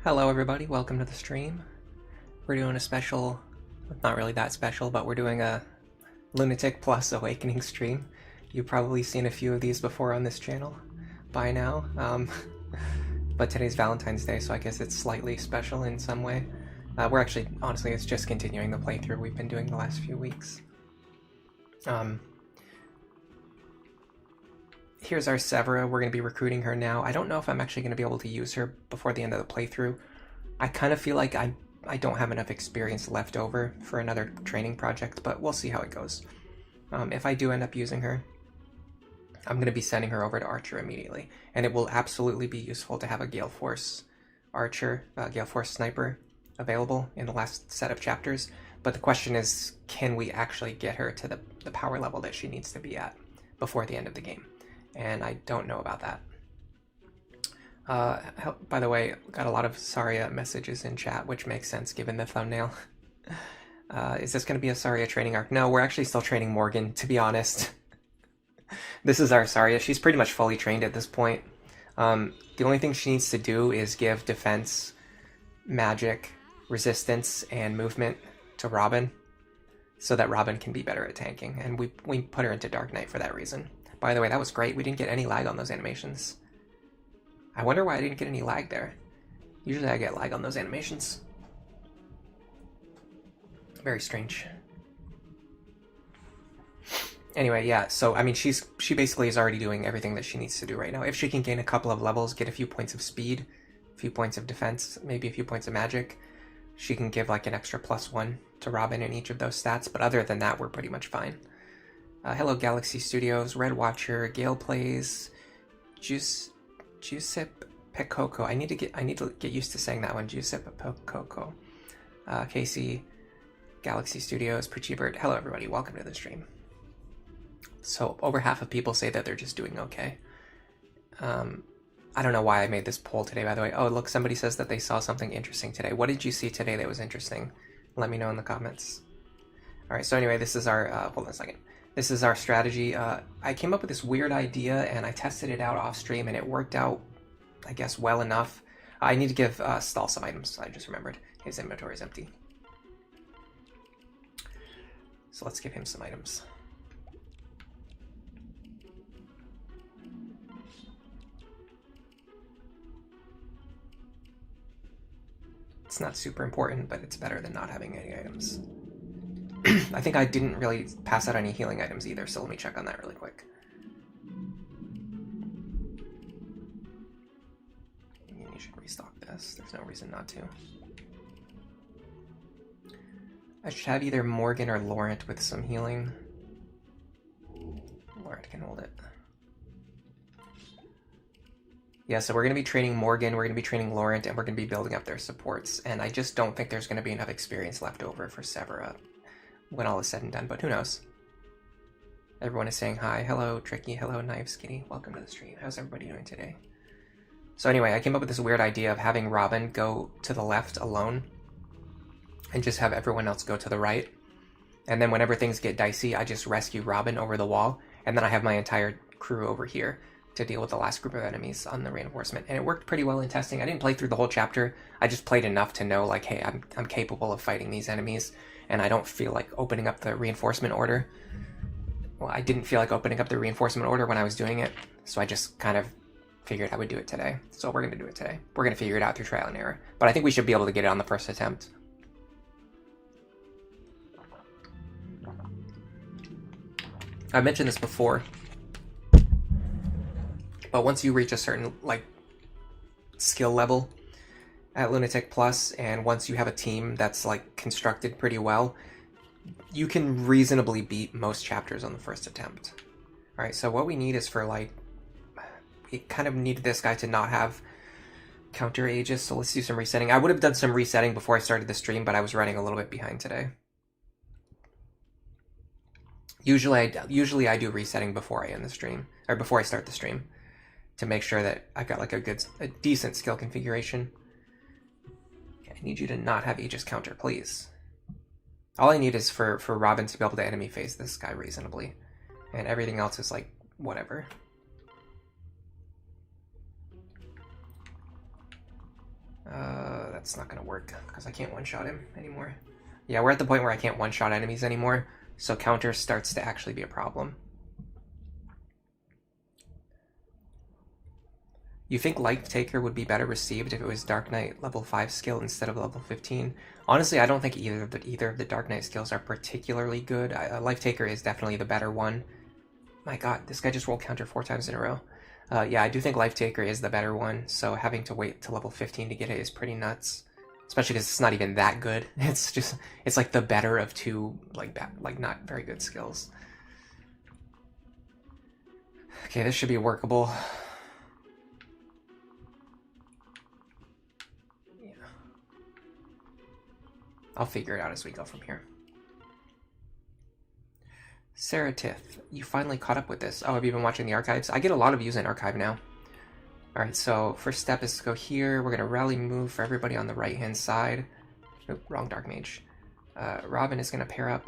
Hello everybody, welcome to the stream. We're doing a special, not really that special, but we're doing a Lunatic plus Awakening stream. You've probably seen a few of these before on this channel by now. But today's Valentine's Day, so I guess it's slightly special in some way. We're actually, honestly, it's just continuing the playthrough we've been doing the last few weeks. Here's our Severa. We're going to be recruiting her now. I don't know if I'm actually going to be able to use her before the end of the playthrough. I kind of feel like I don't have enough experience left over for another training project, but we'll see how it goes. If I do end up using her, I'm going to be sending her over to Archer immediately, and it will absolutely be useful to have a Gale Force Archer, Gale Force Sniper available in the last set of chapters, but the question is, can we actually get her to the power level that she needs to be at before the end of the game? And I don't know about that. By the way, got a lot of Tharja messages in chat, which makes sense given the thumbnail. Is this going to be a Tharja training arc? No, we're actually still training Morgan, to be honest. This is our Tharja. She's pretty much fully trained at this point. The only thing she needs to do is give defense, magic, resistance, and movement to Robin, so that Robin can be better at tanking. And we put her into Dark Knight for that reason. By the way, that was great. We didn't get any lag on those animations. I wonder why I didn't get any lag there. Usually I get lag on those animations. Very strange. Anyway, yeah, so I mean she basically is already doing everything that she needs to do right now. If she can gain a couple of levels, get a few points of speed, a few points of defense, maybe a few points of magic, she can give like an extra +1 to Robin in each of those stats, but other than that, we're pretty much fine. Hello Galaxy Studios, Red Watcher, Gale Plays, Giuseppe Pecoco. I need to get used to saying that one. Giuseppe Pecoco. Casey, Galaxy Studios, Perchibert. Hello everybody, welcome to the stream. So over half of people say that they're just doing okay. I don't know why I made this poll today, by the way. Oh, look, somebody says that they saw something interesting today. What did you see today that was interesting? Let me know in the comments. Alright, so anyway, this is our, hold on a second. This is our strategy. I came up with this weird idea and I tested it out off stream and it worked out, I guess, well enough. I need to give Stahl some items. I just remembered. His inventory is empty. So let's give him some items. It's not super important, but it's better than not having any items. I think I didn't really pass out any healing items either, so let me check on that really quick. You should restock this. There's no reason not to. I should have either Morgan or Laurent with some healing. Laurent can hold it. Yeah, so we're going to be training Morgan, we're going to be training Laurent, and we're going to be building up their supports. And I just don't think there's going to be enough experience left over for Severa when all is said and done, but who knows? Everyone is saying hi. Hello, Tricky. Hello, Knife Skinny. Welcome to the stream. How's everybody doing today? So anyway, I came up with this weird idea of having Robin go to the left alone and just have everyone else go to the right. And then whenever things get dicey, I just rescue Robin over the wall, and then I have my entire crew over here to deal with the last group of enemies on the reinforcement. And it worked pretty well in testing. I didn't play through the whole chapter. I just played enough to know, like, hey, I'm capable of fighting these enemies, and I don't feel like opening up the reinforcement order. Well, I didn't feel like opening up the reinforcement order when I was doing it, so I just kind of figured I would do it today. So we're going to do it today. We're going to figure it out through trial and error. But I think we should be able to get it on the first attempt. I mentioned this before, but once you reach a certain, like, skill level at Lunatic Plus, and once you have a team that's, like, constructed pretty well, you can reasonably beat most chapters on the first attempt. Alright, so what we need is for, like, we kind of need this guy to not have counter Aegis, so let's do some resetting. I would have done some resetting before I started the stream, but I was running a little bit behind today. Usually I do resetting before I end the stream, or before I start the stream, to make sure that I've got like a decent skill configuration. Okay, I need you to not have Aegis counter, please. All I need is for Robin to be able to enemy phase this guy reasonably, and everything else is like whatever. That's not gonna work, because I can't one-shot him anymore. Yeah, we're at the point where I can't one-shot enemies anymore, so counter starts to actually be a problem. You think Life Taker would be better received if it was Dark Knight level 5 skill instead of level 15? Honestly, I don't think either of the Dark Knight skills are particularly good. Life Taker is definitely the better one. My god, this guy just rolled counter 4 times in a row. Yeah, I do think Life Taker is the better one, so having to wait to level 15 to get it is pretty nuts. Especially because it's not even that good. It's like the better of two, like not very good skills. Okay, this should be workable. Yeah. I'll figure it out as we go from here. Sarah Tiff, you finally caught up with this. Oh, have you been watching the archives? I get a lot of views in archive now. Alright, so first step is to go here. We're going to rally move for everybody on the right-hand side. Nope, wrong Dark Mage. Robin is going to pair up.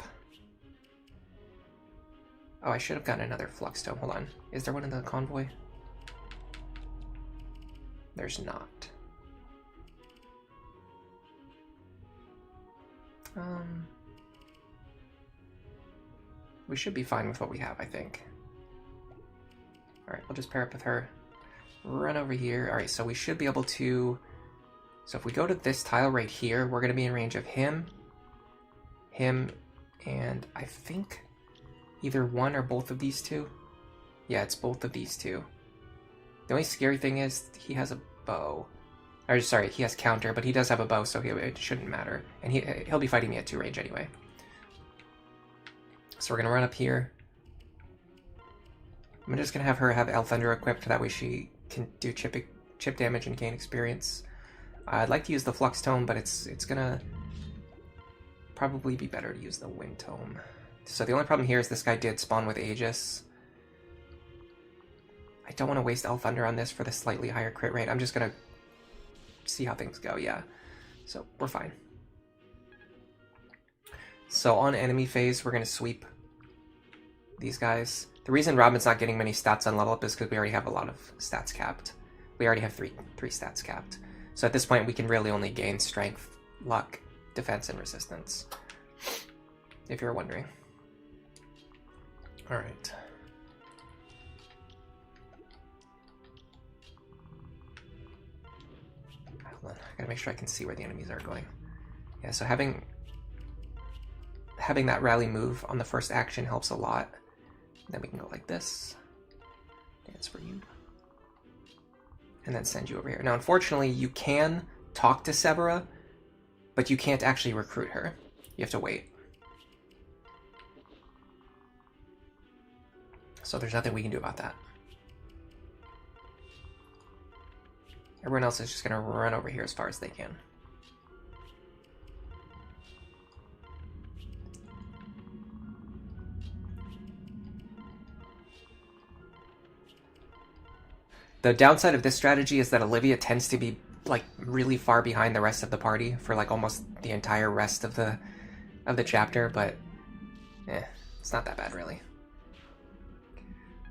Oh, I should have gotten another Flux Tome. Hold on. Is there one in the convoy? There's not. We should be fine with what we have, I think. Alright, we'll just pair up with her. Run over here. Alright, so we should be able to... So if we go to this tile right here, we're going to be in range of him, and I think either one or both of these two. Yeah, it's both of these two. The only scary thing is he has a bow. Or sorry, he has counter, but he does have a bow, so it shouldn't matter. And he'll be fighting me at 2 range anyway. So we're going to run up here. I'm just going to have her have El Thunder equipped, that way she can do chip damage and gain experience. I'd like to use the Flux Tome, but it's going to probably be better to use the Wind Tome. So the only problem here is this guy did spawn with Aegis. I don't want to waste El Thunder on this for the slightly higher crit rate. I'm just going to see how things go, yeah. So we're fine. So on enemy phase, we're going to sweep these guys. The reason Robin's not getting many stats on level up is because we already have a lot of stats capped. We already have three stats capped. So at this point, we can really only gain strength, luck, defense, and resistance. If you're wondering. Alright. Hold on, I gotta make sure I can see where the enemies are going. Yeah, so having that rally move on the first action helps a lot. Then we can go like this. Dance for you. And then send you over here. Now, unfortunately, you can talk to Severa, but you can't actually recruit her. You have to wait. So there's nothing we can do about that. Everyone else is just going to run over here as far as they can. The downside of this strategy is that Olivia tends to be like really far behind the rest of the party for like almost the entire rest of the chapter, but it's not that bad really.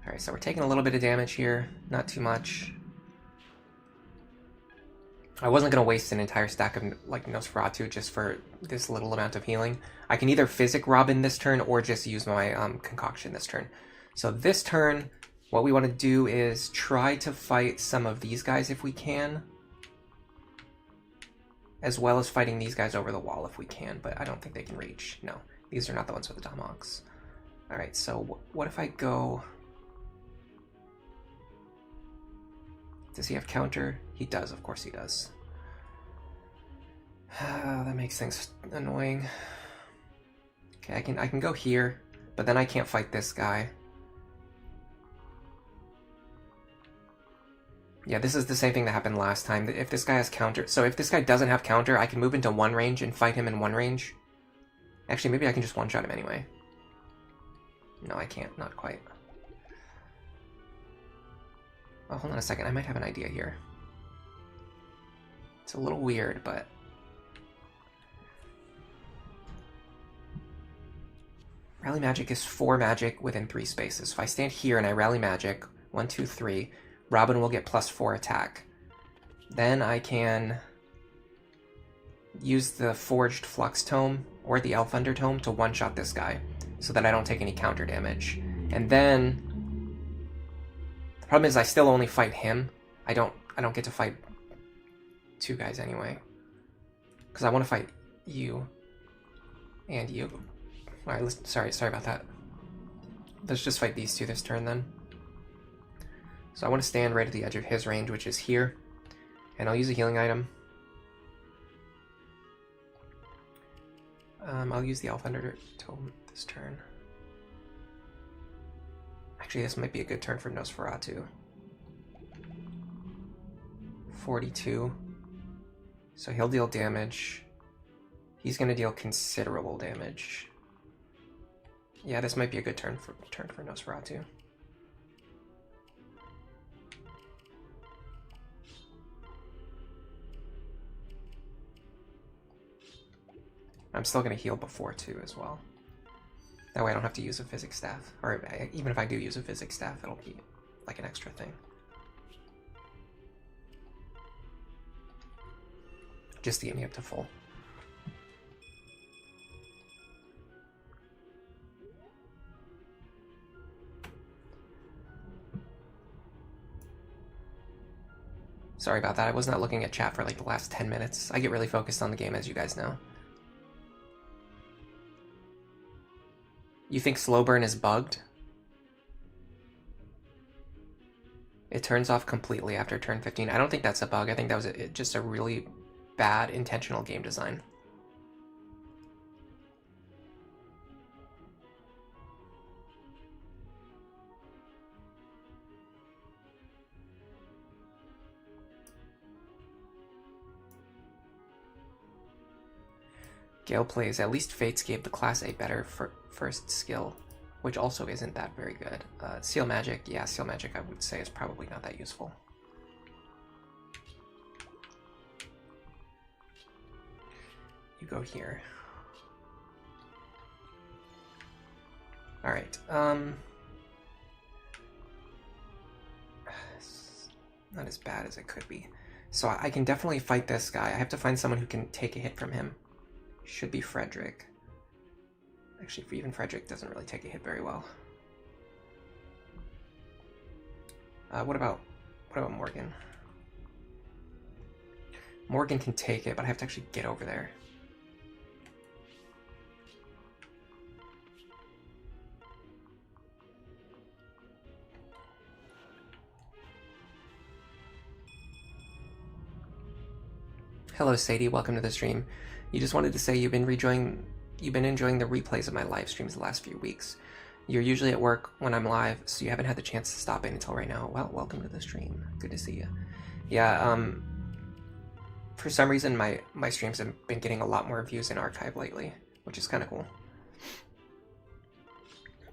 Alright, so we're taking a little bit of damage here, not too much. I wasn't going to waste an entire stack of like Nosferatu just for this little amount of healing. I can either Physic Robin this turn or just use my concoction this turn. So this turn, what we want to do is try to fight some of these guys if we can, as well as fighting these guys over the wall if we can, but I don't think they can reach. No, these are not the ones with the tomahawks. Alright, so what if I go... Does he have counter? He does, of course he does. That makes things annoying. Okay, I can go here, but then I can't fight this guy. Yeah, this is the same thing that happened last time. If this guy has counter... So if this guy doesn't have counter, I can move into 1 range and fight him in 1 range. Actually, maybe I can just one-shot him anyway. No, I can't. Not quite. Oh, hold on a second. I might have an idea here. It's a little weird, but... Rally Magic is 4 magic within 3 spaces. So if I stand here and I Rally Magic, 1, 2, 3, Robin will get +4 attack. Then I can use the Forged Flux Tome or the Elf Thunder Tome to one-shot this guy so that I don't take any counter damage. And then the problem is I still only fight him. I don't get to fight two guys anyway. Because I want to fight you and you. Alright, sorry about that. Let's just fight these two this turn then. So I want to stand right at the edge of his range, which is here. And I'll use a healing item. I'll use the Elf Thunder Tome this turn. Actually, this might be a good turn for Nosferatu. 42. So he'll deal damage. He's going to deal considerable damage. Yeah, this might be a good turn for Nosferatu. I'm still going to heal before too as well. That way I don't have to use a physics staff. Or even if I do use a physics staff, it'll be like an extra thing. Just to get me up to full. Sorry about that. I was not looking at chat for like the last 10 minutes. I get really focused on the game, as you guys know. You think slow burn is bugged? It turns off completely after turn 15. I don't think that's a bug. I think that was just a really bad intentional game design. Gale plays, at least Fates gave the Class A better first skill, which also isn't that very good. Seal Magic, yeah, Seal Magic I would say is probably not that useful. You go here. Alright, not as bad as it could be. So I can definitely fight this guy. I have to find someone who can take a hit from him. Should be Frederick. Actually, even Frederick doesn't really take a hit very well. What about Morgan? Morgan can take it, but I have to actually get over there. Hello Sadie, welcome to the stream. You just wanted to say you've been enjoying the replays of my live streams the last few weeks. You're usually at work when I'm live, so you haven't had the chance to stop in until right now. Well, welcome to the stream. Good to see you. Yeah, for some reason my streams have been getting a lot more views in archive lately, which is kind of cool.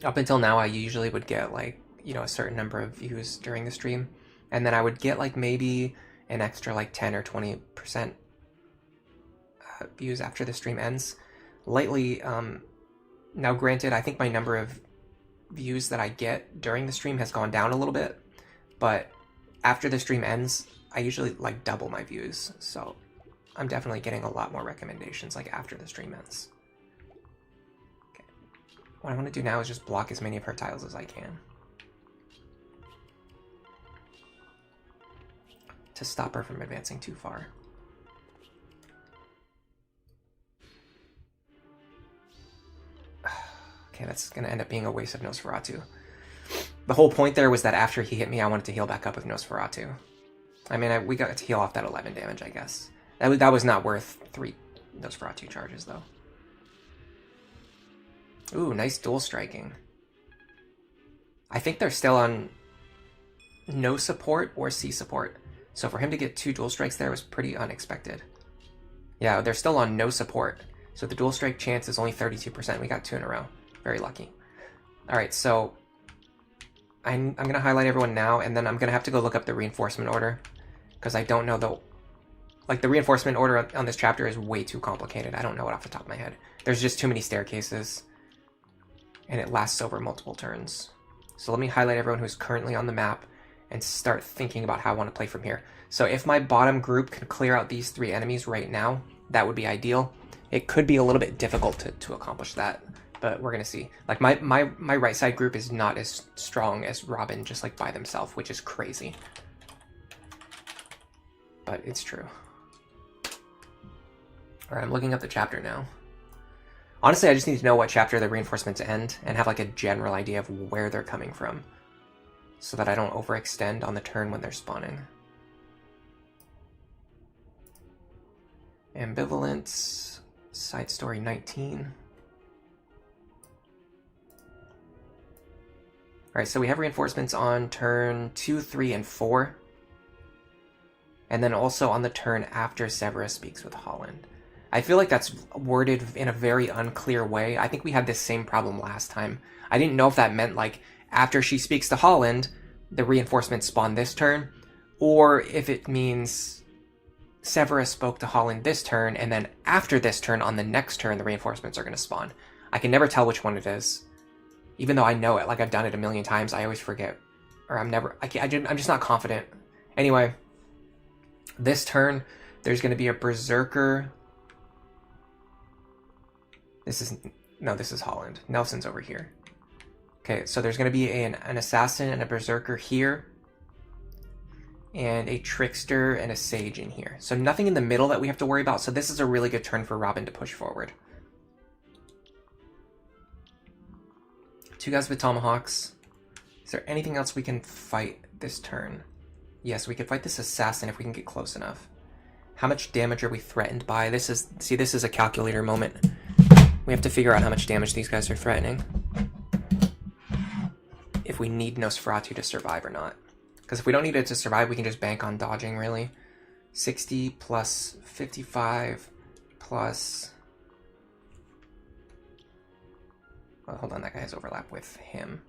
Up until now, I usually would get like, you know, a certain number of views during the stream, and then I would get like maybe an extra like 10 or 20% views after the stream ends. Lately, now granted, I think my number of views that I get during the stream has gone down a little bit, but after the stream ends, I usually like double my views, so I'm definitely getting a lot more recommendations like after the stream ends. Okay. What I want to do now is just block as many of her tiles as I can to stop her from advancing too far. Okay, that's going to end up being a waste of Nosferatu. The whole point there was that after he hit me, I wanted to heal back up with Nosferatu. I mean, we got to heal off that 11 damage, I guess. That was not worth 3 Nosferatu charges, though. Ooh, nice dual striking. I think they're still on no support or C support. So for him to get 2 dual strikes there was pretty unexpected. Yeah, they're still on no support. So the dual strike chance is only 32%. We got 2 in a row. Very lucky. Alright, so I'm going to highlight everyone now, and then I'm going to have to go look up the reinforcement order, because I don't know the reinforcement order on this chapter is way too complicated. I don't know it off the top of my head. There's just too many staircases, and it lasts over multiple turns. So let me highlight everyone who's currently on the map and start thinking about how I want to play from here. So if my bottom group can clear out these 3 enemies right now, that would be ideal. It could be a little bit difficult to accomplish that, but we're gonna see. Like my right side group is not as strong as Robin just like by themselves, which is crazy. But it's true. Alright, I'm looking up the chapter now. Honestly, I just need to know what chapter the reinforcements end and have like a general idea of where they're coming from, so that I don't overextend on the turn when they're spawning. Ambivalence, side story 19. Alright, so we have reinforcements on turn 2, 3, and 4. And then also on the turn after Severa speaks with Holland. I feel like that's worded in a very unclear way. I think we had this same problem last time. I didn't know if that meant like after she speaks to Holland, the reinforcements spawn this turn, or if it means Severa spoke to Holland this turn, and then after this turn, on the next turn, the reinforcements are going to spawn. I can never tell which one it is. Even though I know it, like I've done it a million times, I always forget. Or I'm just not confident. Anyway, this turn, there's going to be a Berserker. This is Holland. Nelson's over here. Okay, so there's going to be an Assassin and a Berserker here. And a Trickster and a Sage in here. So nothing in the middle that we have to worry about. So this is a really good turn for Robin to push forward. 2 guys with Tomahawks. Is there anything else we can fight this turn? Yes, we could fight this Assassin if we can get close enough. How much damage are we threatened by? This is a calculator moment. We have to figure out how much damage these guys are threatening. If we need Nosferatu to survive or not. Because if we don't need it to survive, we can just bank on dodging, really. 60 plus 55 plus... Well, hold on, that guy has overlap with him.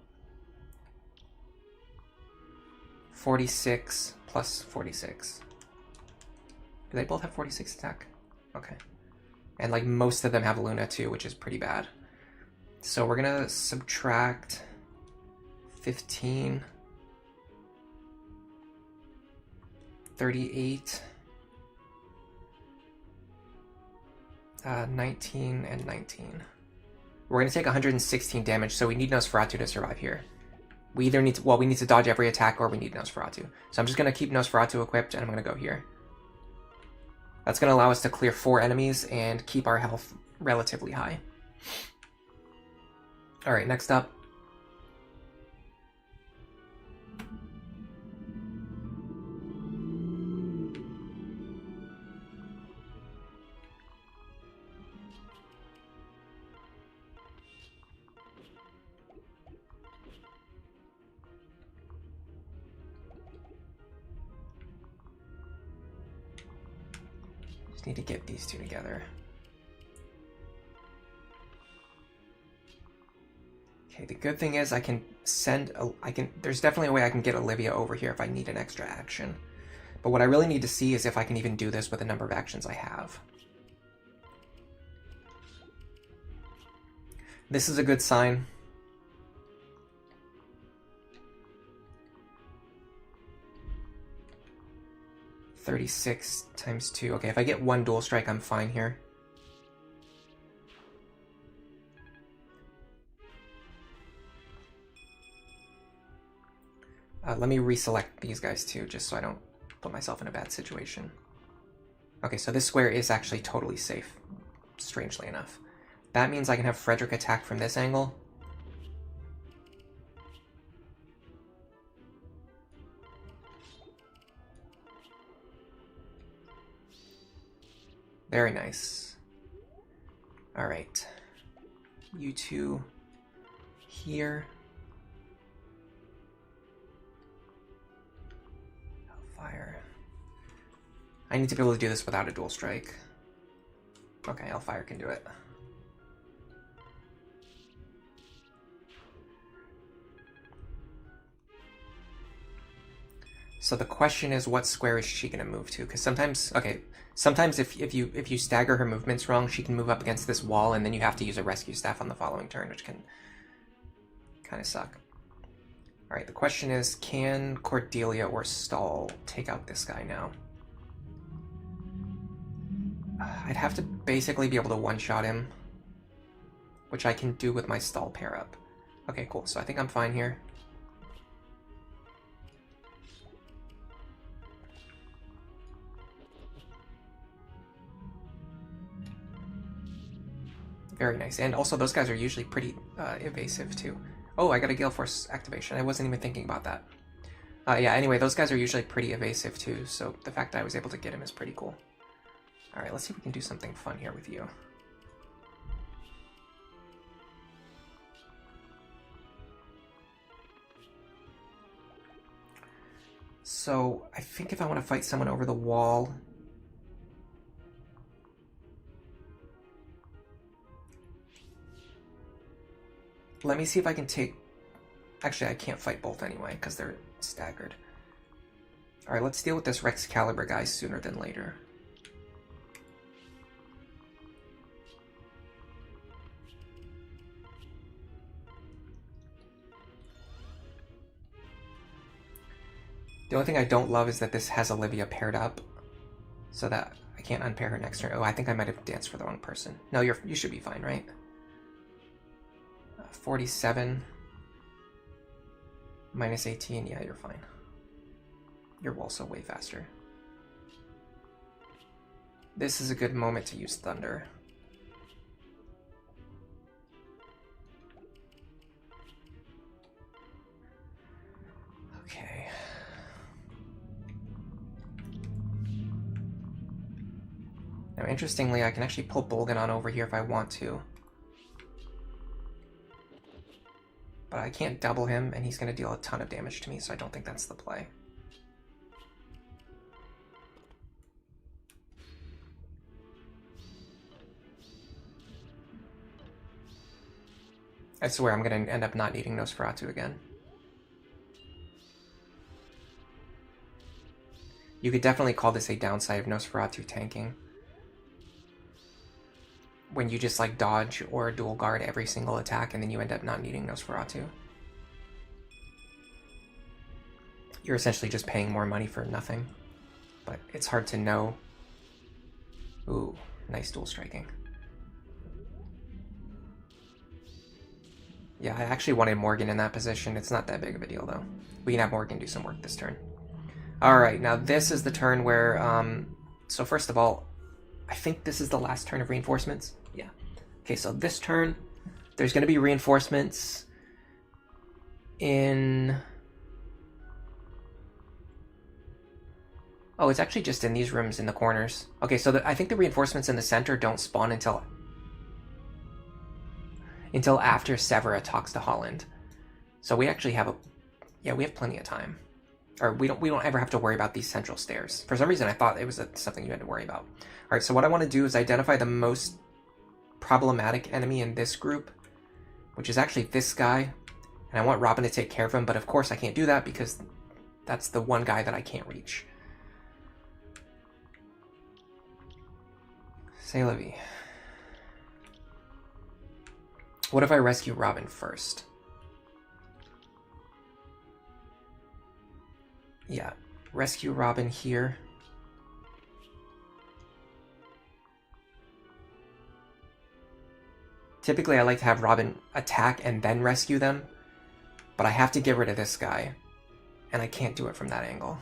46 plus 46. Do they both have 46 attack? Okay. And like most of them have Luna too, which is pretty bad. So we're gonna subtract 15, 38, 19, and 19. We're gonna take 116 damage, so we need Nosferatu to survive here. We either need to, well, we need to dodge every attack or we need Nosferatu. So I'm just gonna keep Nosferatu equipped and I'm gonna go here. That's gonna allow us to clear 4 enemies and keep our health relatively high. Alright, next up. Just need to get these two together. Okay, the good thing is I can send there's definitely a way I can get Olivia over here if I need an extra action. But what I really need to see is if I can even do this with the number of actions I have. This is a good sign. $36 times 2. Okay, if I get 1 dual strike, I'm fine here. Let me reselect these guys too, just so I don't put myself in a bad situation. Okay, so this square is actually totally safe, strangely enough. That means I can have Frederick attack from this angle. Very nice. Alright. You two here. Hellfire. I need to be able to do this without a dual strike. Okay, Hellfire can do it. So the question is, what square is she going to move to? Because sometimes, okay, sometimes if you stagger her movements wrong, she can move up against this wall, and then you have to use a rescue staff on the following turn, which can kind of suck. All right, the question is, can Cordelia or Stahl take out this guy now? I'd have to basically be able to one-shot him, which I can do with my stall pair up. Okay, cool. So I think I'm fine here. Very nice. And also those guys are usually pretty evasive too. Oh, I got a Gale Force activation. I wasn't even thinking about that. Yeah, anyway, those guys are usually pretty evasive too, so the fact that I was able to get him is pretty cool. Alright, let's see if we can do something fun here with you. So, I think if I want to fight someone over the wall... Let me see if I can take... Actually, I can't fight both anyway, because they're staggered. Alright, let's deal with this Rexcalibur guy sooner than later. The only thing I don't love is that this has Olivia paired up, so that I can't unpair her next turn. Oh, I think I might have danced for the wrong person. No, you should be fine, right? 47 minus 18. Yeah, you're fine. You're also way faster. This is a good moment to use Thunder. Okay. Now, interestingly, I can actually pull Bolgan on over here if I want to. But I can't double him, and he's going to deal a ton of damage to me, so I don't think that's the play. I swear I'm going to end up not needing Nosferatu again. You could definitely call this a downside of Nosferatu tanking. When you just like dodge or dual guard every single attack and then you end up not needing Nosferatu. You're essentially just paying more money for nothing. But it's hard to know. Ooh, nice dual striking. Yeah, I actually wanted Morgan in that position. It's not that big of a deal though. We can have Morgan do some work this turn. Alright, now this is the turn where, so first of all, I think this is the last turn of reinforcements. Yeah. Okay, so this turn, there's going to be reinforcements in... Oh, it's actually just in these rooms in the corners. Okay, so I think the reinforcements in the center don't spawn until after Severa talks to Holland. So we actually have we have plenty of time. Or we don't ever have to worry about these central stairs. For some reason, I thought it was something you had to worry about. All right, so what I want to do is identify the most problematic enemy in this group, which is actually this guy. And I want Robin to take care of him, but of course I can't do that because that's the one guy that I can't reach. Say, Livy. What if I rescue Robin first? Yeah, rescue Robin here. Typically, I like to have Robin attack and then rescue them, but I have to get rid of this guy, and I can't do it from that angle.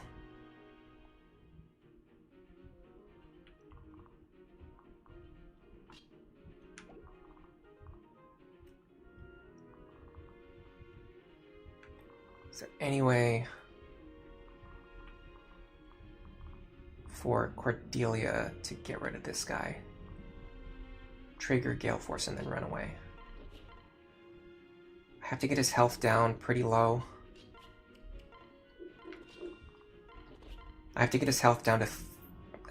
Is there any way for Cordelia to get rid of this guy? Trigger Gale Force and then run away. I have to get his health down pretty low. I have to get his health down to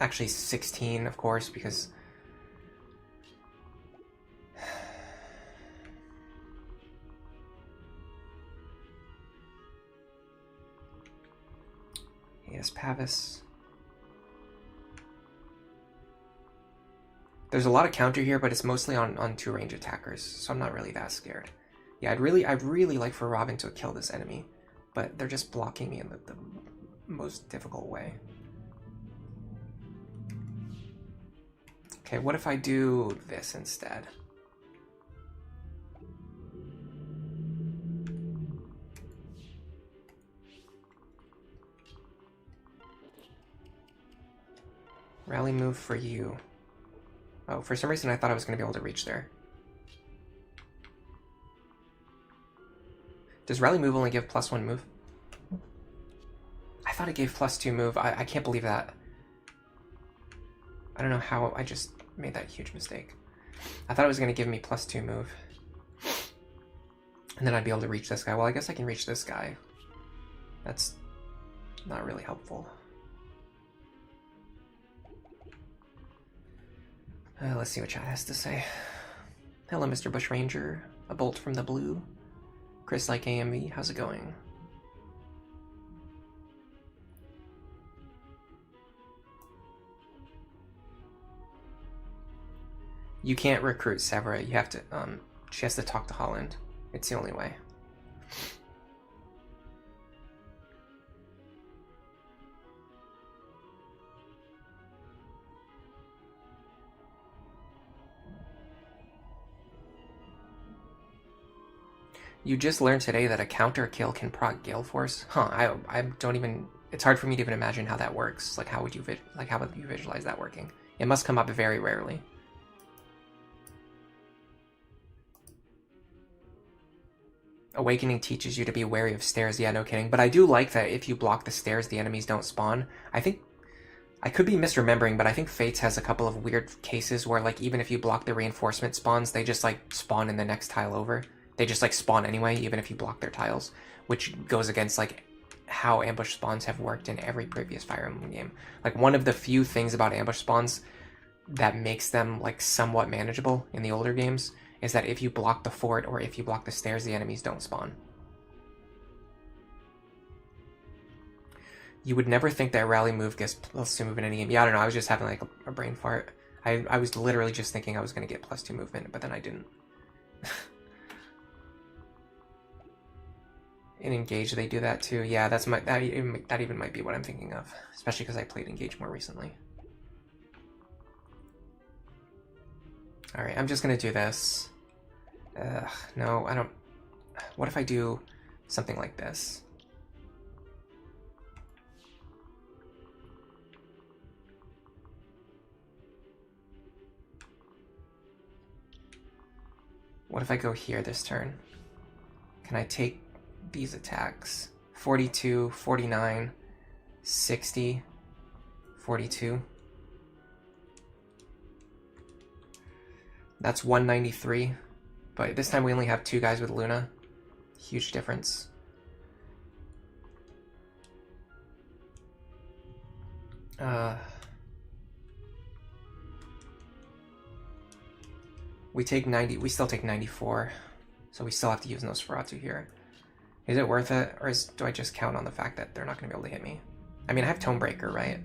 actually 16, of course, because he has Pavis. There's a lot of counter here, but it's mostly on two range attackers, so I'm not really that scared. Yeah, I'd really like for Robin to kill this enemy, but they're just blocking me in the most difficult way. Okay, what if I do this instead? Rally move for you. Oh, for some reason I thought I was going to be able to reach there. Does rally move only give +1 move? I thought it gave +2 move. I can't believe that. I don't know how I just made that huge mistake. I thought it was going to give me +2 move. And then I'd be able to reach this guy. Well, I guess I can reach this guy. That's not really helpful. Let's see what chat has to say. Hello, Mr. Bushranger. A bolt from the blue. Chris like AMV. How's it going? You can't recruit Severa. You have to, she has to talk to Holland. It's the only way. You just learned today that a counter kill can proc Gale Force? Huh, I don't even, it's hard for me to even imagine how that works. Like how would you visualize that working? It must come up very rarely. Awakening teaches you to be wary of stairs. Yeah, no kidding. But I do like that if you block the stairs, the enemies don't spawn. I think, I could be misremembering, but I think Fates has a couple of weird cases where like even if you block the reinforcement spawns, they just like spawn in the next tile over. They just like spawn anyway, even if you block their tiles, which goes against like how ambush spawns have worked in every previous Fire Emblem game. Like one of the few things about ambush spawns that makes them like somewhat manageable in the older games is that if you block the fort or if you block the stairs, the enemies don't spawn. You would never think that rally move gets +2 move in any game. Yeah, I don't know, I was just having like a brain fart. I was literally just thinking I was going to get +2 movement, but then I didn't. In Engage, they do that too. Yeah, that even might be what I'm thinking of, especially because I played Engage more recently. All right, I'm just gonna do this. No, I don't. What if I do something like this? What if I go here this turn? Can I take these attacks? 42, 49, 60, 42. That's 193. But this time we only have 2 guys with Luna. Huge difference. We take 90. We still take 94. So we still have to use Nosferatu here. Is it worth it, or do I just count on the fact that they're not going to be able to hit me? I mean, I have Tomebreaker, right?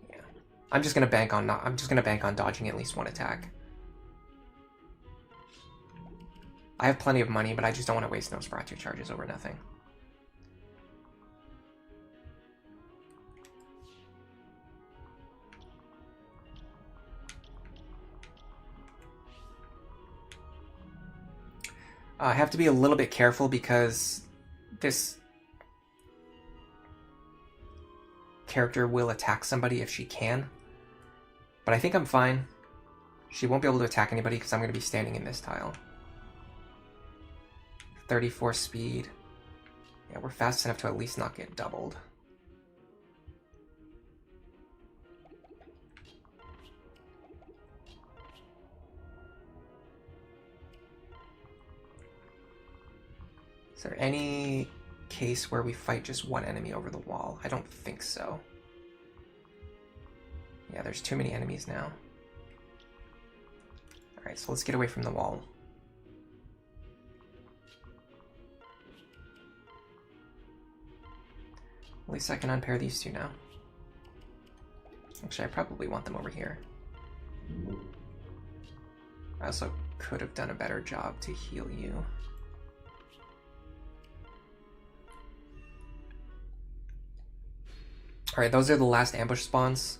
Yeah. I'm just going to bank on dodging at least one attack. I have plenty of money, but I just don't want to waste Nosferatu charges over nothing. I have to be a little bit careful because this character will attack somebody if she can. But I think I'm fine. She won't be able to attack anybody because I'm going to be standing in this tile. 34 speed. Yeah, we're fast enough to at least not get doubled. Is there any case where we fight just one enemy over the wall? I don't think so. Yeah, there's too many enemies now. Alright, so let's get away from the wall. At least I can unpair these two now. Actually, I probably want them over here. I also could have done a better job to heal you. Alright, those are the last ambush spawns.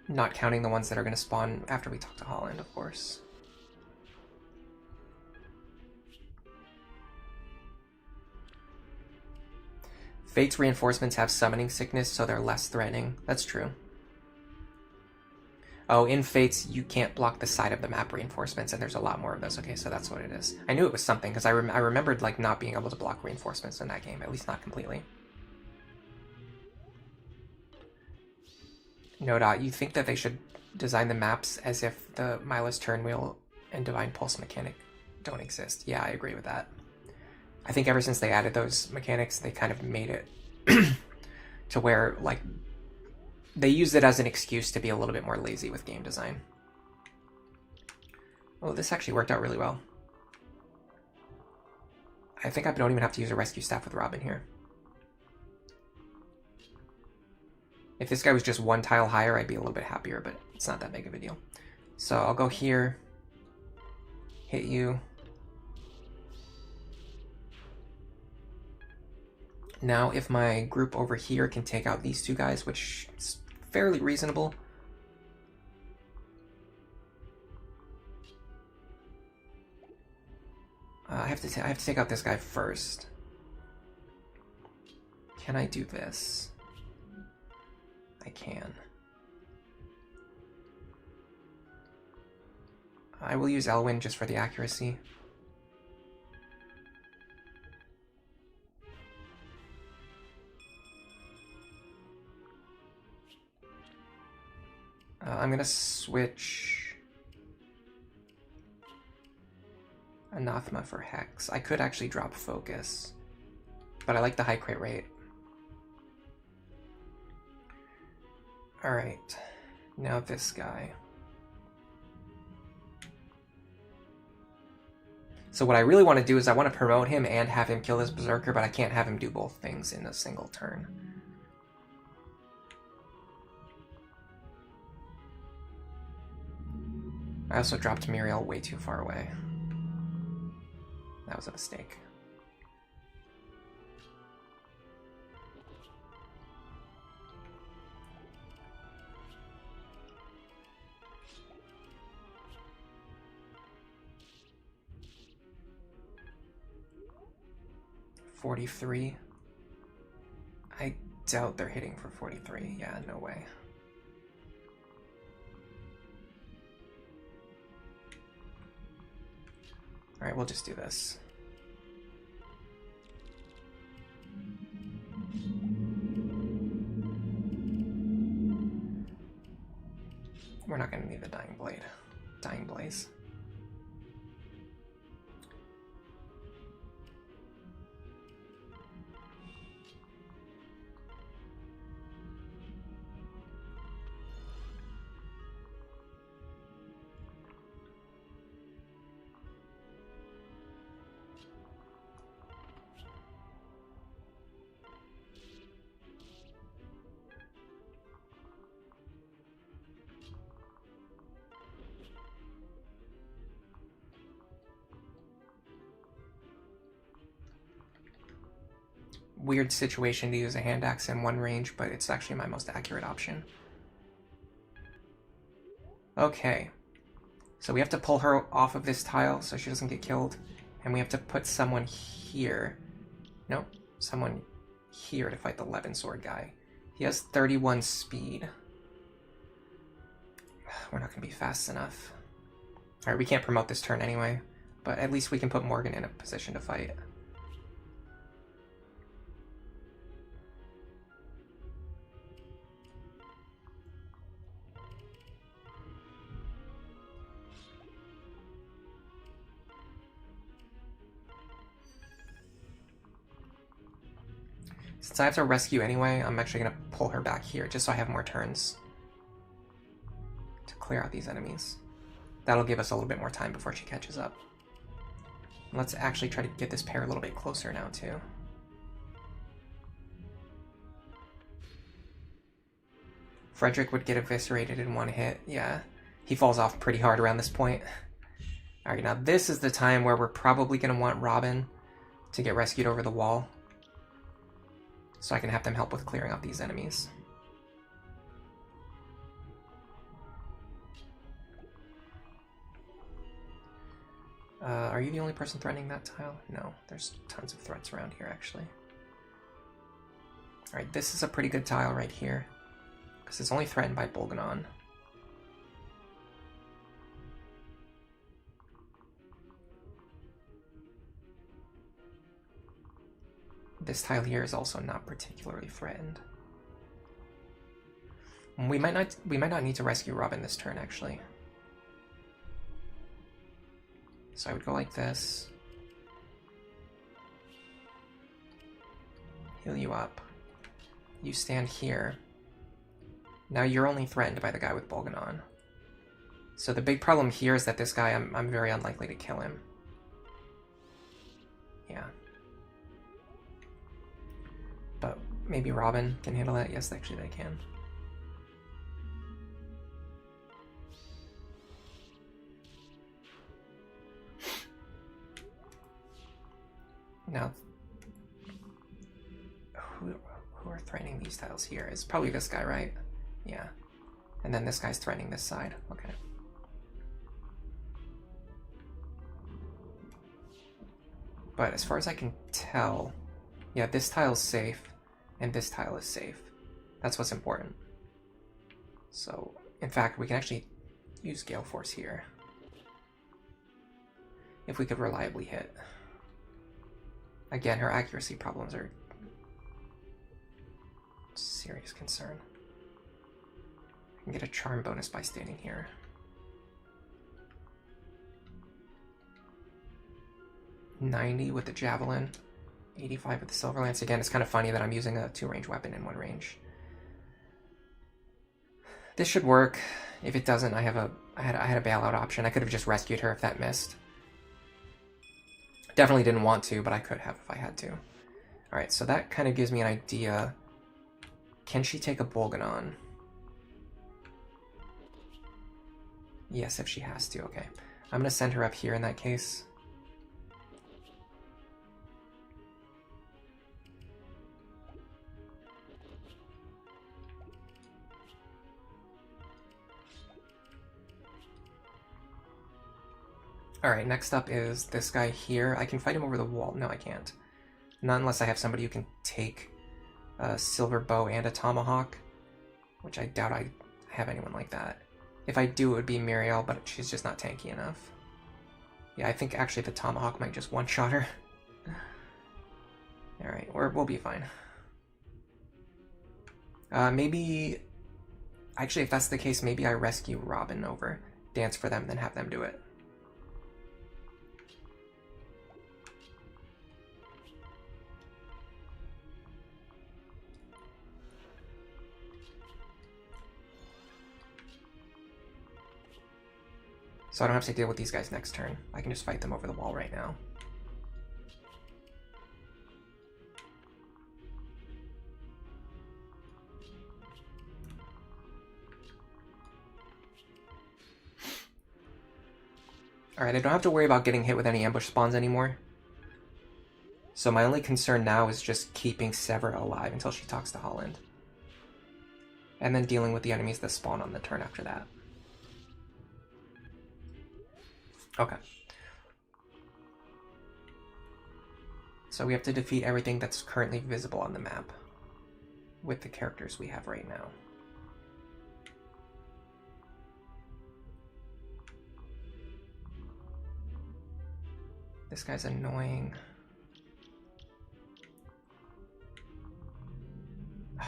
Not counting the ones that are going to spawn after we talk to Holland, of course. Fate's reinforcements have summoning sickness, so they're less threatening. That's true. Oh, in Fates, you can't block the side of the map reinforcements, and there's a lot more of those. Okay, so that's what it is. I knew it was something, because I remembered like not being able to block reinforcements in that game, at least not completely. No dot, you think that they should design the maps as if the Milo's Turn Wheel and Divine Pulse mechanic don't exist. Yeah, I agree with that. I think ever since they added those mechanics, they kind of made it to where, like, they used it as an excuse to be a little bit more lazy with game design. Oh, this actually worked out really well. I think I don't even have to use a rescue staff with Robin here. If this guy was just one tile higher, I'd be a little bit happier, but it's not that big of a deal. So I'll go here, hit you. Now, if my group over here can take out these two guys, which is fairly reasonable. I have to take out this guy first. Can I do this? I can. I will use Elwyn just for the accuracy. I'm gonna switch Anathema for Hex. I could actually drop Focus, but I like the high crit rate. Alright, now this guy. So what I really want to do is I want to promote him and have him kill his Berserker, but I can't have him do both things in a single turn. I also dropped Muriel way too far away. That was a mistake. $43. I doubt they're hitting for 43. Yeah, no way. Alright, we'll just do this. We're not going to need the Dying Blade. Dying Blaze. Weird situation to use a hand axe in one range, but it's actually my most accurate option. Okay, so we have to pull her off of this tile so she doesn't get killed, and we have to put someone here. Nope, someone here to fight the Levin Sword guy. He has 31 speed. We're not going to be fast enough. Alright, we can't promote this turn anyway, but at least we can put Morgan in a position to fight. Since I have to rescue anyway, I'm actually going to pull her back here just so I have more turns to clear out these enemies. That'll give us a little bit more time before she catches up. Let's actually try to get this pair a little bit closer now too. Frederick would get eviscerated in one hit. Yeah, he falls off pretty hard around this point. Alright, now this is the time where we're probably going to want Robin to get rescued over the wall, so I can have them help with clearing out these enemies. Are you the only person threatening that tile? No, there's tons of threats around here, actually. Alright, this is a pretty good tile right here, because it's only threatened by Bolganon. This tile here is also not particularly threatened. We might not need to rescue Robin this turn, actually. So I would go like this. Heal you up. You stand here. Now you're only threatened by the guy with Bolganon. So the big problem here is that this guy, I'm very unlikely to kill him. Yeah. But maybe Robin can handle that. Yes, actually they can. Now, who are threatening these tiles here? It's probably this guy, right? Yeah. And then this guy's threatening this side. Okay. But as far as I can tell, yeah, this tile's safe, and this tile is safe. That's what's important. So, in fact, we can actually use Gale Force here. If we could reliably hit. Again, her accuracy problems are a serious concern. I can get a charm bonus by standing here. $90 with the Javelin, 85 with the Silver Lance. Again, it's kind of funny that I'm using a 2-range weapon in 1 range. This should work. If it doesn't, I had a bailout option. I could have just rescued her if that missed. Definitely didn't want to, but I could have if I had to. Alright, so that kind of gives me an idea. Can she take a Bolganon? Yes, if she has to, okay. I'm going to send her up here in that case. Alright, next up is this guy here. I can fight him over the wall. No, I can't. Not unless I have somebody who can take a silver bow and a tomahawk, which I doubt I have anyone like that. If I do, it would be Muriel, but she's just not tanky enough. Yeah, I think actually the tomahawk might just one-shot her. Alright, we'll be fine. Maybe... Actually, if that's the case, maybe I rescue Robin over, dance for them, then have them do it. So I don't have to deal with these guys next turn. I can just fight them over the wall right now. Alright, I don't have to worry about getting hit with any ambush spawns anymore. So my only concern now is just keeping Severa alive until she talks to Holland. And then dealing with the enemies that spawn on the turn after that. Okay. So we have to defeat everything that's currently visible on the map with the characters we have right now. This guy's annoying.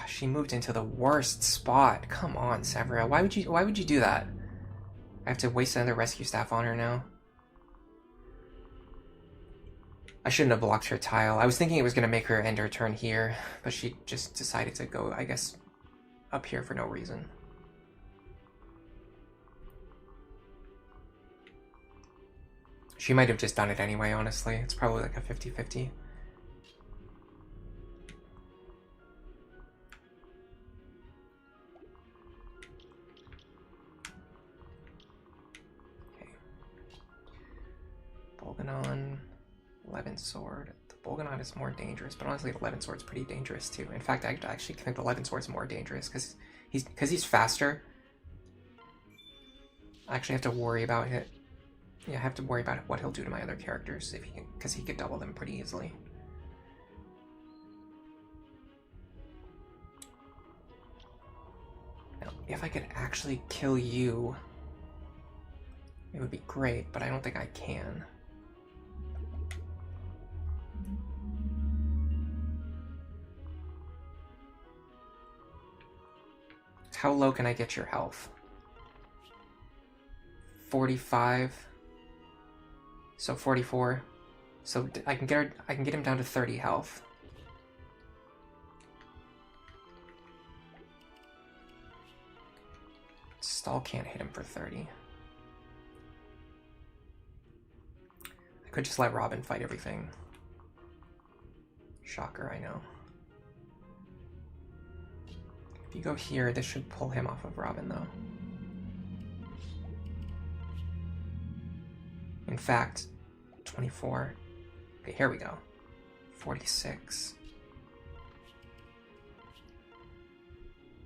She moved into the worst spot. Come on, Severa. Why would you do that? I have to waste another rescue staff on her now. I shouldn't have blocked her tile. I was thinking it was going to make her end her turn here, but she just decided to go, I guess, up here for no reason. She might have just done it anyway, honestly. It's probably like a 50-50. Okay. Bolganon. 11 sword. The Bolganon is more dangerous, but honestly, the 11 sword's pretty dangerous too. In fact, I actually think the 11 sword's more dangerous because he's faster. I actually have to worry about it. Yeah, I have to worry about what he'll do to my other characters, if he because he could double them pretty easily. Now, if I could actually kill you, it would be great, but I don't think I can. How low can I get your health? 45. So 44. So I can get him down to 30 health. Stall can't hit him for 30. I could just let Robin fight everything. Shocker, I know. If you go here, this should pull him off of Robin, though. In fact, 24. Okay, here we go. 46.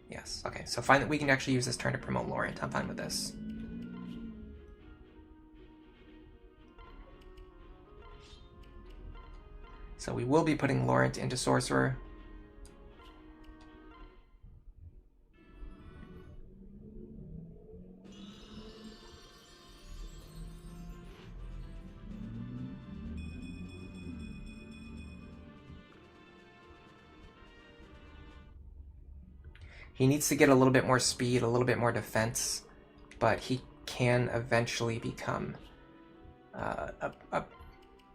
Yes, okay, so fine that we can actually use this turn to promote Laurent. I'm fine with this. So we will be putting Laurent into Sorcerer. He needs to get a little bit more speed, a little bit more defense, but he can eventually become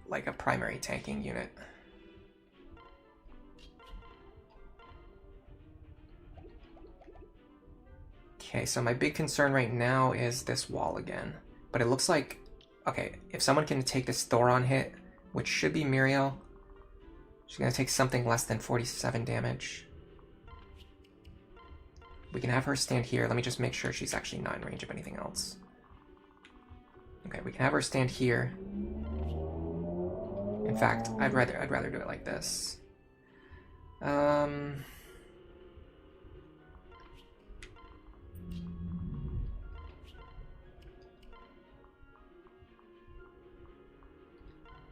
like a primary tanking unit. Okay, so my big concern right now is this wall again. But it looks like, okay, if someone can take this Thoron hit, which should be Muriel, she's going to take something less than 47 damage. We can have her stand here. Let me just make sure she's actually not in range of anything else. Okay, we can have her stand here. In fact, I'd rather do it like this.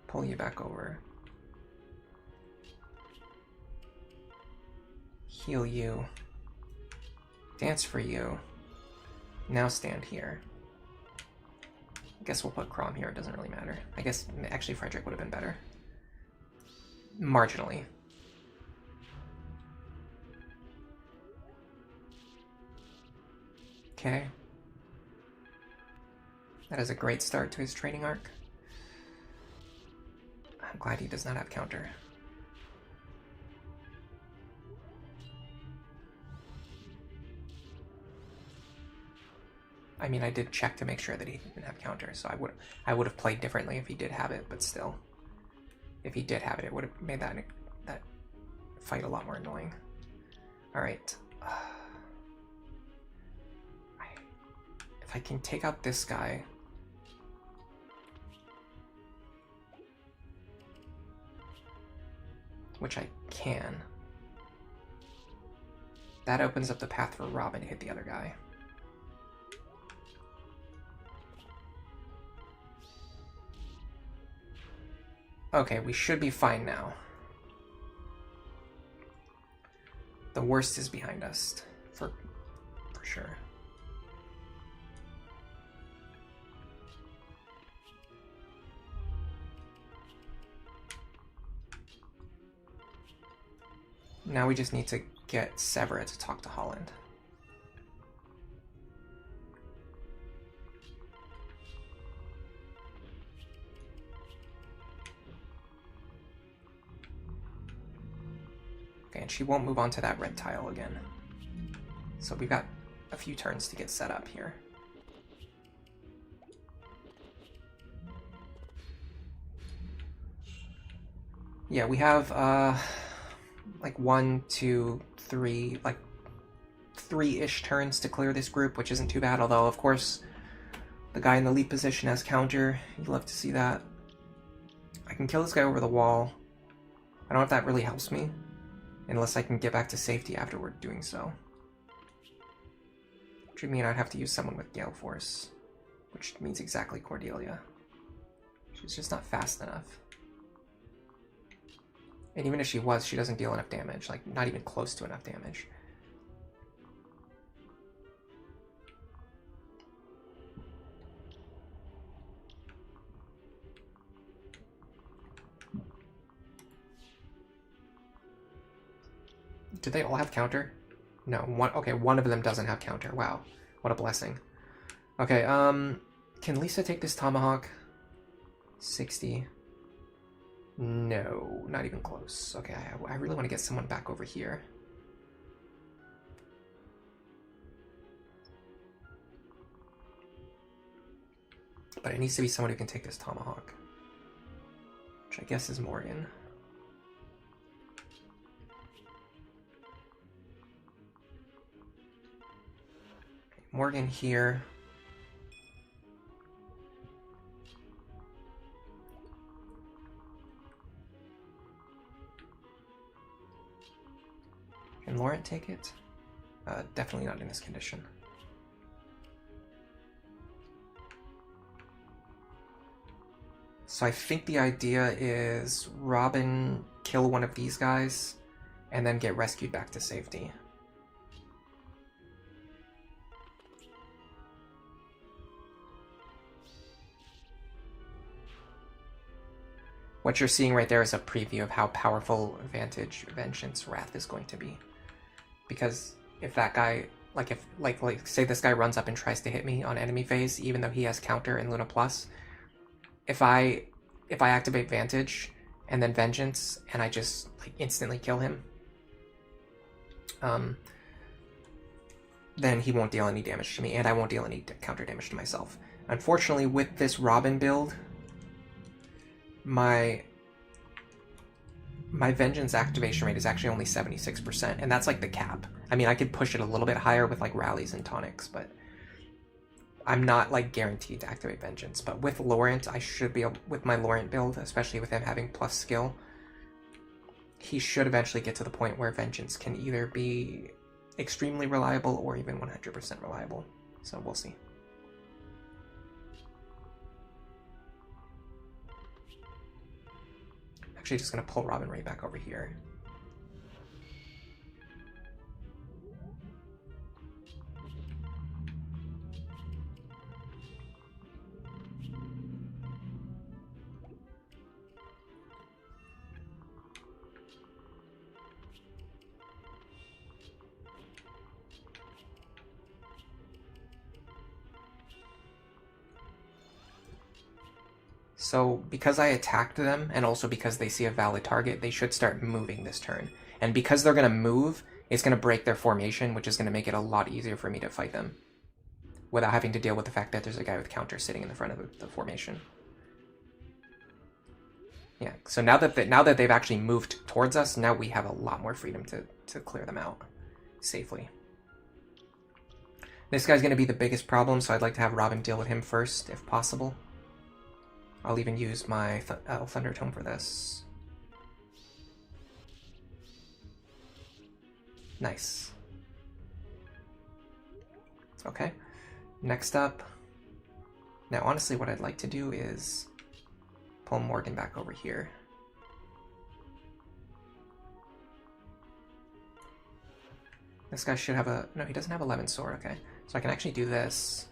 Pull you back over. Heal you. Dance for you. Now stand here. I guess we'll put Crom here, it doesn't really matter. I guess, actually, Frederick would have been better. Marginally. Okay. That is a great start to his training arc. I'm glad he does not have counter. I mean, I did check to make sure that he didn't have counter, so I would have played differently if he did have it, but still. If he did have it, it would have made that fight a lot more annoying. Alright. If I can take out this guy... which I can. That opens up the path for Robin to hit the other guy. Okay, we should be fine now. The worst is behind us, for sure. Now we just need to get Severa to talk to Holland. Okay, and she won't move on to that red tile again. So we've got a few turns to get set up here. Yeah, we have like 1, 2, 3, like 3-ish turns to clear this group, which isn't too bad, although of course the guy in the lead position has counter. You'd love to see that. I can kill this guy over the wall. I don't know if that really helps me, unless I can get back to safety afterward doing so. Which would mean I'd have to use someone with Gale Force, which means exactly Cordelia. She's just not fast enough. And even if she was, she doesn't deal enough damage. Like, not even close to enough damage. Do they all have counter? No, okay, one of them doesn't have counter. Wow, what a blessing. Okay, can Lisa take this tomahawk? 60. No, not even close. Okay, I really want to get someone back over here. But it needs to be someone who can take this tomahawk. Which I guess is Morgan. Morgan here. Can Laurent take it? Definitely not in this condition. So I think the idea is Robin kill one of these guys and then get rescued back to safety. What you're seeing right there is a preview of how powerful Vengeance Wrath is going to be. Because if that guy, like say this guy runs up and tries to hit me on enemy phase, even though he has counter in Luna Plus, if I activate Vantage and then Vengeance and I just like instantly kill him, then he won't deal any damage to me, and I won't deal any counter damage to myself. Unfortunately, with this Robin build, my Vengeance activation rate is actually only 76%, and that's like the cap. I mean, I could push it a little bit higher with like rallies and tonics, but I'm not like guaranteed to activate Vengeance. But with Laurent, I should be able, with my Laurent build, especially with him having plus skill, he should eventually get to the point where Vengeance can either be extremely reliable or even 100% reliable. So we'll see. Actually just going to pull Robin right back over here. So because I attacked them, and also because they see a valid target, they should start moving this turn. And because they're going to move, it's going to break their formation, which is going to make it a lot easier for me to fight them, without having to deal with the fact that there's a guy with counter sitting in the front of the formation. Yeah, so now that they've actually moved towards us, now we have a lot more freedom to clear them out safely. This guy's going to be the biggest problem, so I'd like to have Robin deal with him first, if possible. I'll even use my Thunder Tome for this. Nice. Okay. Next up. Now, honestly, what I'd like to do is pull Morgan back over here. This guy should have a... No, he doesn't have 11 sword, okay. So I can actually do this.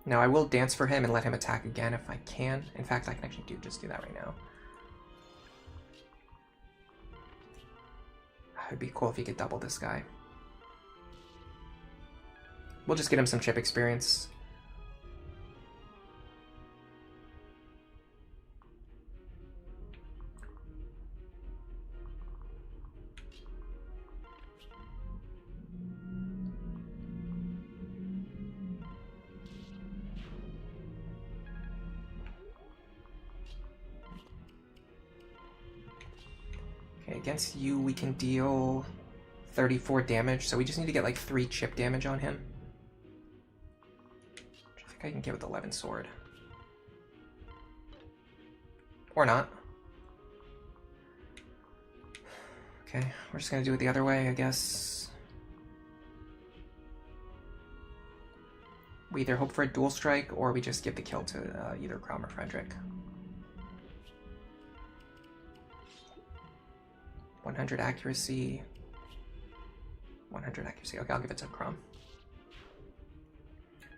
Now I will dance for him and let him attack again if I can. In fact, I can actually just do that right now. It'd be cool if he could double this guy. We'll just get him some chip experience. Against you, we can deal 34 damage, so we just need to get like 3 chip damage on him. Which I think I can get with 11 sword. Or not. Okay, we're just gonna do it the other way, I guess. we either hope for a dual strike or we just give the kill to either Crom or Frederick. 100 accuracy. 100 accuracy. Okay, I'll give it to Crom.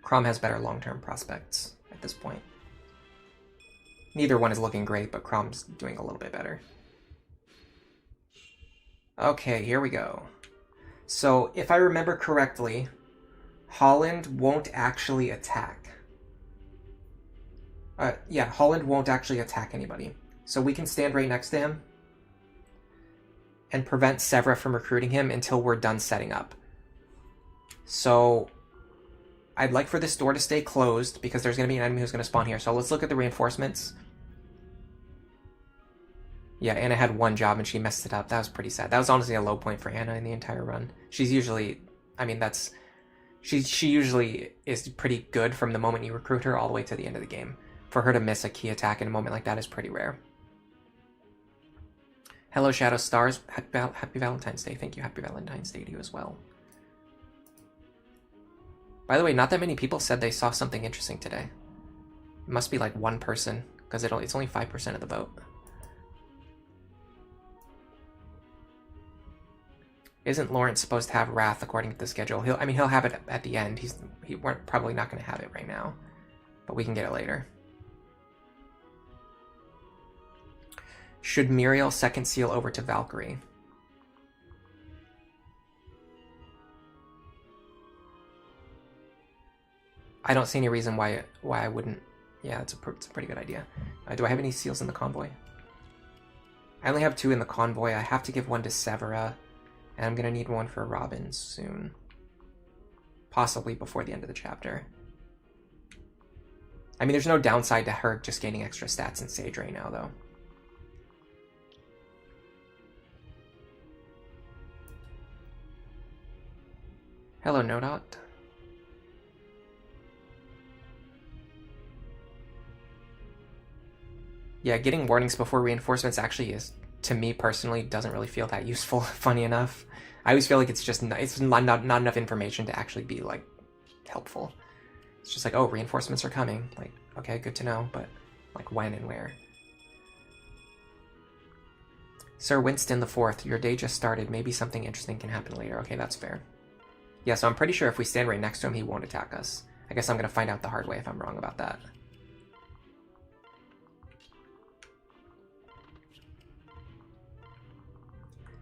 Crom has better long-term prospects at this point. Neither one is looking great, but Crom's doing a little bit better. Okay, here we go. So, if I remember correctly, Holland won't actually attack. Yeah, Holland won't actually attack anybody. So we can stand right next to him and prevent Severa from recruiting him until we're done setting up. So I'd like for this door to stay closed because there's going to be an enemy who's going to spawn here. So let's look at the reinforcements. Yeah, Anna had one job and she messed it up. That was pretty sad. That was honestly a low point for Anna in the entire run. She's usually, I mean, that's, she usually is pretty good from the moment you recruit her all the way to the end of the game. For her to miss a key attack in a moment like that is pretty rare. Hello, Shadow Stars. Happy Valentine's Day. Thank you. Happy Valentine's Day to you as well. By the way, not that many people said they saw something interesting today. It must be like one person, because it's only 5% of the vote. Isn't Lawrence supposed to have Wrath according to the schedule? He'll have it at the end. We're probably not going to have it right now, but we can get it later. Should Muriel second seal over to Valkyrie? I don't see any reason why I wouldn't. Yeah, it's a pretty good idea. Do I have any seals in the convoy? I only have 2 in the convoy. I have to give one to Severa, and I'm going to need one for Robin soon. Possibly before the end of the chapter. I mean, there's no downside to her just gaining extra stats in Sage right now, though. Hello, Nodot. Yeah, getting warnings before reinforcements actually is, to me personally, doesn't really feel that useful, funny enough. I always feel like it's not enough information to actually be, like, helpful. It's just like, oh, reinforcements are coming. Like, okay, good to know, but, like, when and where? Sir Winston IV, your day just started. Maybe something interesting can happen later. Okay, that's fair. Yeah, so I'm pretty sure if we stand right next to him, he won't attack us. I guess I'm going to find out the hard way if I'm wrong about that.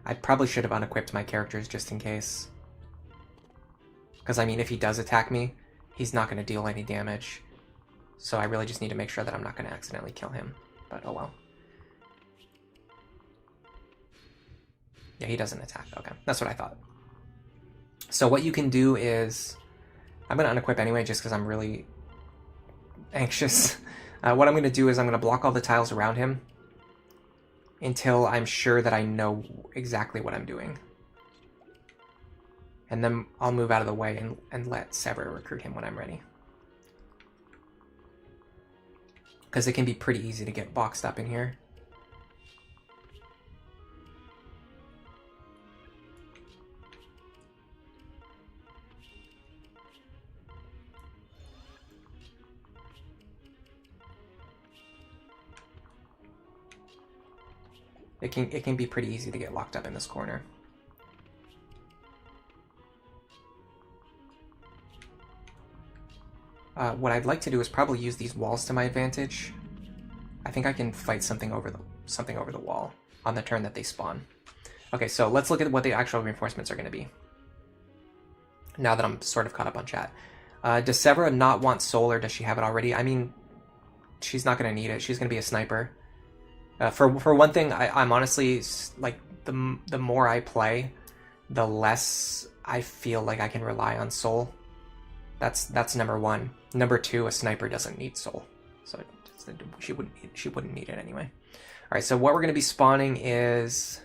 I probably should have unequipped my characters just in case. Because, I mean, if he does attack me, he's not going to deal any damage. So I really just need to make sure that I'm not going to accidentally kill him. But oh well. Yeah, he doesn't attack. Okay, that's what I thought. So what you can do is... I'm going to unequip anyway just because I'm really anxious. What I'm going to do is I'm going to block all the tiles around him until I'm sure that I know exactly what I'm doing. And then I'll move out of the way and let Severa recruit him when I'm ready. Because it can be pretty easy to get boxed up in here. It can be pretty easy to get locked up in this corner. What I'd like to do is probably use these walls to my advantage. I think I can fight something over the wall on the turn that they spawn. Okay, so let's look at what the actual reinforcements are going to be. Now that I'm sort of caught up on chat. Does Severa not want soul, or does she have it already? I mean, she's not going to need it. She's going to be a sniper. For one thing, I'm honestly, like, the more I play, the less I feel like I can rely on soul. That's number one. Number two, a sniper doesn't need soul, so she wouldn't need it anyway. All right, so what we're going to be spawning is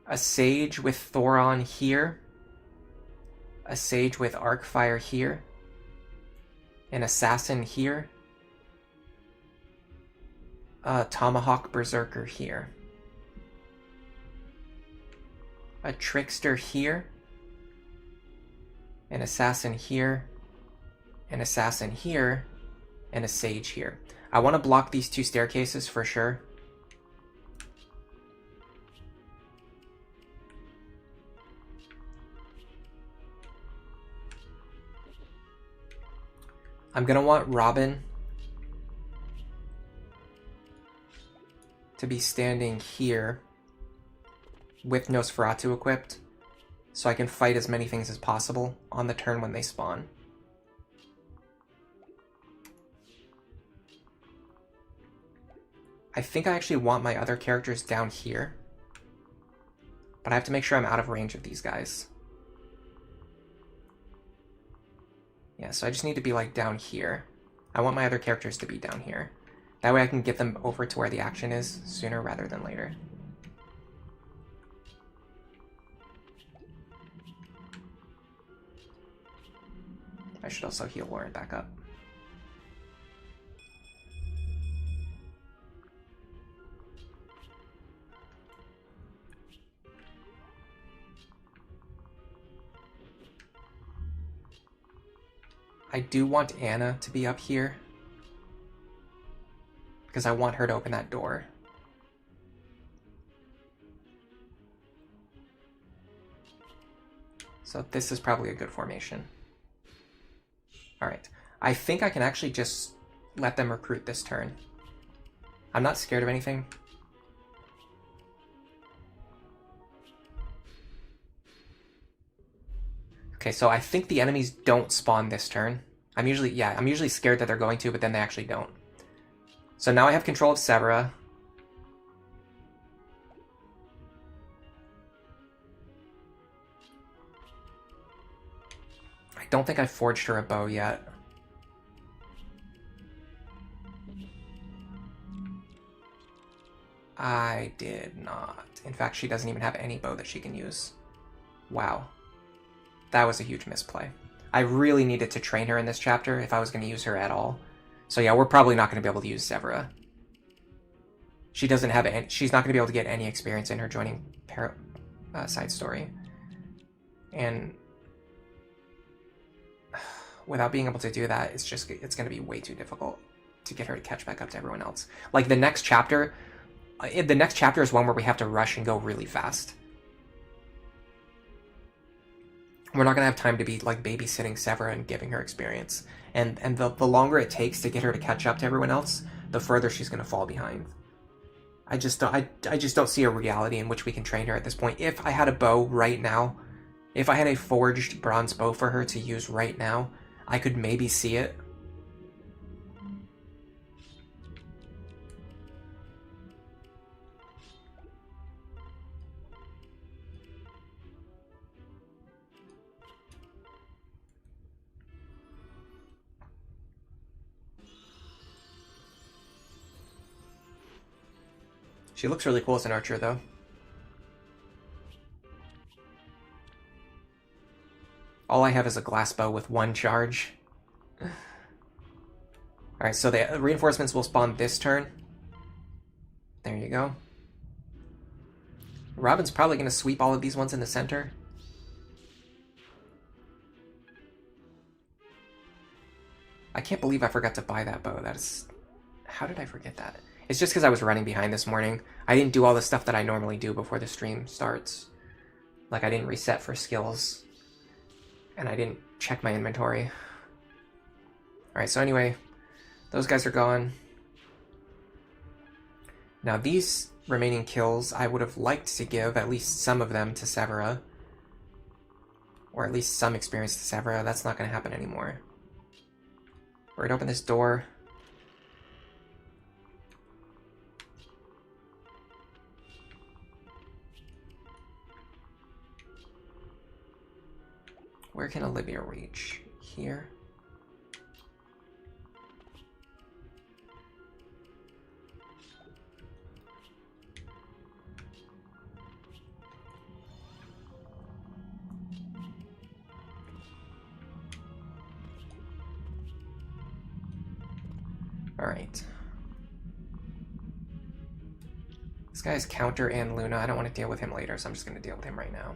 a Sage with Thoron here, a Sage with Arcfire here, an Assassin here, a Tomahawk Berserker here, a Trickster here, an assassin here, an assassin here, and a sage here. I want to block these two staircases for sure. I'm going to want Robin to be standing here with Nosferatu equipped, so I can fight as many things as possible on the turn when they spawn. I think I actually want my other characters down here, but I have to make sure I'm out of range of these guys. Yeah, so I just need to be like down here. I want my other characters to be down here. That way I can get them over to where the action is sooner rather than later. I should also heal Lauren back up. I do want Anna to be up here, because I want her to open that door. So this is probably a good formation. Alright, I think I can actually just let them recruit this turn. I'm not scared of anything. Okay, so I think the enemies don't spawn this turn. I'm usually scared that they're going to, but then they actually don't. So now I have control of Severa. I don't think I forged her a bow yet. I did not. In fact, she doesn't even have any bow that she can use. Wow. That was a huge misplay. I really needed to train her in this chapter if I was going to use her at all. So yeah, we're probably not going to be able to use Severa. She doesn't have any, she's not going to be able to get any experience in her joining side story. And without being able to do that, it's going to be way too difficult to get her to catch back up to everyone else. Like the next chapter is one where we have to rush and go really fast. We're not going to have time to be like babysitting Severa and giving her experience. And the longer it takes to get her to catch up to everyone else, the further she's going to fall behind. I just don't see a reality in which we can train her at this point. If I had a bow right now, if I had a forged bronze bow for her to use right now, I could maybe see it. She looks really cool as an archer, though. All I have is a glass bow with 1 charge. Alright, so the reinforcements will spawn this turn. There you go. Robin's probably going to sweep all of these ones in the center. I can't believe I forgot to buy that bow. That is... How did I forget that? It's just because I was running behind this morning. I didn't do all the stuff that I normally do before the stream starts. Like, I didn't reset for skills. And I didn't check my inventory. Alright, so anyway, those guys are gone. Now, these remaining kills, I would have liked to give at least some of them to Severa. Or at least some experience to Severa. That's not going to happen anymore. We're going to open this door. Where can Olivia reach? Here? Alright. This guy's counter and Luna. I don't want to deal with him later, so I'm just going to deal with him right now.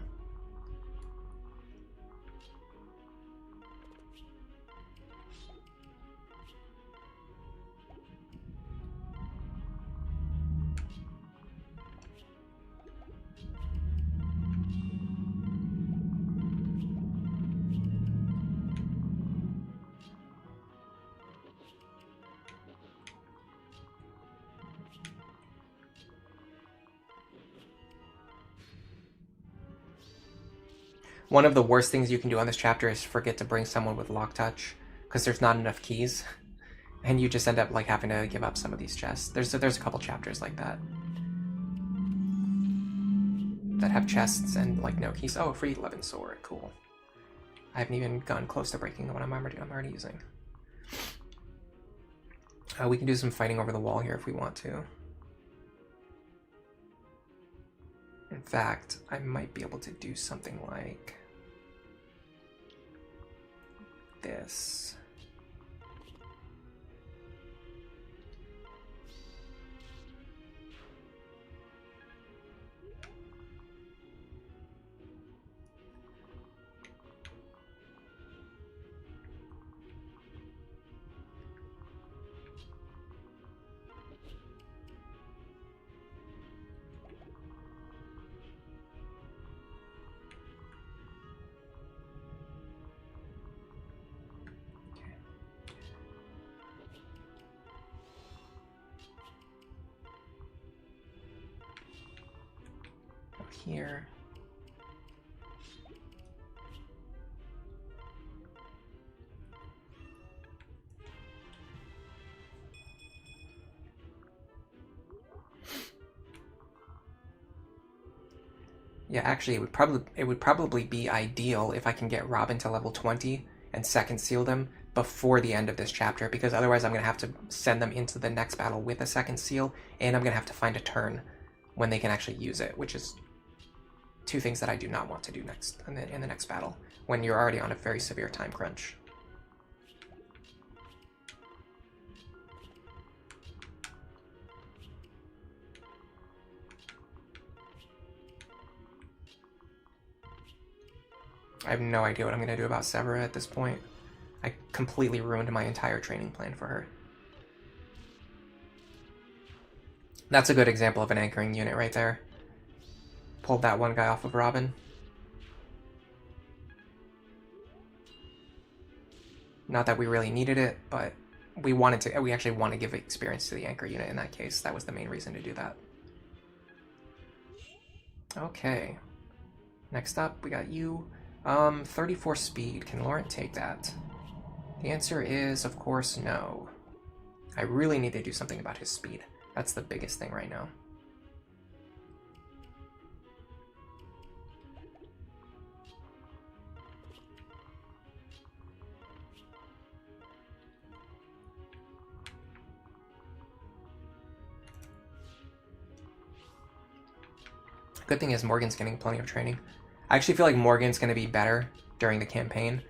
One of the worst things you can do on this chapter is forget to bring someone with lock touch, because there's not enough keys, and you just end up like having to give up some of these chests. There's a couple chapters like that that have chests and like no keys. Oh, a free 11 sword, cool. I haven't even gone close to breaking the one I'm already using. We can do some fighting over the wall here if we want to. In fact, I might be able to do something like this. Here. Yeah, actually, it would probably be ideal if I can get Robin to level 20 and second seal them before the end of this chapter, because otherwise I'm going to have to send them into the next battle with a second seal, and I'm going to have to find a turn when they can actually use it, which is two things that I do not want to do next in the next battle, when you're already on a very severe time crunch. I have no idea what I'm going to do about Severa at this point. I completely ruined my entire training plan for her. That's a good example of an anchoring unit right there. Pulled that one guy off of Robin. Not that we really needed it, but we actually want to give experience to the anchor unit in that case. That was the main reason to do that. Okay. Next up, we got you. 34 speed. Can Laurent take that? The answer is, of course, no. I really need to do something about his speed. That's the biggest thing right now. Good thing is Morgan's getting plenty of training. I actually feel like Morgan's going to be better during the campaign,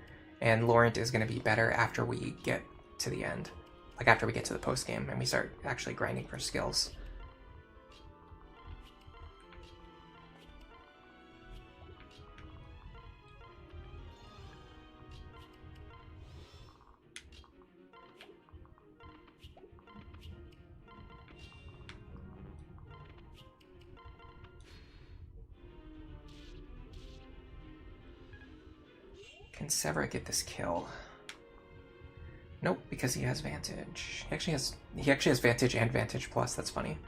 and Laurent is going to be better after we get to the end. Like after we get to the post-game and we start actually grinding for skills. Can Severa get this kill? Nope, because he has Vantage. He actually has Vantage and Vantage Plus. That's funny.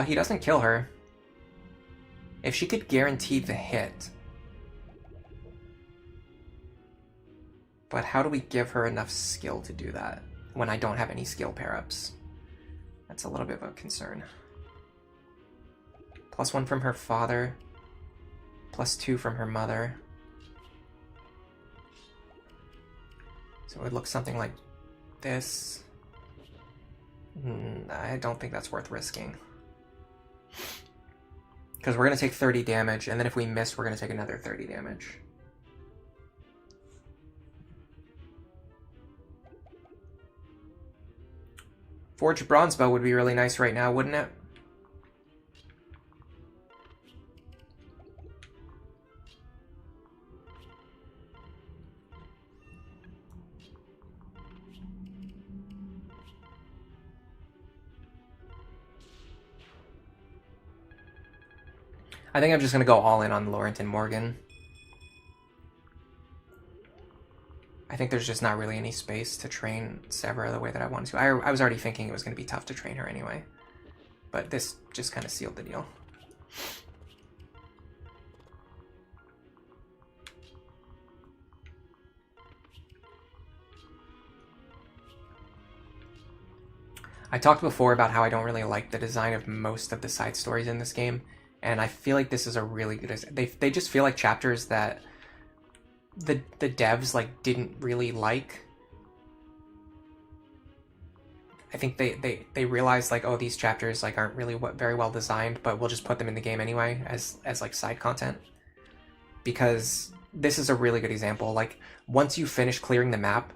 He doesn't kill her. If she could guarantee the hit. But how do we give her enough skill to do that when I don't have any skill pair-ups? That's a little bit of a concern. +1 from her father. +2 from her mother. So it would look something like this. I don't think that's worth risking. Because we're going to take 30 damage, and then if we miss, we're going to take another 30 damage. Forged bronze bow would be really nice right now, wouldn't it? I think I'm just going to go all in on Laurent and Morgan. I think there's just not really any space to train Severa the way that I wanted to. I was already thinking it was going to be tough to train her anyway. But this just kind of sealed the deal. I talked before about how I don't really like the design of most of the side stories in this game, and I feel like this is a really good... They just feel like chapters that the devs like didn't really like. I think they realized like, oh, these chapters like aren't really very well designed, but we'll just put them in the game anyway as like side content. Because this is a really good example. Like, once you finish clearing the map,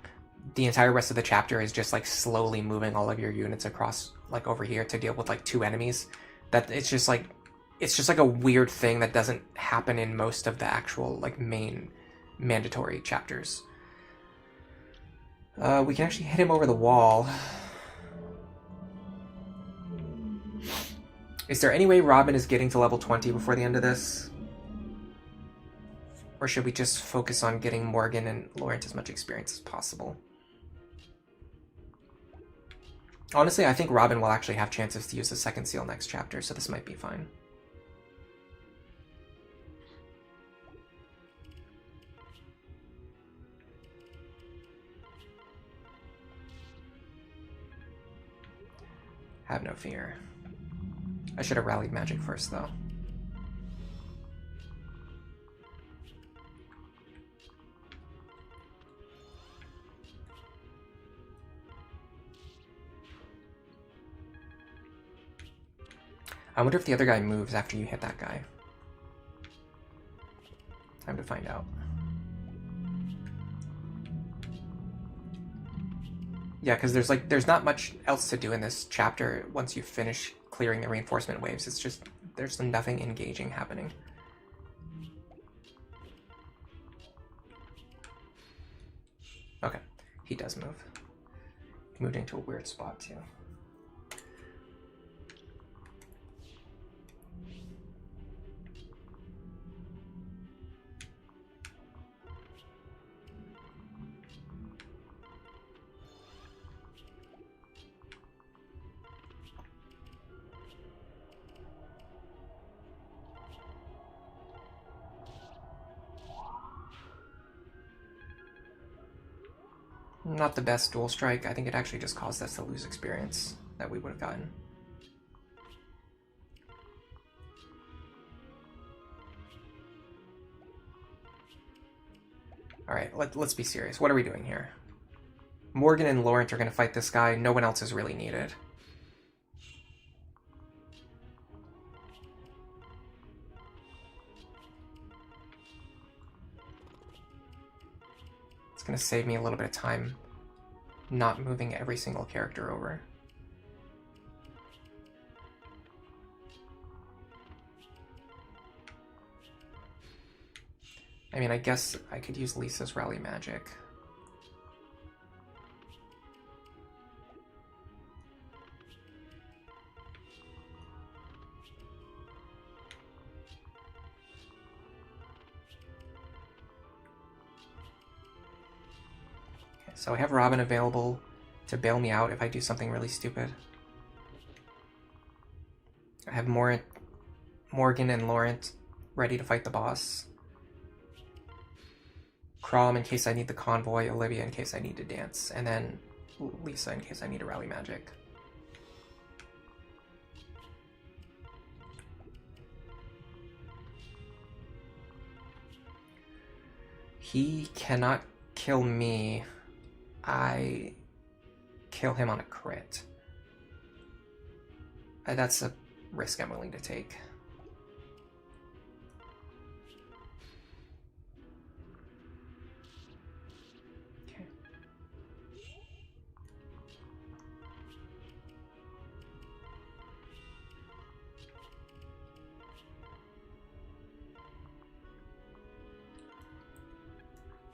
the entire rest of the chapter is just like slowly moving all of your units across like over here to deal with like 2 enemies. That it's just like a weird thing that doesn't happen in most of the actual like main mandatory chapters. We can actually hit him over the wall. Is there any way Robin is getting to level 20 before the end of this? Or should we just focus on getting Morgan and Laurent as much experience as possible? Honestly, I think Robin will actually have chances to use the second seal next chapter, so this might be fine. Have no fear. I should have rallied magic first, though. I wonder if the other guy moves after you hit that guy. Time to find out. Yeah, because there's not much else to do in this chapter once you finish clearing the reinforcement waves. It's just there's nothing engaging happening. Okay, he does move. He moved into a weird spot too. Not the best dual strike. I think it actually just caused us to lose experience that we would have gotten. Alright, let's be serious. What are we doing here? Morgan and Laurent are going to fight this guy. No one else is really needed. It's going to save me a little bit of time not moving every single character over. I mean, I guess I could use Lisa's Rally Magic. So I have Robin available to bail me out if I do something really stupid. I have Morgan and Laurent ready to fight the boss. Crom in case I need the convoy, Olivia in case I need to dance, and then Lisa in case I need to rally magic. He cannot kill me. I kill him on a crit. That's a risk I'm willing to take. Okay.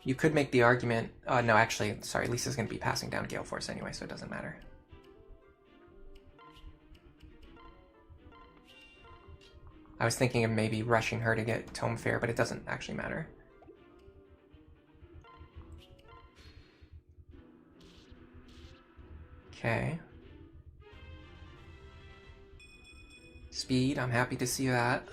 You could make the argument... no, actually, sorry, Lisa's going to be passing down Gale Force anyway, so it doesn't matter. I was thinking of maybe rushing her to get Tome Fair, but it doesn't actually matter. Okay. Speed, I'm happy to see that.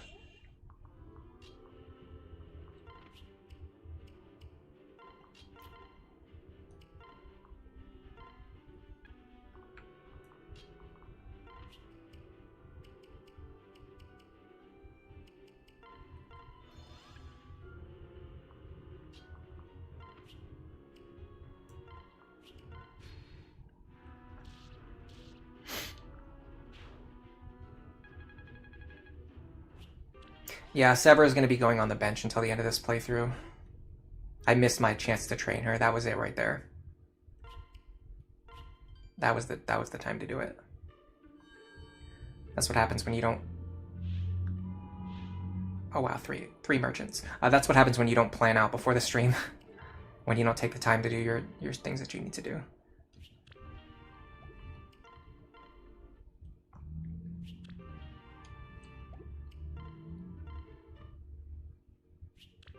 Yeah, Severa is going to be going on the bench until the end of this playthrough. I missed my chance to train her. That was it right there. That was the time to do it. That's what happens when you don't... Oh wow, three merchants. That's what happens when you don't plan out before the stream. When you don't take the time to do your things that you need to do.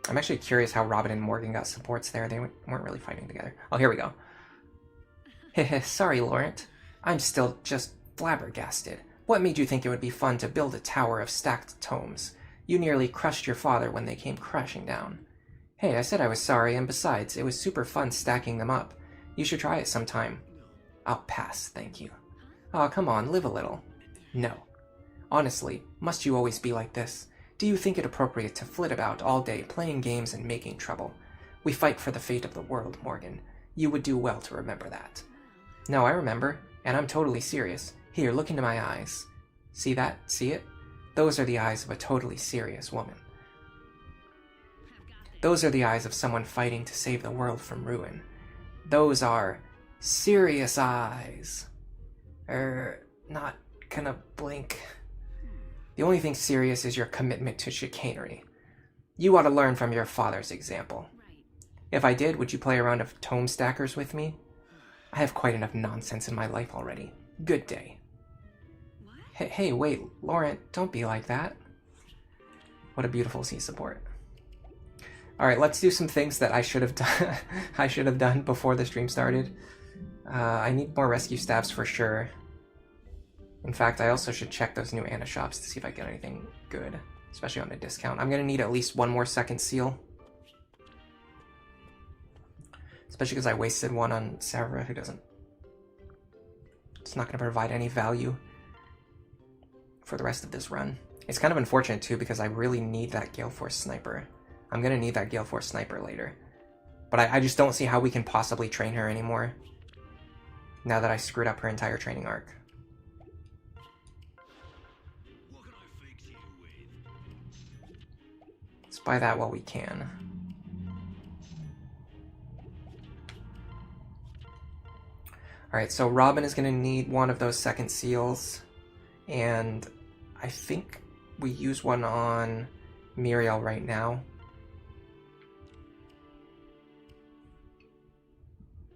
I'm actually curious how Robin and Morgan got supports there. They weren't really fighting together. Oh, here we go. Heh, sorry, Laurent. I'm still just flabbergasted. What made you think it would be fun to build a tower of stacked tomes? You nearly crushed your father when they came crashing down. Hey, I said I was sorry, and besides, it was super fun stacking them up. You should try it sometime. I'll pass, thank you. Aw, come on, live a little. No. Honestly, must you always be like this? Do you think it appropriate to flit about all day playing games and making trouble? We fight for the fate of the world, Morgan. You would do well to remember that. No, I remember, and I'm totally serious. Here, look into my eyes. See that? See it? Those are the eyes of a totally serious woman. Those are the eyes of someone fighting to save the world from ruin. Those are serious eyes. Not gonna blink. The only thing serious is your commitment to chicanery. You ought to learn from your father's example. If I did, would you play a round of tome stackers with me? I have quite enough nonsense in my life already. Good day. Hey, wait, Laurent, don't be like that. What a beautiful C support. Alright, let's do some things that I should have done I should have done before the stream started. I need more rescue staffs for sure. In fact, I also should check those new Anna shops to see if I get anything good, especially on a discount. I'm gonna need at least one more second seal. Especially because I wasted one on Severa, who doesn't... It's not gonna provide any value for the rest of this run. It's kind of unfortunate too, because I really need that Gale Force Sniper. I'm gonna need that Gale Force Sniper later. But I just don't see how we can possibly train her anymore, now that I screwed up her entire training arc. Let's buy that while we can. Alright, so Robin is gonna need one of those second seals, and I think we use one on Muriel right now.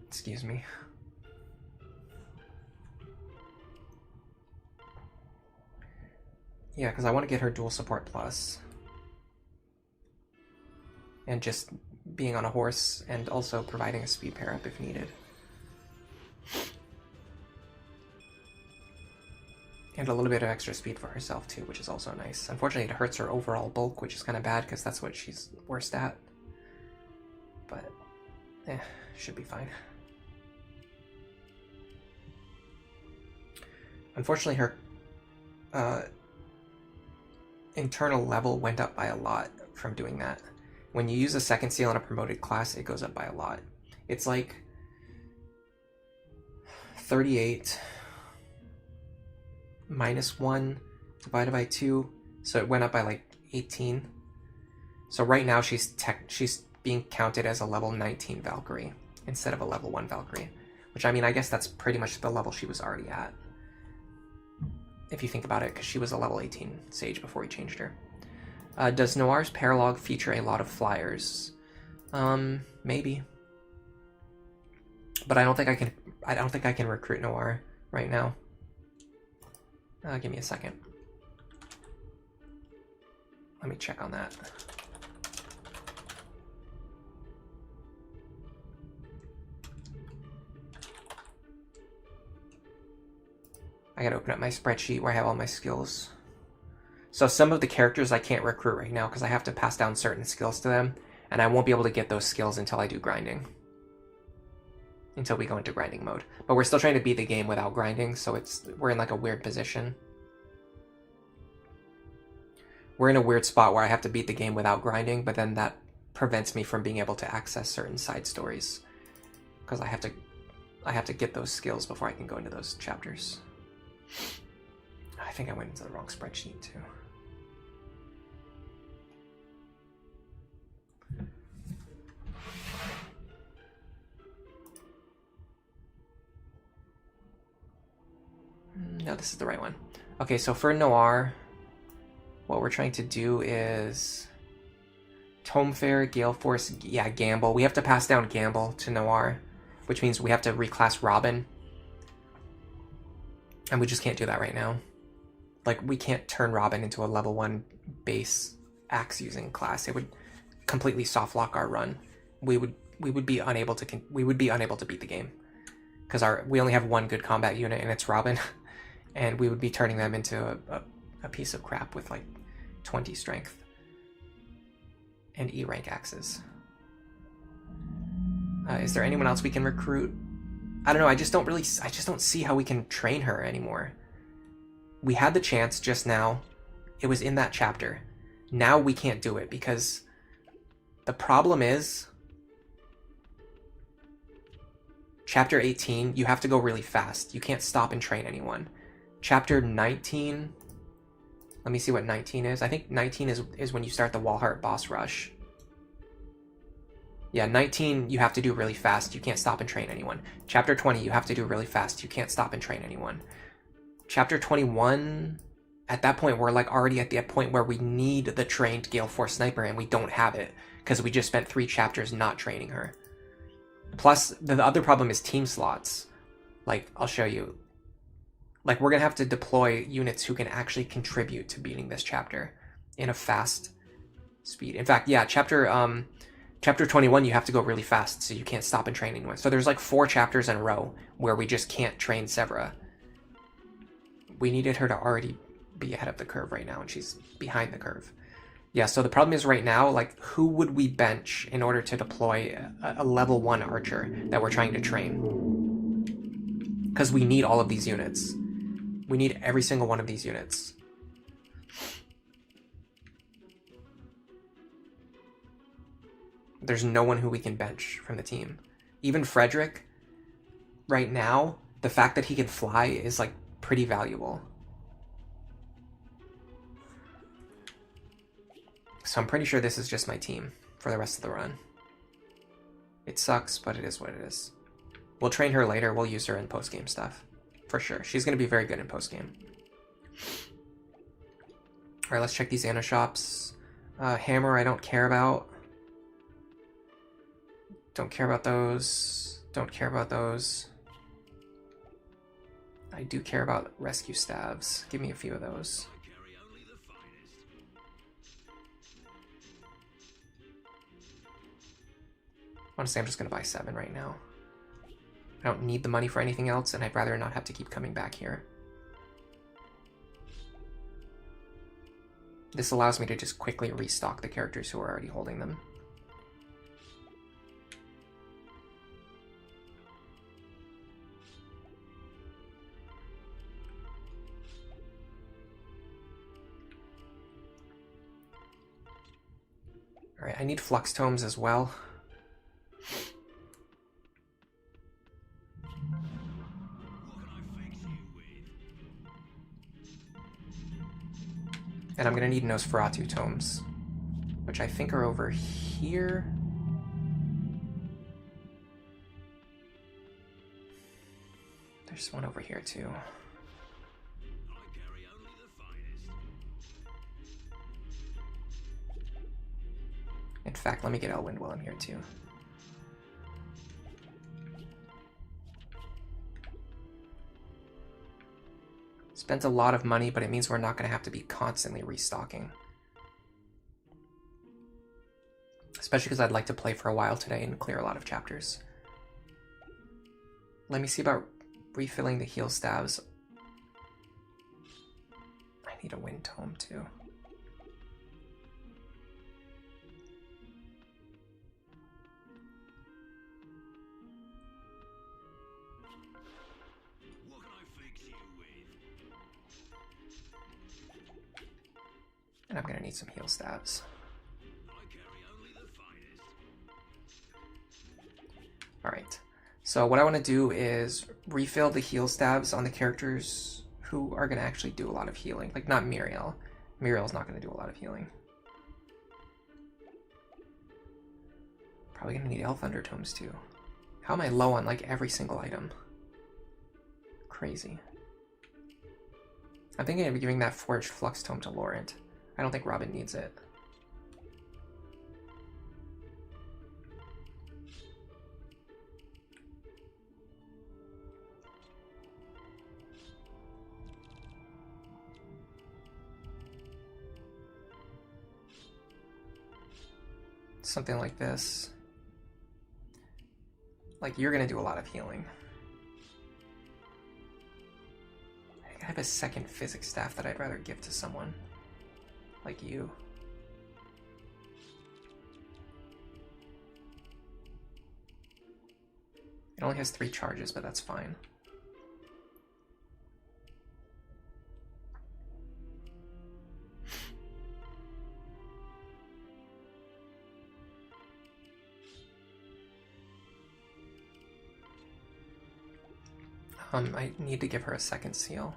Excuse me. Yeah, because I want to get her dual support plus. And just being on a horse and also providing a speed pair up if needed. And a little bit of extra speed for herself too, which is also nice. Unfortunately, it hurts her overall bulk, which is kind of bad because that's what she's worst at. But, should be fine. Unfortunately, her internal level went up by a lot from doing that. When you use a second seal in a promoted class, it goes up by a lot. It's like 38 minus 1 divided by 2, so it went up by like 18. So right now she's being counted as a level 19 Valkyrie instead of a level 1 Valkyrie, which, I mean, I guess that's pretty much the level she was already at, if you think about it, because she was a level 18 Sage before we changed her. Does Noir's paralog feature a lot of flyers? Maybe. But I don't think I can recruit Noir right now. Give me a second. Let me check on that. I gotta open up my spreadsheet where I have all my skills. So some of the characters I can't recruit right now because I have to pass down certain skills to them, and I won't be able to get those skills until I do grinding. Until we go into grinding mode. But we're still trying to beat the game without grinding, so we're in like a weird position. We're in a weird spot where I have to beat the game without grinding, but then that prevents me from being able to access certain side stories. Because I have to get those skills before I can go into those chapters. I think I went into the wrong spreadsheet too. No, this is the right one. Okay, so for Noir, what we're trying to do is Tome Fair, Gale Force, yeah, Gamble. We have to pass down Gamble to Noir, which means we have to reclass Robin. And we just can't do that right now. Like, we can't turn Robin into a level 1 base axe using class. It would completely soft lock our run. We would be unable to beat the game because we only have one good combat unit and it's Robin, and we would be turning them into a piece of crap with like 20 strength and E rank axes. Is there anyone else we can recruit? I don't know. I just don't see how we can train her anymore. We had the chance just now. It was in that chapter. Now we can't do it because the problem is Chapter 18, you have to go really fast. You can't stop and train anyone. Chapter 19, let me see what 19 is. I think 19 is when you start the Walhart boss rush. Yeah, 19, you have to do really fast. You can't stop and train anyone. Chapter 20, you have to do really fast. You can't stop and train anyone. Chapter 21, at that point, we're like already at the point where we need the trained Gale Force Sniper, and we don't have it because we just spent 3 chapters not training her. Plus, the other problem is team slots. Like, I'll show you. Like, we're going to have to deploy units who can actually contribute to beating this chapter in a fast speed. In fact, yeah, Chapter 21, you have to go really fast, so you can't stop and train anyone. So there's like 4 chapters in a row where we just can't train Severa. We needed her to already be ahead of the curve right now, and she's behind the curve. Yeah, so the problem is right now, like, who would we bench in order to deploy a level 1 archer that we're trying to train? Because we need all of these units. We need every single one of these units. There's no one who we can bench from the team. Even Frederick, right now, the fact that he can fly is, like, pretty valuable. So I'm pretty sure this is just my team for the rest of the run. It sucks, but it is what it is. We'll train her later. We'll use her in post-game stuff. For sure. She's going to be very good in post-game. Alright, let's check these Anna shops. Hammer, I don't care about. Don't care about those. Don't care about those. I do care about rescue staves. Give me a few of those. Honestly, I'm just going to buy 7 right now. I don't need the money for anything else, and I'd rather not have to keep coming back here. This allows me to just quickly restock the characters who are already holding them. Alright, I need flux tomes as well. And I'm going to need Nosferatu tomes, which I think are over here. There's one over here too. In fact, let me get Elwind while I'm here too. Spent a lot of money, but it means we're not going to have to be constantly restocking. Especially because I'd like to play for a while today and clear a lot of chapters. Let me see about refilling the heal staves. I need a wind tome too. And I'm going to need some heal staves. Alright, so what I want to do is refill the heal staves on the characters who are going to actually do a lot of healing. Like, not Muriel. Muriel's not going to do a lot of healing. Probably going to need Elf Undertones too. How am I low on, like, every single item? Crazy. I'm thinking of giving that Forged Flux Tome to Laurent. I don't think Robin needs it. Something like this. Like, you're gonna do a lot of healing. I have a second physics staff that I'd rather give to someone like you. It only has 3 charges, but that's fine. I need to give her a second seal,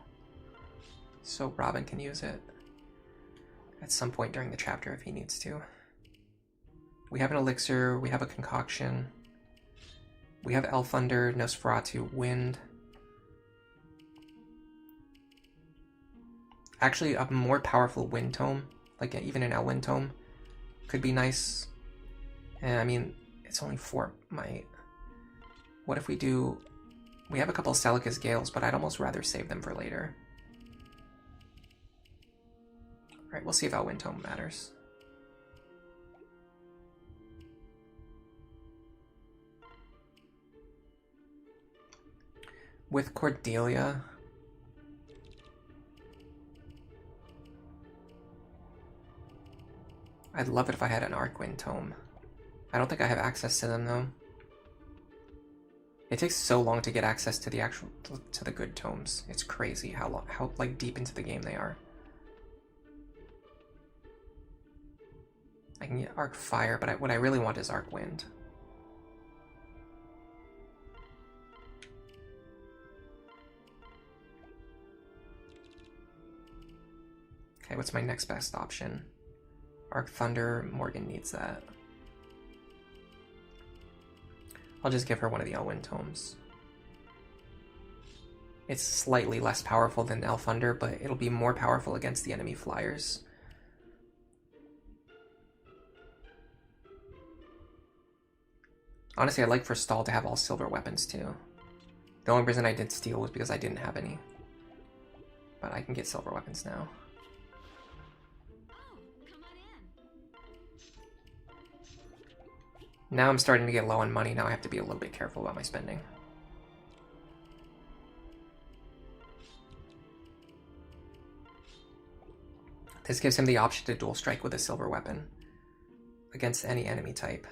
so Robin can use it at some point during the chapter if he needs to. We have an elixir, we have a concoction, we have Elfunder, Nosferatu, Wind. Actually, a more powerful Wind Tome, like even an Elwind Tome, could be nice. And I mean, it's only 4 might. What if we do... We have a couple of Celicus Gales, but I'd almost rather save them for later. Alright, we'll see if Elwind Tome matters. With Cordelia... I'd love it if I had an Arcwind Tome. I don't think I have access to them, though. It takes so long to get access to the good tomes. It's crazy how like deep into the game they are. I can get Arc Fire, but what I really want is Arc Wind. Okay, what's my next best option? Arc Thunder, Morgan needs that. I'll just give her one of the Elwind Tomes. It's slightly less powerful than Elfunder, but it'll be more powerful against the enemy flyers. Honestly, I'd like for Stall to have all silver weapons too. The only reason I did steel was because I didn't have any. But I can get silver weapons now. Now I'm starting to get low on money. Now I have to be a little bit careful about my spending. This gives him the option to dual strike with a silver weapon against any enemy type.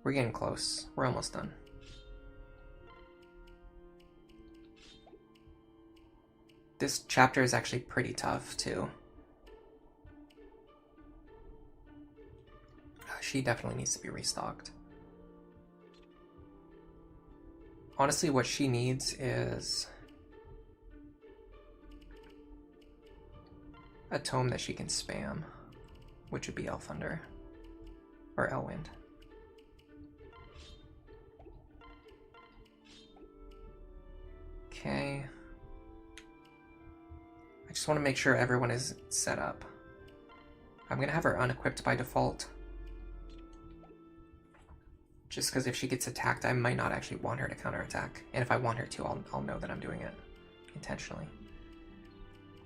We're getting close. We're almost done. This chapter is actually pretty tough, too. She definitely needs to be restocked. Honestly, what she needs is a tome that she can spam, which would be Elfunder or Elwind. Okay. I just want to make sure everyone is set up. I'm going to have her unequipped by default. Just because if she gets attacked, I might not actually want her to counterattack. And if I want her to, I'll know that I'm doing it intentionally.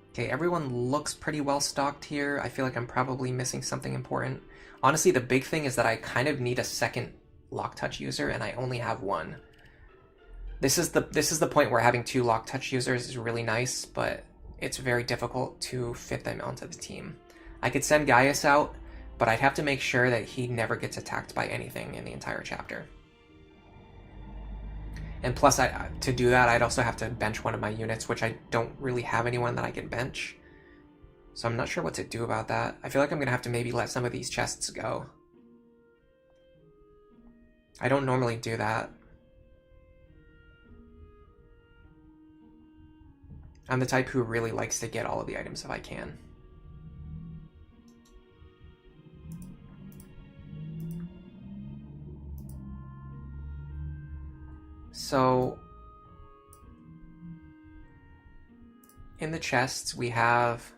Okay, everyone looks pretty well stocked here. I feel like I'm probably missing something important. Honestly, the big thing is that I kind of need a second lock touch user, and I only have one. This is the point where having 2 lock touch users is really nice, but it's very difficult to fit them onto the team. I could send Gaius out, but I'd have to make sure that he never gets attacked by anything in the entire chapter. And plus, to do that, I'd also have to bench one of my units, which I don't really have anyone that I can bench. So I'm not sure what to do about that. I feel like I'm going to have to maybe let some of these chests go. I don't normally do that. I'm the type who really likes to get all of the items if I can. So in the chests we have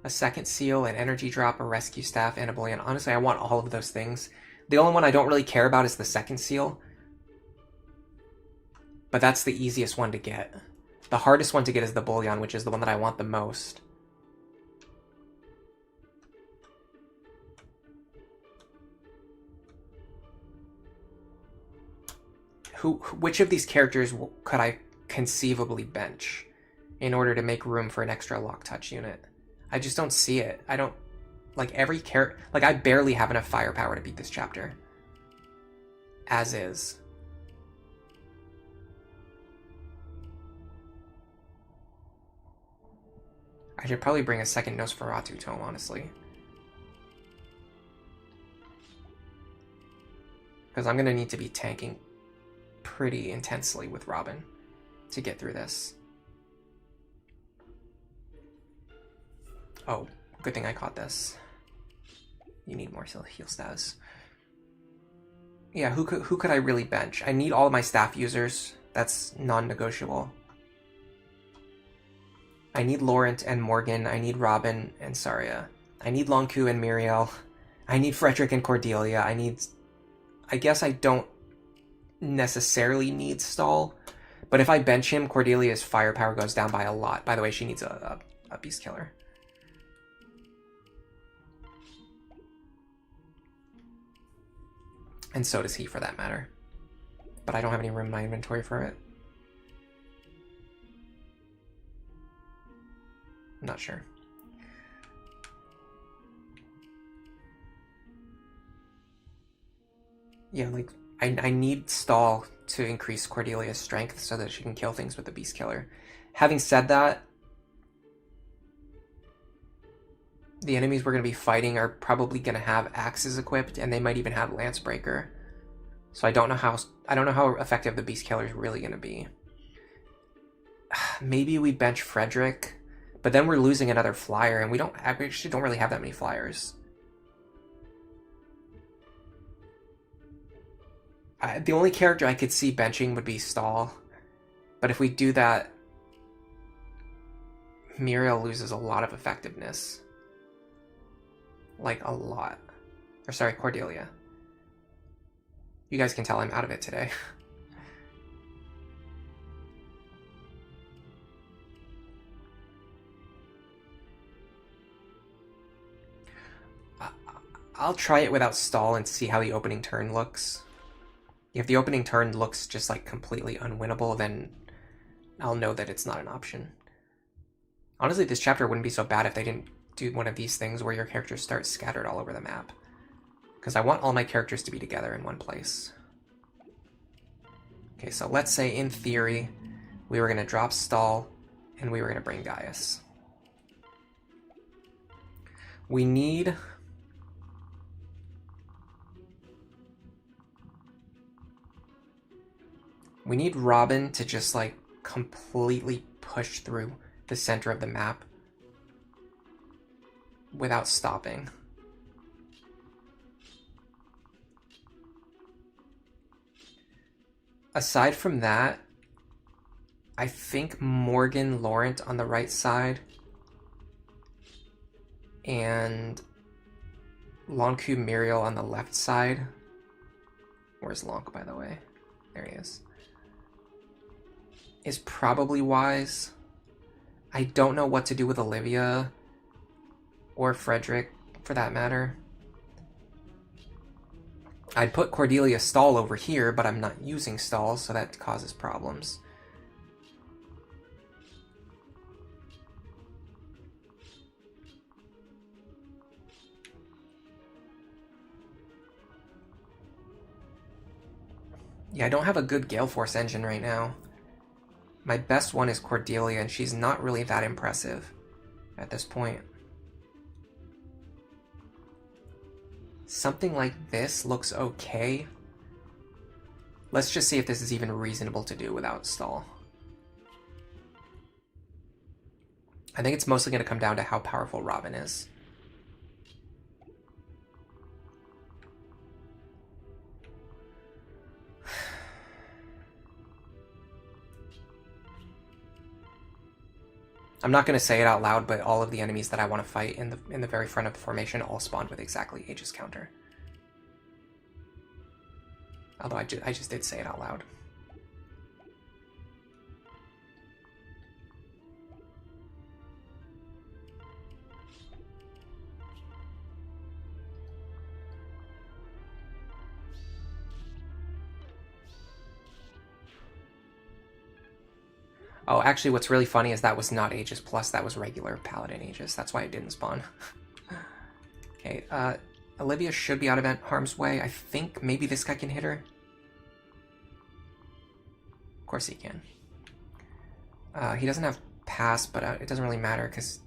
a second seal, an energy drop, a rescue staff, and a bullion. Honestly, I want all of those things. The only one I don't really care about is the second seal. But that's the easiest one to get. The hardest one to get is the bullion, which is the one that I want the most. Which of these characters could I conceivably bench in order to make room for an extra lock touch unit? I just don't see it. I don't... Like, every character... Like, I barely have enough firepower to beat this chapter. As is. I should probably bring a second Nosferatu tome, honestly. Because I'm going to need to be tanking pretty intensely with Robin to get through this. Oh, good thing I caught this. You need more heal stats. Yeah, who could I really bench? I need all of my staff users. That's non-negotiable. I need Laurent and Morgan. I need Robin and Tharja. I need Lonku and Miriel. I need Frederick and Cordelia. I guess I don't necessarily need Stall, but if I bench him, Cordelia's firepower goes down by a lot. By the way, she needs a beast killer. And so does he, for that matter. But I don't have any room in my inventory for it. I'm not sure. Yeah, like, I need Stall to increase Cordelia's strength so that she can kill things with the beast killer. Having said that, the enemies we're going to be fighting are probably going to have axes equipped, and they might even have Lancebreaker. So I don't know how effective the beast killer is really going to be. Maybe we bench Frederick, but then we're losing another flyer, and we actually don't really have that many flyers. The only character I could see benching would be Stall, but if we do that, Miriel loses a lot of effectiveness. Like, a lot. Or sorry, Cordelia. You guys can tell I'm out of it today. I'll try it without Stall and see how the opening turn looks. If the opening turn looks just like completely unwinnable, then I'll know that it's not an option. Honestly, this chapter wouldn't be so bad if they didn't do one of these things where your characters start scattered all over the map. Because I want all my characters to be together in one place. Okay, so let's say, in theory, we were going to drop Stall, and we were going to bring Gaius. We need... We need Robin to just, like, completely push through the center of the map without stopping. Aside from that, I think Morgan Laurent on the right side and Lonku Miriel on the left side. Where's Lonk, by the way? There he is probably wise. I don't know what to do with Olivia or Frederick, for that matter. I'd put Cordelia Stall over here, but I'm not using Stall, so that causes problems. Yeah, I don't have a good Gale Force engine right now. My best one is Cordelia, and she's not really that impressive at this point. Something like this looks okay. Let's just see if this is even reasonable to do without stall. I think it's mostly going to come down to how powerful Robin is. I'm not going to say it out loud, but all of the enemies that I want to fight in the very front of the formation all spawned with exactly Aegis counter. Although I just did say it out loud. Oh, actually, what's really funny is that was not Aegis Plus, that was regular Paladin Aegis. That's why it didn't spawn. Okay, Olivia should be out of harm's way. I think maybe this guy can hit her. Of course he can. He doesn't have pass, but it doesn't really matter because...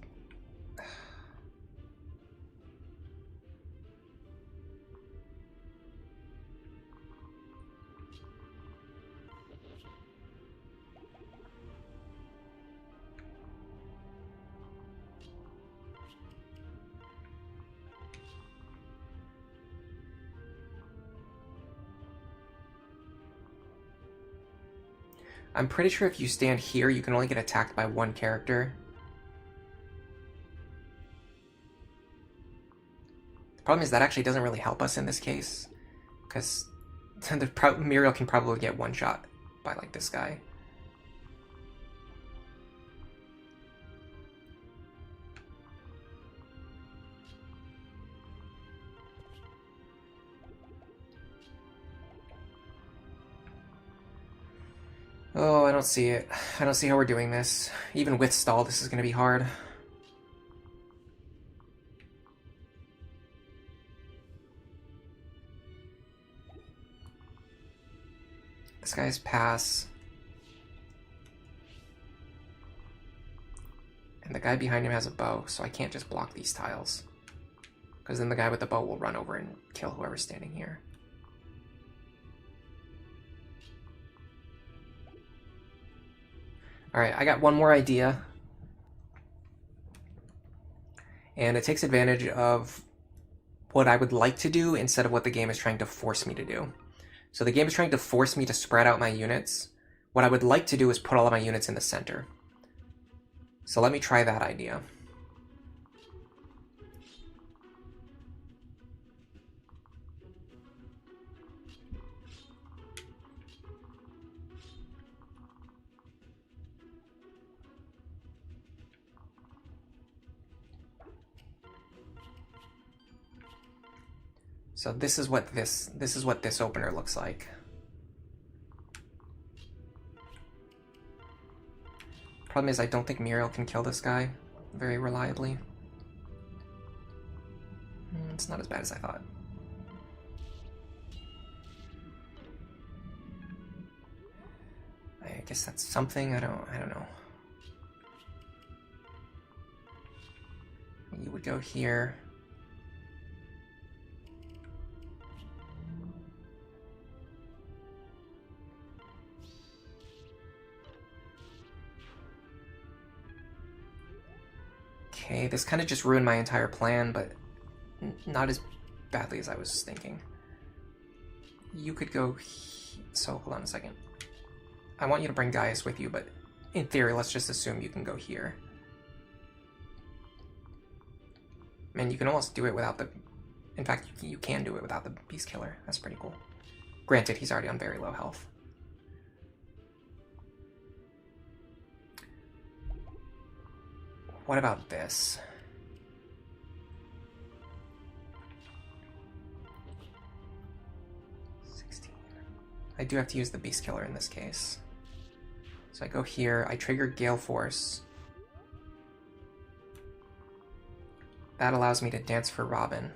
I'm pretty sure if you stand here, you can only get attacked by one character. The problem is that actually doesn't really help us in this case, because Muriel can probably get one shot by like this guy. Oh, I don't see it. I don't see how we're doing this. Even with stall, this is going to be hard. This guy's pass. And the guy behind him has a bow, so I can't just block these tiles. Because then the guy with the bow will run over and kill whoever's standing here. Alright, I got one more idea. And it takes advantage of what I would like to do instead of what the game is trying to force me to do. So the game is trying to force me to spread out my units. What I would like to do is put all of my units in the center. So let me try that idea. So this is what this opener looks like. Problem is I don't think Muriel can kill this guy very reliably. It's not as bad as I thought. I guess that's something. I don't know. You would go here. Okay, this kind of just ruined my entire plan, but not as badly as I was thinking. You could go... So, hold on a second. I want you to bring Gaius with you, but in theory, let's just assume you can go here. Man, you can almost do it without the... In fact, you can do it without the Beast Killer. That's pretty cool. Granted, he's already on very low health. What about this? I do have to use the Beast Killer in this case. So I go here, I trigger Gale Force. That allows me to dance for Robin.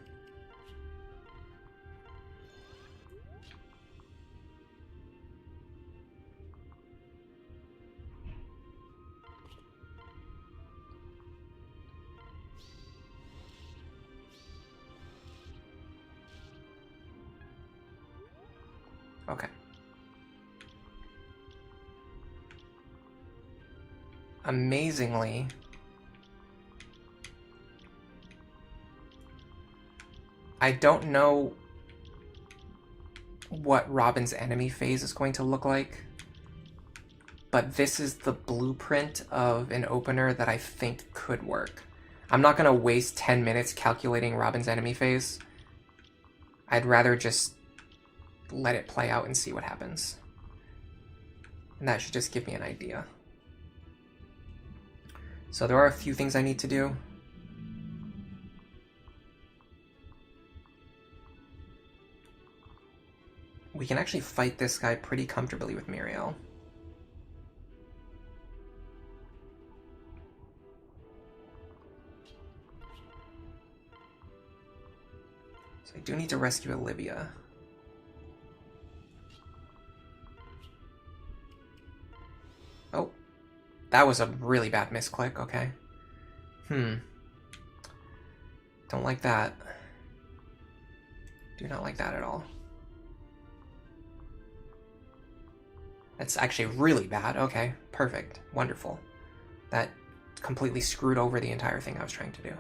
Okay. Amazingly, I don't know what Robin's enemy phase is going to look like, but this is the blueprint of an opener that I think could work. I'm not going to waste 10 minutes calculating Robin's enemy phase. I'd rather just let it play out and see what happens. And that should just give me an idea. So there are a few things I need to do. We can actually fight this guy pretty comfortably with Muriel. So I do need to rescue Olivia. Oh, that was a really bad misclick, okay. Don't like that. Do not like that at all. That's actually really bad. Okay, perfect. Wonderful. That completely screwed over the entire thing I was trying to do.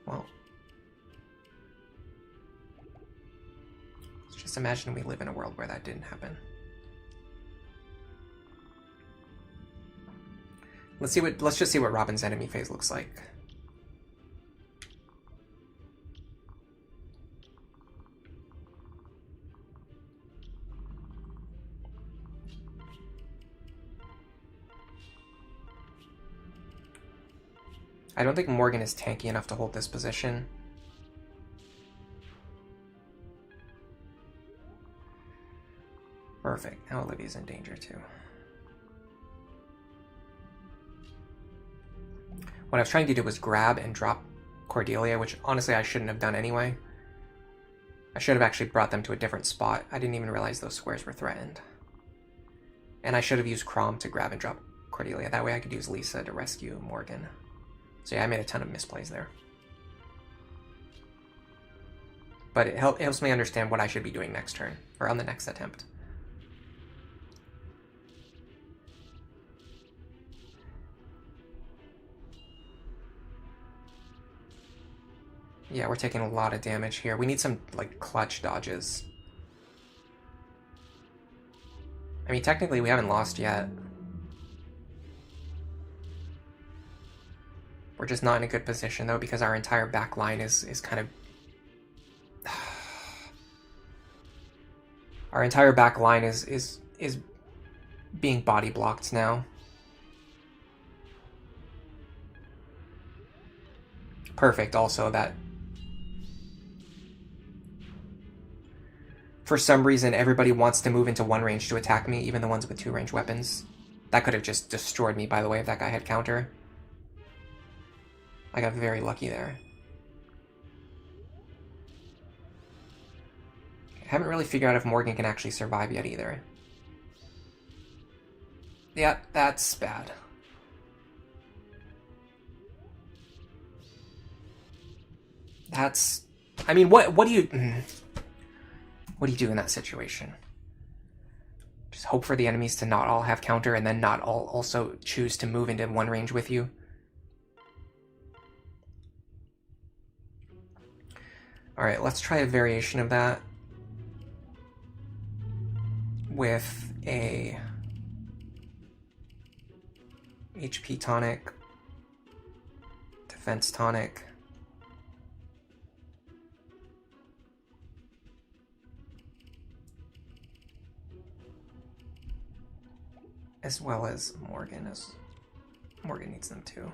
Well. Let's just imagine we live in a world where that didn't happen. Let's just see what Robin's enemy phase looks like. I don't think Morgan is tanky enough to hold this position. Perfect. Now Olivia's in danger too. What I was trying to do was grab and drop Cordelia, which honestly I shouldn't have done anyway. I should have actually brought them to a different spot. I didn't even realize those squares were threatened. And I should have used Crom to grab and drop Cordelia. That way I could use Lisa to rescue Morgan. So yeah, I made a ton of misplays there. But it helps me understand what I should be doing next turn, or on the next attempt. Yeah, we're taking a lot of damage here. We need some, like, clutch dodges. I mean, technically we haven't lost yet. We're just not in a good position, though, because our entire back line is kind of... Our entire back line is being body blocked now. Perfect, also, that... For some reason, everybody wants to move into one range to attack me, even the ones with 2-range weapons. That could have just destroyed me, by the way, if that guy had counter. I got very lucky there. I haven't really figured out if Morgan can actually survive yet either. Yeah, that's bad. That's... I mean, what do you... What do you do in that situation? Just hope for the enemies to not all have counter and then not all also choose to move into one range with you? Alright, let's try a variation of that with a HP tonic, defense tonic, as well as Morgan, as Morgan needs them too.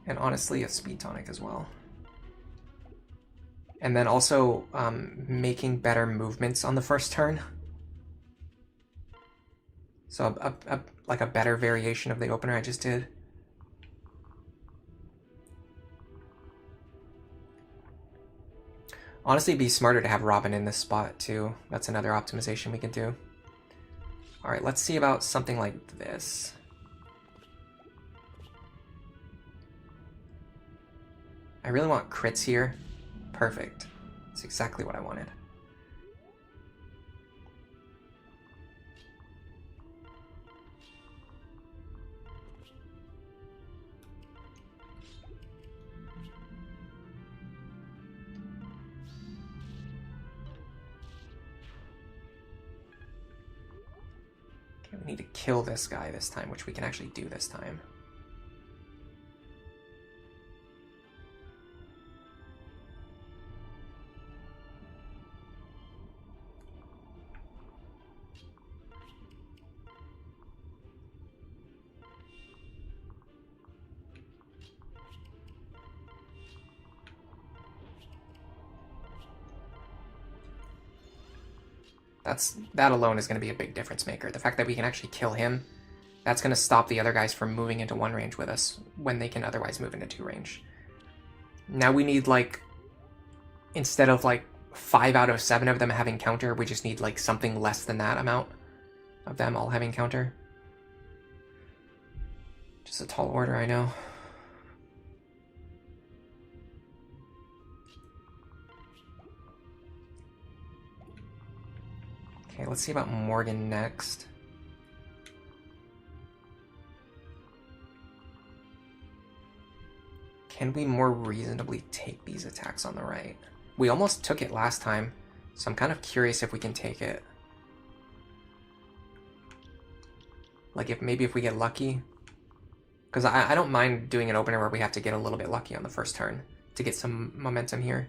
And honestly, a speed tonic as well. And then also making better movements on the first turn. So like a better variation of the opener I just did. Honestly, it'd be smarter to have Robin in this spot too. That's another optimization we could do. Alright, let's see about something like this. I really want crits here. Perfect. That's exactly what I wanted. Okay, we need to kill this guy this time, which we can actually do this time. That alone is going to be a big difference maker. The fact that we can actually kill him, that's going to stop the other guys from moving into 1 range with us when they can otherwise move into 2 range. Now we need, like, instead of like 5 out of 7 of them having counter, we just need like something less than that amount of them all having counter. Just a tall order, I know. Okay, let's see about Morgan next. Can we more reasonably take these attacks on the right? We almost took it last time, so I'm kind of curious if we can take it. Like, if maybe if we get lucky. Because I don't mind doing an opener where we have to get a little bit lucky on the first turn to get some momentum here.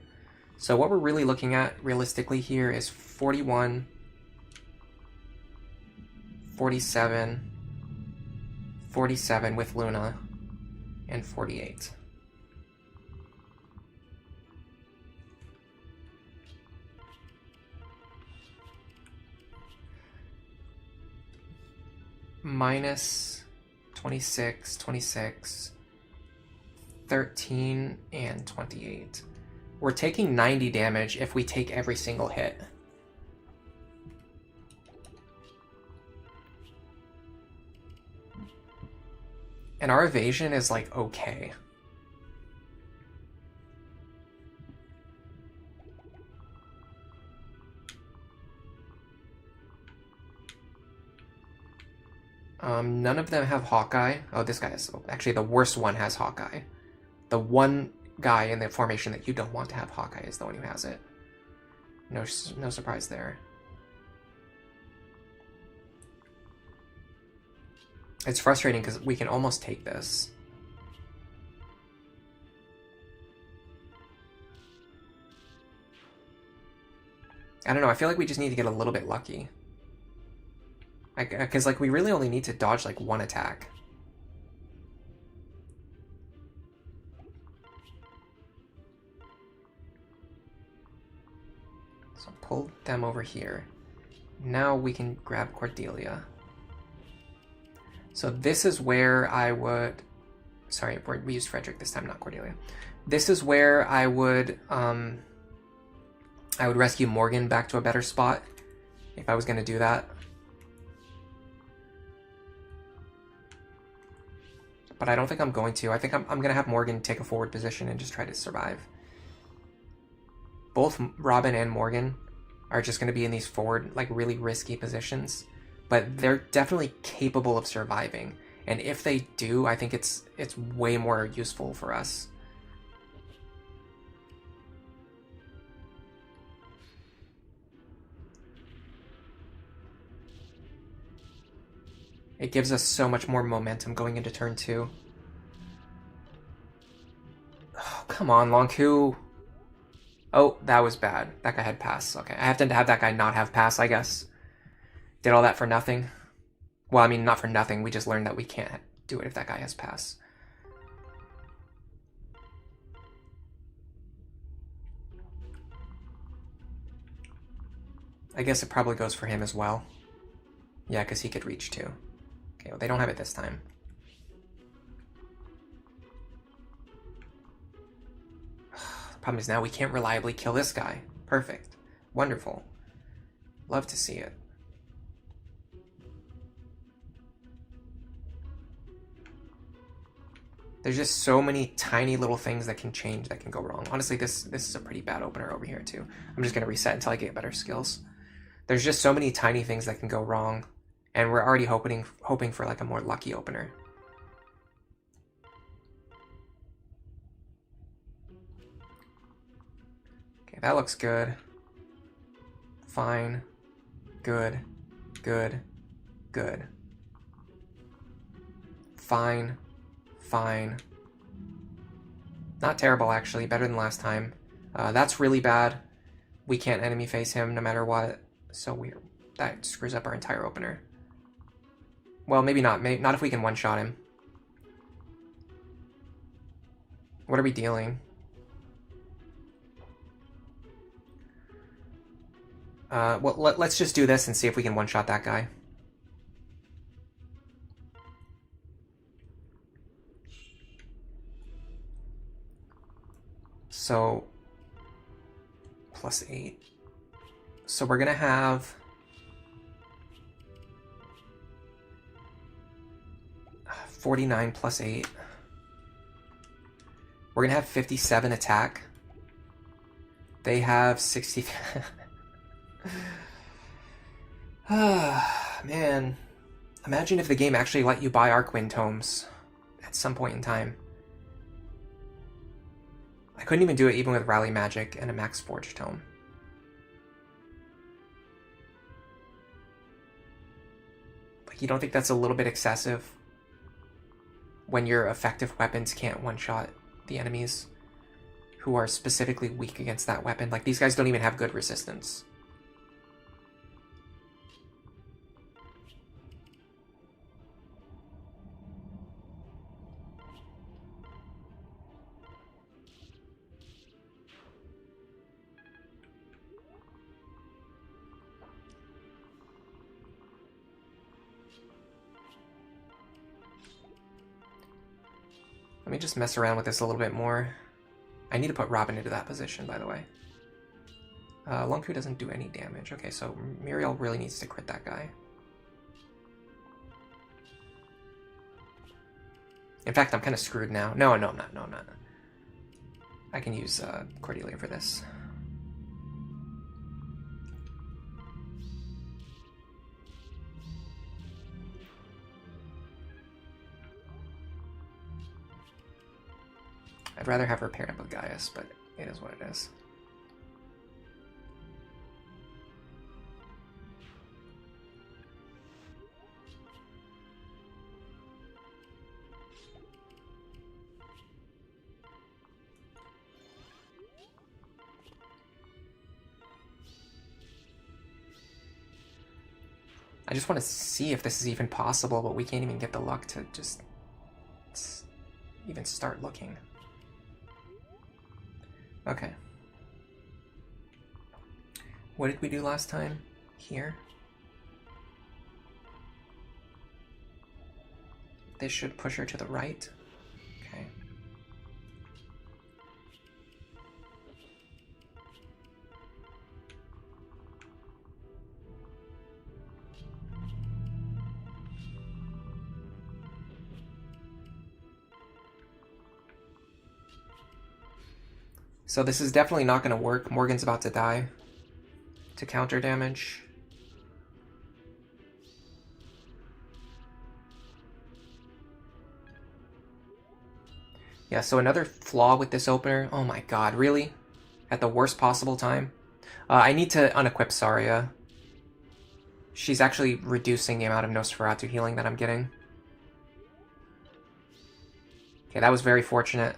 So what we're really looking at realistically here is 41, 47, 47 with Luna, and 48. Minus 26, 26, 13, and 28. We're taking 90 damage if we take every single hit. And our evasion is like okay. None of them have Hawkeye. Oh, this guy is... Actually, the worst one has Hawkeye. The one guy in the formation that you don't want to have Hawkeye is the one who has it. No surprise there. It's frustrating because we can almost take this. I don't know, I feel like we just need to get a little bit lucky. Because, like, we really only need to dodge, like, 1 attack. So pull them over here. Now we can grab Cordelia. So this is where I would... Sorry, we used Frederick this time, not Cordelia. This is where I would rescue Morgan back to a better spot if I was going to do that. But I don't think I'm going to. I think I'm going to have Morgan take a forward position and just try to survive. Both Robin and Morgan are just going to be in these forward, like, really risky positions. But they're definitely capable of surviving. And if they do, I think it's way more useful for us. It gives us so much more momentum going into turn 2. Oh, come on, Lonku. Oh, that was bad. That guy had pass. Okay, I have to have that guy not have pass, I guess. Did all that for nothing? Well, I mean, not for nothing. We just learned that we can't do it if that guy has pass. I guess it probably goes for him as well. Yeah, because he could reach too. Okay, well, they don't have it this time. The problem is now we can't reliably kill this guy. Perfect. Wonderful. Love to see it. There's just so many tiny little things that can change, that can go wrong. Honestly, this is a pretty bad opener over here too. I'm just gonna reset until I get better skills. There's just so many tiny things that can go wrong, and we're already hoping for like a more lucky opener. Okay, that looks good. Fine. Good. Good. Good. Fine. Fine. Not terrible, actually. Better than last time. That's really bad. We can't enemy face him no matter what. So weird. That screws up our entire opener. Well, maybe not. Not if we can one-shot him. What are we dealing? Well, let's just do this and see if we can one-shot that guy. So, +8. So we're gonna have 49 + 8. We're gonna have 57 attack. They have 60. Man, imagine if the game actually let you buy Arcwind tomes at some point in time. I couldn't even do it even with Rally Magic and a Max Forge tome. Like, you don't think that's a little bit excessive? When your effective weapons can't one-shot the enemies who are specifically weak against that weapon. Like, these guys don't even have good resistance. Let me just mess around with this a little bit more. I need to put Robin into that position, by the way. Lunku doesn't do any damage. Okay, so Muriel really needs to crit that guy. In fact, I'm kind of screwed now. No, I'm not. No, I'm not. I can use Cordelia for this. I'd rather have her paired up with Gaius, but it is what it is. I just want to see if this is even possible, but we can't even get the luck to just even start looking. Okay. What did we do last time? Here? This should push her to the right. Okay. So this is definitely not going to work. Morgan's about to die to counter damage. Yeah, so another flaw with this opener. Oh my god, really? At the worst possible time? I need to unequip Tharja. She's actually reducing the amount of Nosferatu healing that I'm getting. Okay, that was very fortunate.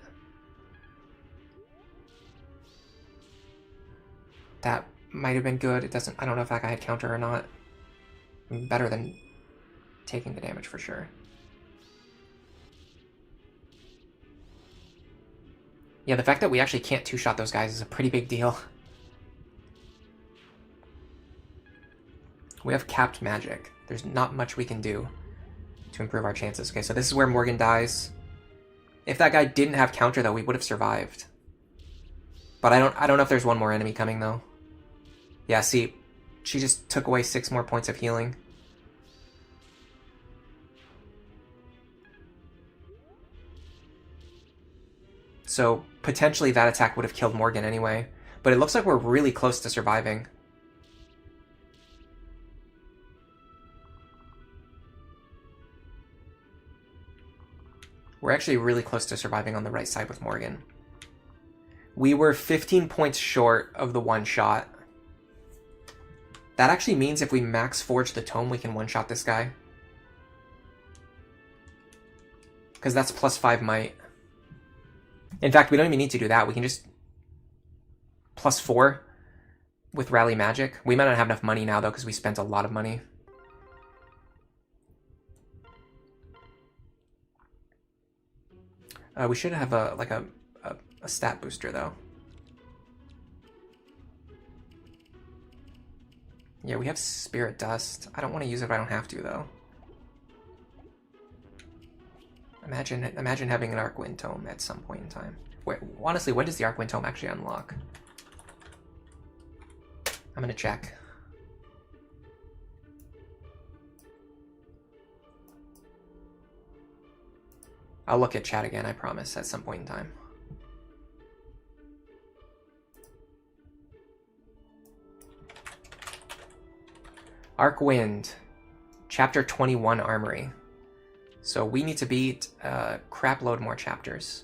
That might have been good. It doesn't. I don't know if that guy had counter or not. Better than taking the damage for sure. Yeah, the fact that we actually can't two-shot those guys is a pretty big deal. We have capped magic. There's not much we can do to improve our chances. Okay, so this is where Morgan dies. If that guy didn't have counter, though, we would have survived. But I don't know if there's one more enemy coming, though. Yeah, see, she just took away 6 more points of healing. So potentially that attack would have killed Morgan anyway. But it looks like we're really close to surviving. We're actually really close to surviving on the right side with Morgan. We were 15 points short of the one shot. That actually means if we max Forge the Tome, we can one-shot this guy. Because that's +5 might. In fact, we don't even need to do that. We can just +4 with Rally Magic. We might not have enough money now, though, because we spent a lot of money. We should have a stat booster, though. Yeah, we have Spirit Dust. I don't want to use it if I don't have to, though. Imagine having an Arcwind Tome at some point in time. Wait, honestly, when does the Arcwind Tome actually unlock? I'm gonna check. I'll look at chat again, I promise, at some point in time. Arcwind, Chapter 21 Armory. So we need to beat a crap load more chapters.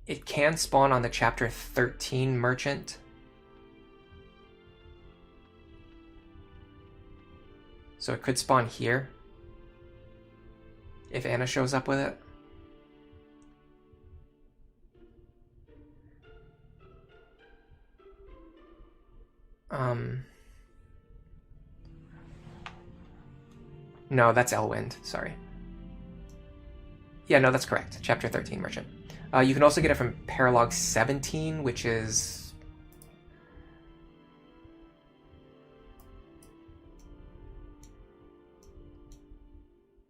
It can spawn on the Chapter 13 Merchant. So it could spawn here. If Anna shows up with it. No, that's Elwind, sorry. Yeah, no, that's correct. Chapter 13 Merchant. You can also get it from Paralog 17, which is...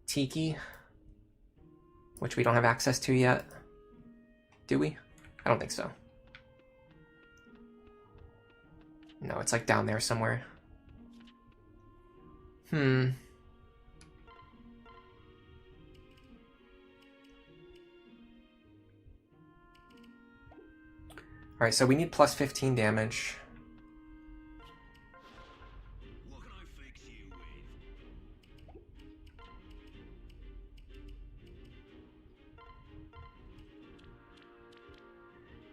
Tiki, which we don't have access to yet. Do we? I don't think so. No, it's like down there somewhere. Alright, so we need plus 15 damage. What can I fix you with?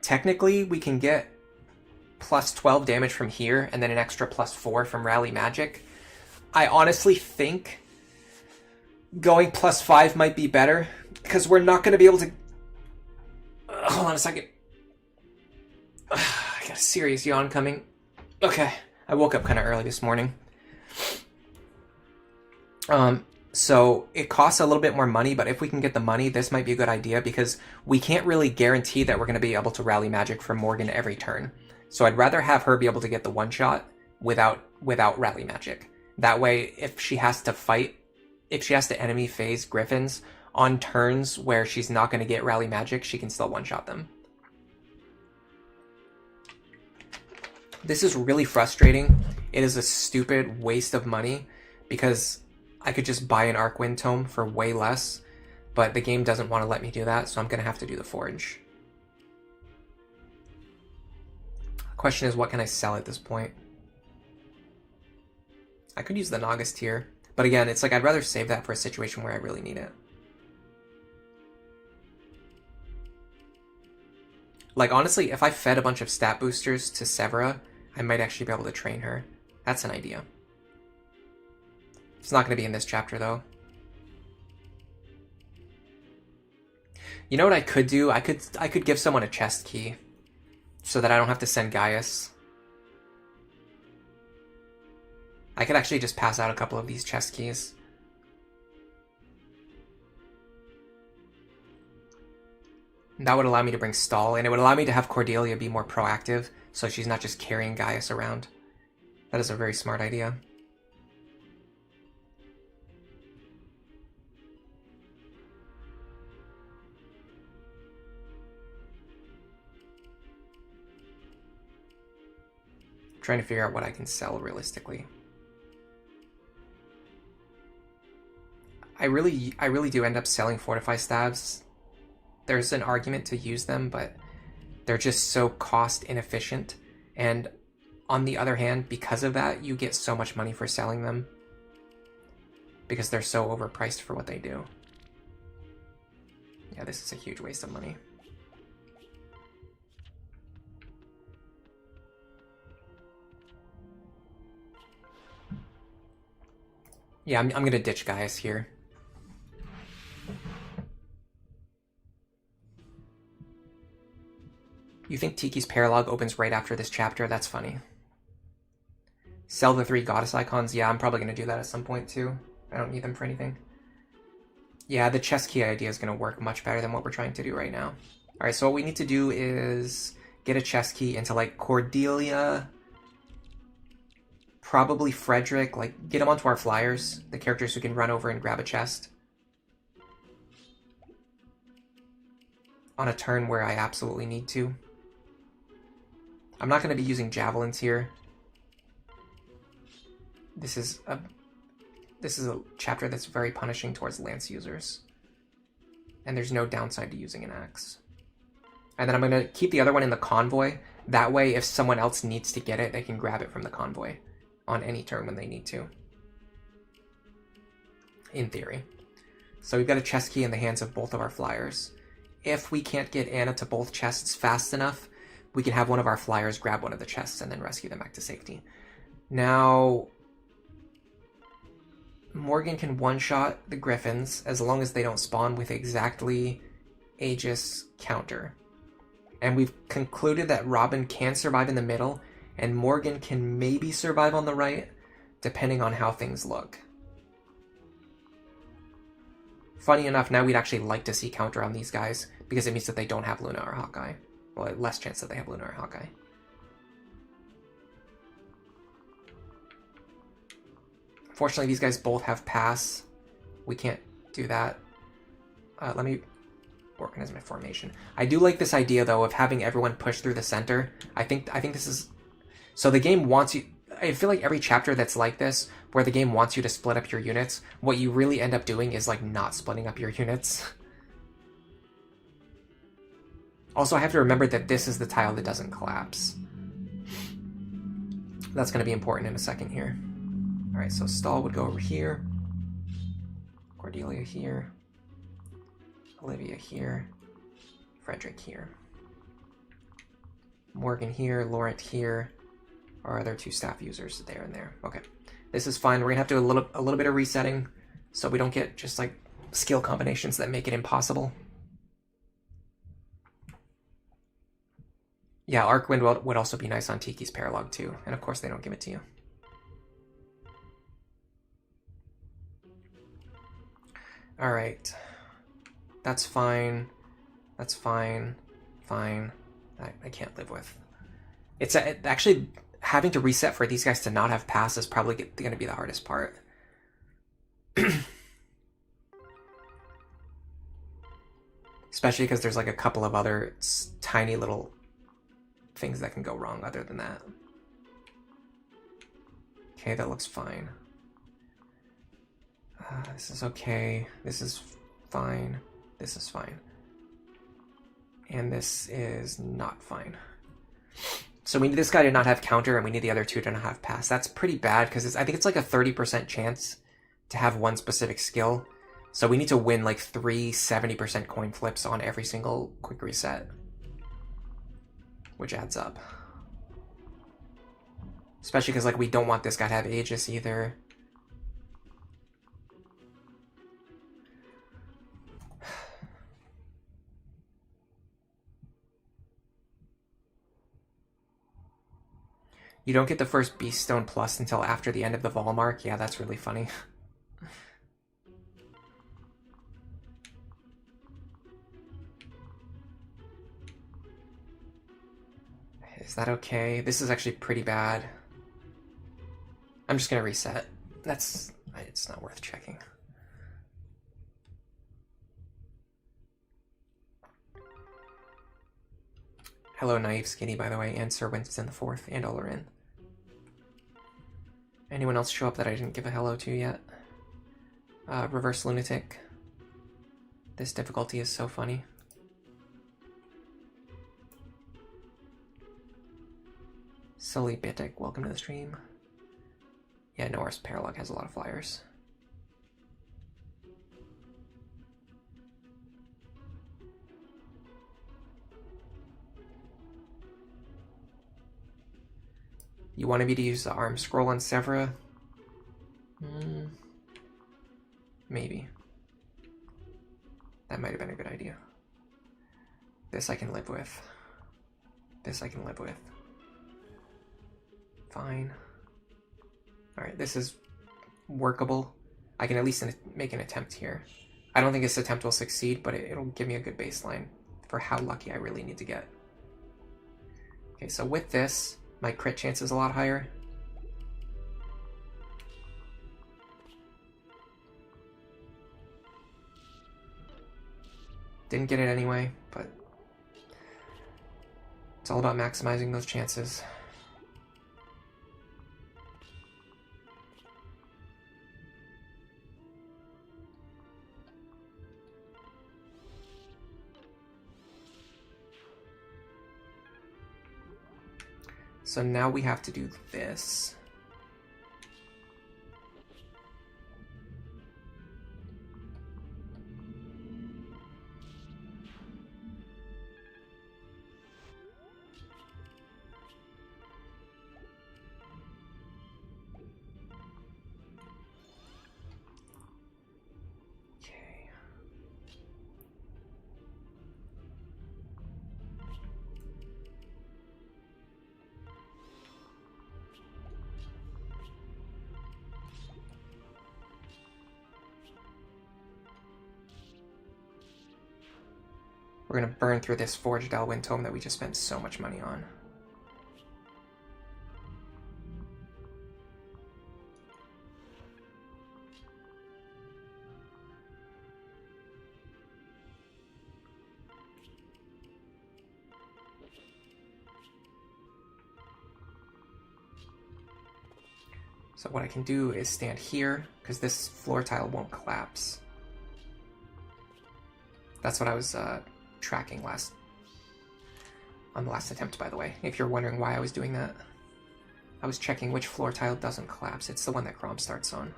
Technically, we can get plus 12 damage from here, and then an extra plus 4 from Rally Magic. I honestly think going plus 5 might be better, because we're not going to be able to... Hold on a second. I got a serious yawn coming. Okay, I woke up kind of early this morning. So it costs a little bit more money, but if we can get the money, this might be a good idea, because we can't really guarantee that we're going to be able to Rally Magic from Morgan every turn. So I'd rather have her be able to get the one-shot without Rally Magic. That way, if she has to fight, if she has to enemy phase Griffins on turns where she's not going to get Rally Magic, she can still one-shot them. This is really frustrating. It is a stupid waste of money, because I could just buy an Arcwind Tome for way less, but the game doesn't want to let me do that, so I'm going to have to do the Forge. The question is, what can I sell at this point? I could use the Nagas tier, but again, it's like I'd rather save that for a situation where I really need it. Like, honestly, if I fed a bunch of stat boosters to Severa, I might actually be able to train her. That's an idea. It's not going to be in this chapter, though. You know what I could do? I could give someone a chest key, so that I don't have to send Gaius. I could actually just pass out a couple of these chest keys. That would allow me to bring Stall, and it would allow me to have Cordelia be more proactive, so she's not just carrying Gaius around. That is a very smart idea. I'm trying to figure out what I can sell realistically. I really do end up selling Fortify Stabs there's an argument to use them, but they're just so cost inefficient. And on the other hand, because of that, you get so much money for selling them because they're so overpriced for what they do. Yeah, this is a huge waste of money. Yeah, I'm gonna ditch Gaius here. You think Tiki's paralog opens right after this chapter? That's funny. Sell the 3 goddess icons? Yeah, I'm probably gonna do that at some point too. I don't need them for anything. Yeah, the chest key idea is gonna work much better than what we're trying to do right now. Alright, so what we need to do is get a chest key into like Cordelia, probably Frederick, like get them onto our flyers, the characters who can run over and grab a chest. On a turn where I absolutely need to. I'm not going to be using javelins here. This is a chapter that's very punishing towards lance users. And there's no downside to using an axe. And then I'm going to keep the other one in the convoy. That way, if someone else needs to get it, they can grab it from the convoy on any turn when they need to. In theory. So we've got a chest key in the hands of both of our flyers. If we can't get Anna to both chests fast enough, we can have one of our flyers grab one of the chests and then rescue them back to safety. Now, Morgan can one-shot the Griffins as long as they don't spawn with exactly Aegis counter. And we've concluded that Robin can survive in the middle, and Morgan can maybe survive on the right, depending on how things look. Funny enough, now we'd actually like to see counter on these guys, because it means that they don't have Luna or Hawkeye. Well, less chance that they have Luna or Hawkeye. Fortunately, these guys both have pass. We can't do that. Let me organize my formation. I do like this idea, though, of having everyone push through the center. I think this is... So the game wants you... I feel like every chapter that's like this, where the game wants you to split up your units, what you really end up doing is, like, not splitting up your units. Also, I have to remember that this is the tile that doesn't collapse. That's going to be important in a second here. Alright, so Stahl would go over here. Cordelia here. Olivia here. Frederick here. Morgan here. Laurent here. Our other 2 staff users there and there. Okay. This is fine. We're going to have to do a little bit of resetting so we don't get just like skill combinations that make it impossible. Yeah, Arcwind would also be nice on Tiki's paralog too. And of course they don't give it to you. Alright. That's fine. That's fine. Fine. I can't live with. It's actually having to reset for these guys to not have pass is probably going to be the hardest part. Especially because there's like a couple of other tiny little things that can go wrong other than that. Okay, that looks fine. This is okay. This is fine. This is fine. And this is not fine. So we need this guy to not have counter, and we need the other 2 to not have pass. That's pretty bad, because I think it's like a 30% chance to have one specific skill. So we need to win like 3 70% coin flips on every single quick reset. Which adds up. Especially because like we don't want this guy to have Aegis either. You don't get the first Beast Stone Plus until after the end of the Vol mark. Yeah, that's really funny. Is that okay? This is actually pretty bad. I'm just gonna reset. It's not worth checking. Hello, Naive Skinny, by the way, and Sir Winston the Fourth, and Olerin. Anyone else show up that I didn't give a hello to yet? Reverse Lunatic. This difficulty is so funny. Sully Bitic, welcome to the stream. Yeah, Norris Paralog has a lot of flyers. You wanted me to use the arm scroll on Severa? Maybe. That might have been a good idea. This I can live with. This I can live with. Fine. Alright, this is workable. I can at least make an attempt here. I don't think this attempt will succeed, but it'll give me a good baseline for how lucky I really need to get. Okay, so with this, my crit chance is a lot higher. Didn't get it anyway, but it's all about maximizing those chances. So now we have to do this. Okay. We're going to burn through this Forged Elwyn Tome that we just spent so much money on. So what I can do is stand here, because this floor tile won't collapse. That's what I was tracking on the last attempt, by the way, if you're wondering why I was doing that. I was checking which floor tile doesn't collapse. It's the one that Crom starts on.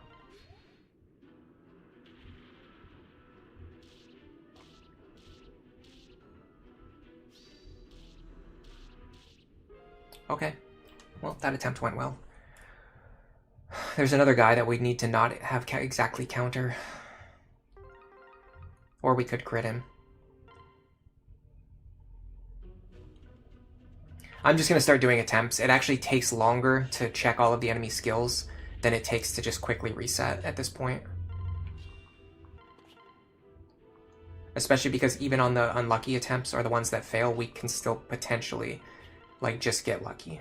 Okay, well, that attempt went well. There's another guy that we need to not have exactly counter. Or we could crit him. I'm just going to start doing attempts. It actually takes longer to check all of the enemy skills than it takes to just quickly reset at this point. Especially because even on the unlucky attempts, or the ones that fail, we can still potentially, like, just get lucky.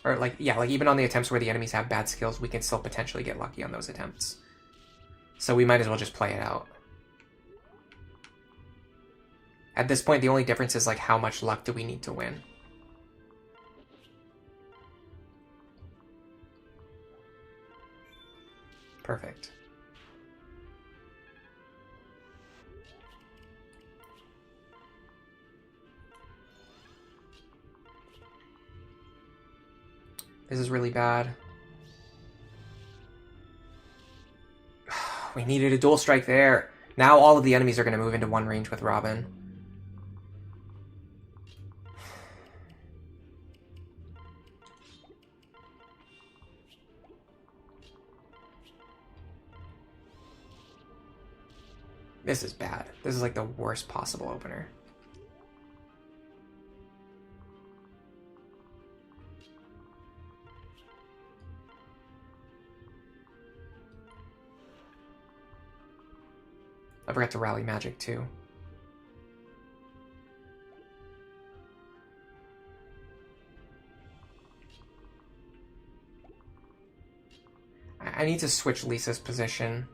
Or, like, yeah, like, even on the attempts where the enemies have bad skills, we can still potentially get lucky on those attempts. So we might as well just play it out. At this point, the only difference is, like, how much luck do we need to win? Perfect. This is really bad. We needed a dual strike there. Now all of the enemies are going to move into one range with Robin. This is bad. This is like the worst possible opener. I forgot to rally magic too. I need to switch Lisa's position.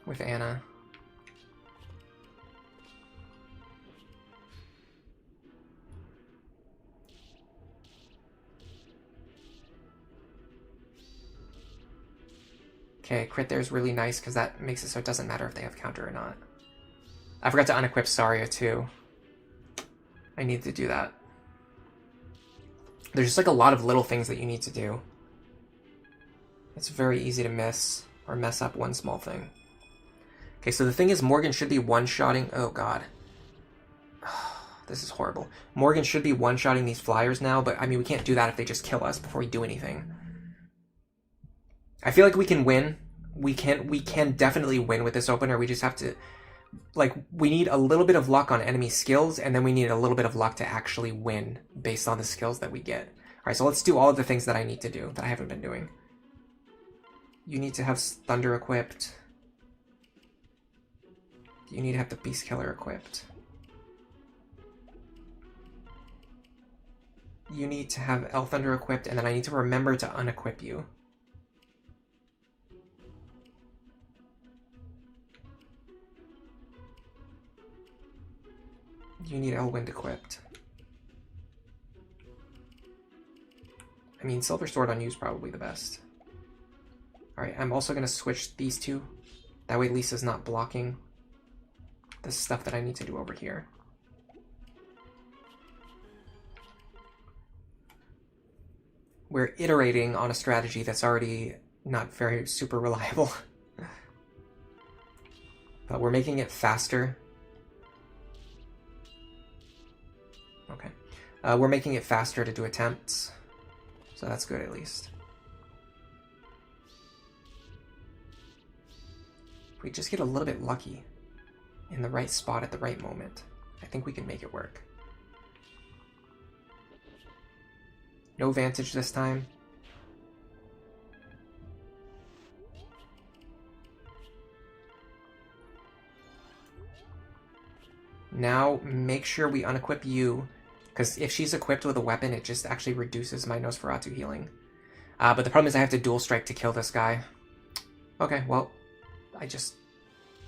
With Anna. Okay, crit there is really nice because that makes it so it doesn't matter if they have counter or not. I forgot to unequip Tharja too. I need to do that. There's just like a lot of little things that you need to do. It's very easy to miss or mess up one small thing. Okay, so the thing is Morgan should be one-shotting... Oh, God. This is horrible. Morgan should be one-shotting these flyers now, but I mean, we can't do that if they just kill us before we do anything. I feel like we can win. We can definitely win with this opener. We just have to... Like, we need a little bit of luck on enemy skills, and then we need a little bit of luck to actually win based on the skills that we get. Alright, so let's do all of the things that I need to do that I haven't been doing. You need to have Thunder equipped. You need to have the Beast Killer equipped. You need to have El Thunder equipped, and then I need to remember to unequip you. You need El Wind equipped. I mean, Silver Sword on you is probably the best. Alright, I'm also going to switch these two. That way Lisa's not blocking the stuff that I need to do over here. We're iterating on a strategy that's already not very super reliable. But we're making it faster. Okay. We're making it faster to do attempts. So that's good at least. If we just get a little bit lucky in the right spot at the right moment, I think we can make it work. No Vantage this time. Now make sure we unequip you, because if she's equipped with a weapon, it just actually reduces my Nosferatu healing. But the problem is I have to dual strike to kill this guy. Okay, well, I just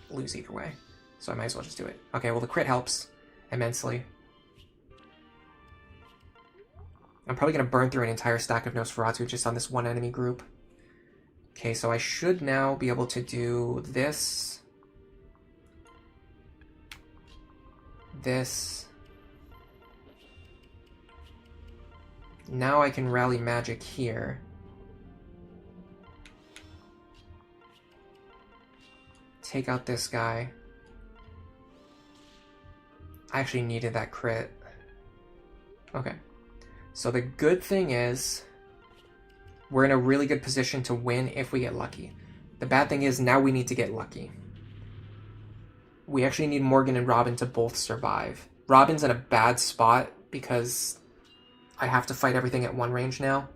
lose either way, so I might as well just do it. Okay, well the crit helps immensely. I'm probably going to burn through an entire stack of Nosferatu just on this one enemy group. Okay, so I should now be able to do this. This. Now I can rally magic here. Take out this guy. I actually needed that crit. Okay. So the good thing is, we're in a really good position to win if we get lucky. The bad thing is, now we need to get lucky. We actually need Morgan and Robin to both survive. Robin's in a bad spot because I have to fight everything at one range now.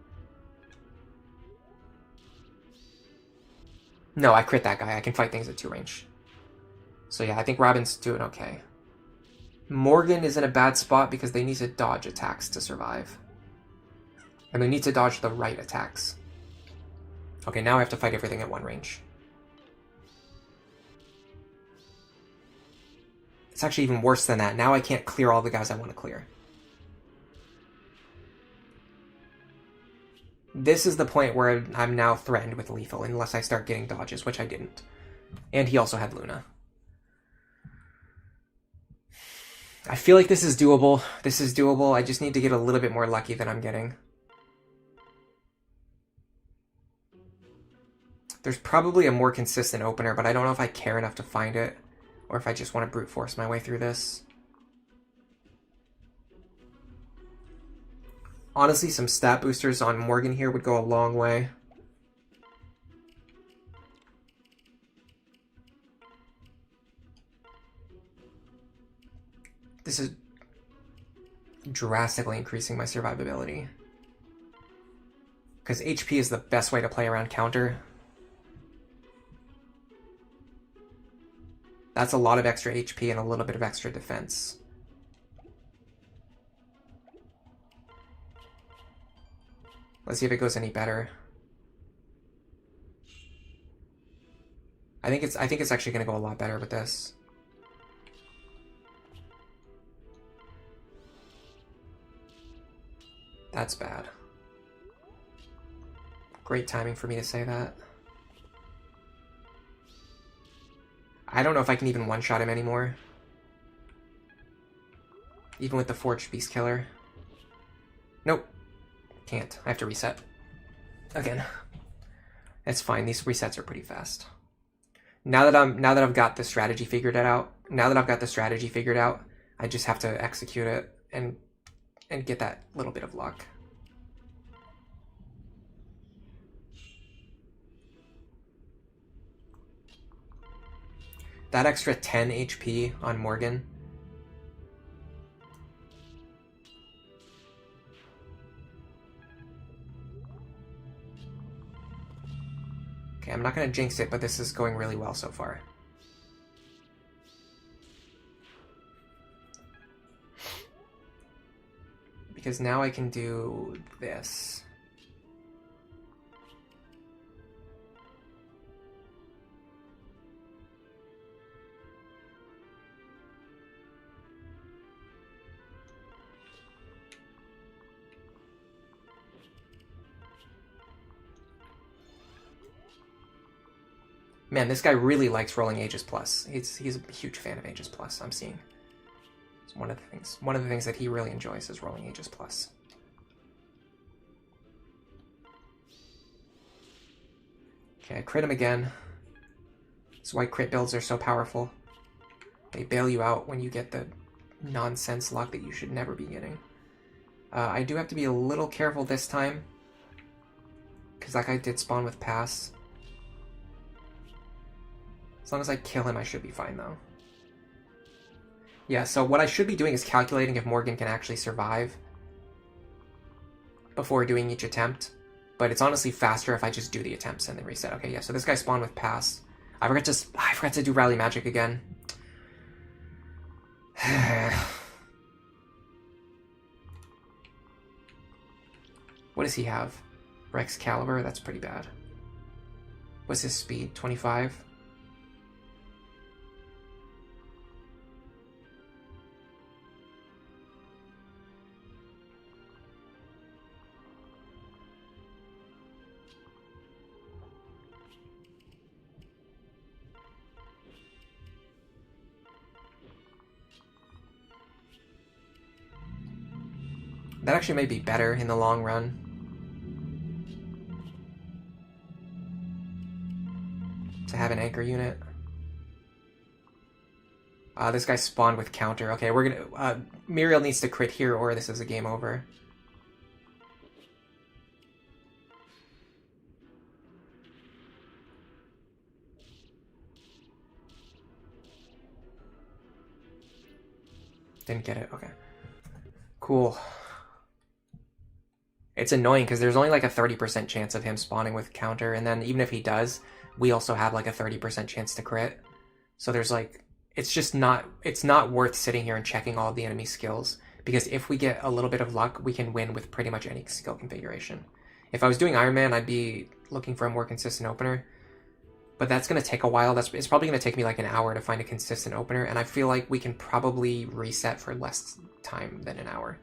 No, I crit that guy. I can fight things at 2 range. So yeah, I think Robin's doing okay. Morgan is in a bad spot because they need to dodge attacks to survive. And they need to dodge the right attacks. Okay, now I have to fight everything at 1 range. It's actually even worse than that. Now I can't clear all the guys I want to clear. This is the point where I'm now threatened with lethal, unless I start getting dodges, which I didn't. And he also had Luna. I feel like this is doable. This is doable. I just need to get a little bit more lucky than I'm getting. There's probably a more consistent opener, but I don't know if I care enough to find it, or if I just want to brute force my way through this. Honestly, some stat boosters on Morgan here would go a long way. This is drastically increasing my survivability. Because HP is the best way to play around counter. That's a lot of extra HP and a little bit of extra defense. Let's see if it goes any better. I think it's actually going to go a lot better with this. That's bad. Great timing for me to say that. I don't know if I can even one-shot him anymore. Even with the Forged Beast Killer. Nope. Can't. I have to reset. Again. It's fine. These resets are pretty fast. Now that I've got the strategy figured out, I just have to execute it and get that little bit of luck. That extra 10 HP on Morgan. Okay, I'm not going to jinx it, but this is going really well so far. Because now I can do this. Man, this guy really likes rolling Aegis Plus. He's a huge fan of Aegis Plus, I'm seeing. It's one of the things that he really enjoys is rolling Aegis Plus. Okay, I crit him again. That's why crit builds are so powerful. They bail you out when you get the nonsense luck that you should never be getting. I do have to be a little careful this time, because that guy did spawn with pass. As long as I kill him, I should be fine, though. Yeah, so what I should be doing is calculating if Morgan can actually survive before doing each attempt. But it's honestly faster if I just do the attempts and then reset. Okay, yeah, so this guy spawned with pass. I forgot to do Rally Magic again. What does he have? Rex Caliber? That's pretty bad. What's his speed? 25? That actually may be better in the long run. To have an anchor unit. This guy spawned with counter. Okay, we're gonna... Muriel needs to crit here or this is a game over. Didn't get it. Okay. Cool. It's annoying because there's only like a 30% chance of him spawning with counter, and then even if he does, we also have like a 30% chance to crit. So there's like, it's not worth sitting here and checking all of the enemy skills, because if we get a little bit of luck, we can win with pretty much any skill configuration. If I was doing Iron Man, I'd be looking for a more consistent opener, but that's going to take a while. It's probably going to take me like an hour to find a consistent opener, and I feel like we can probably reset for less time than an hour.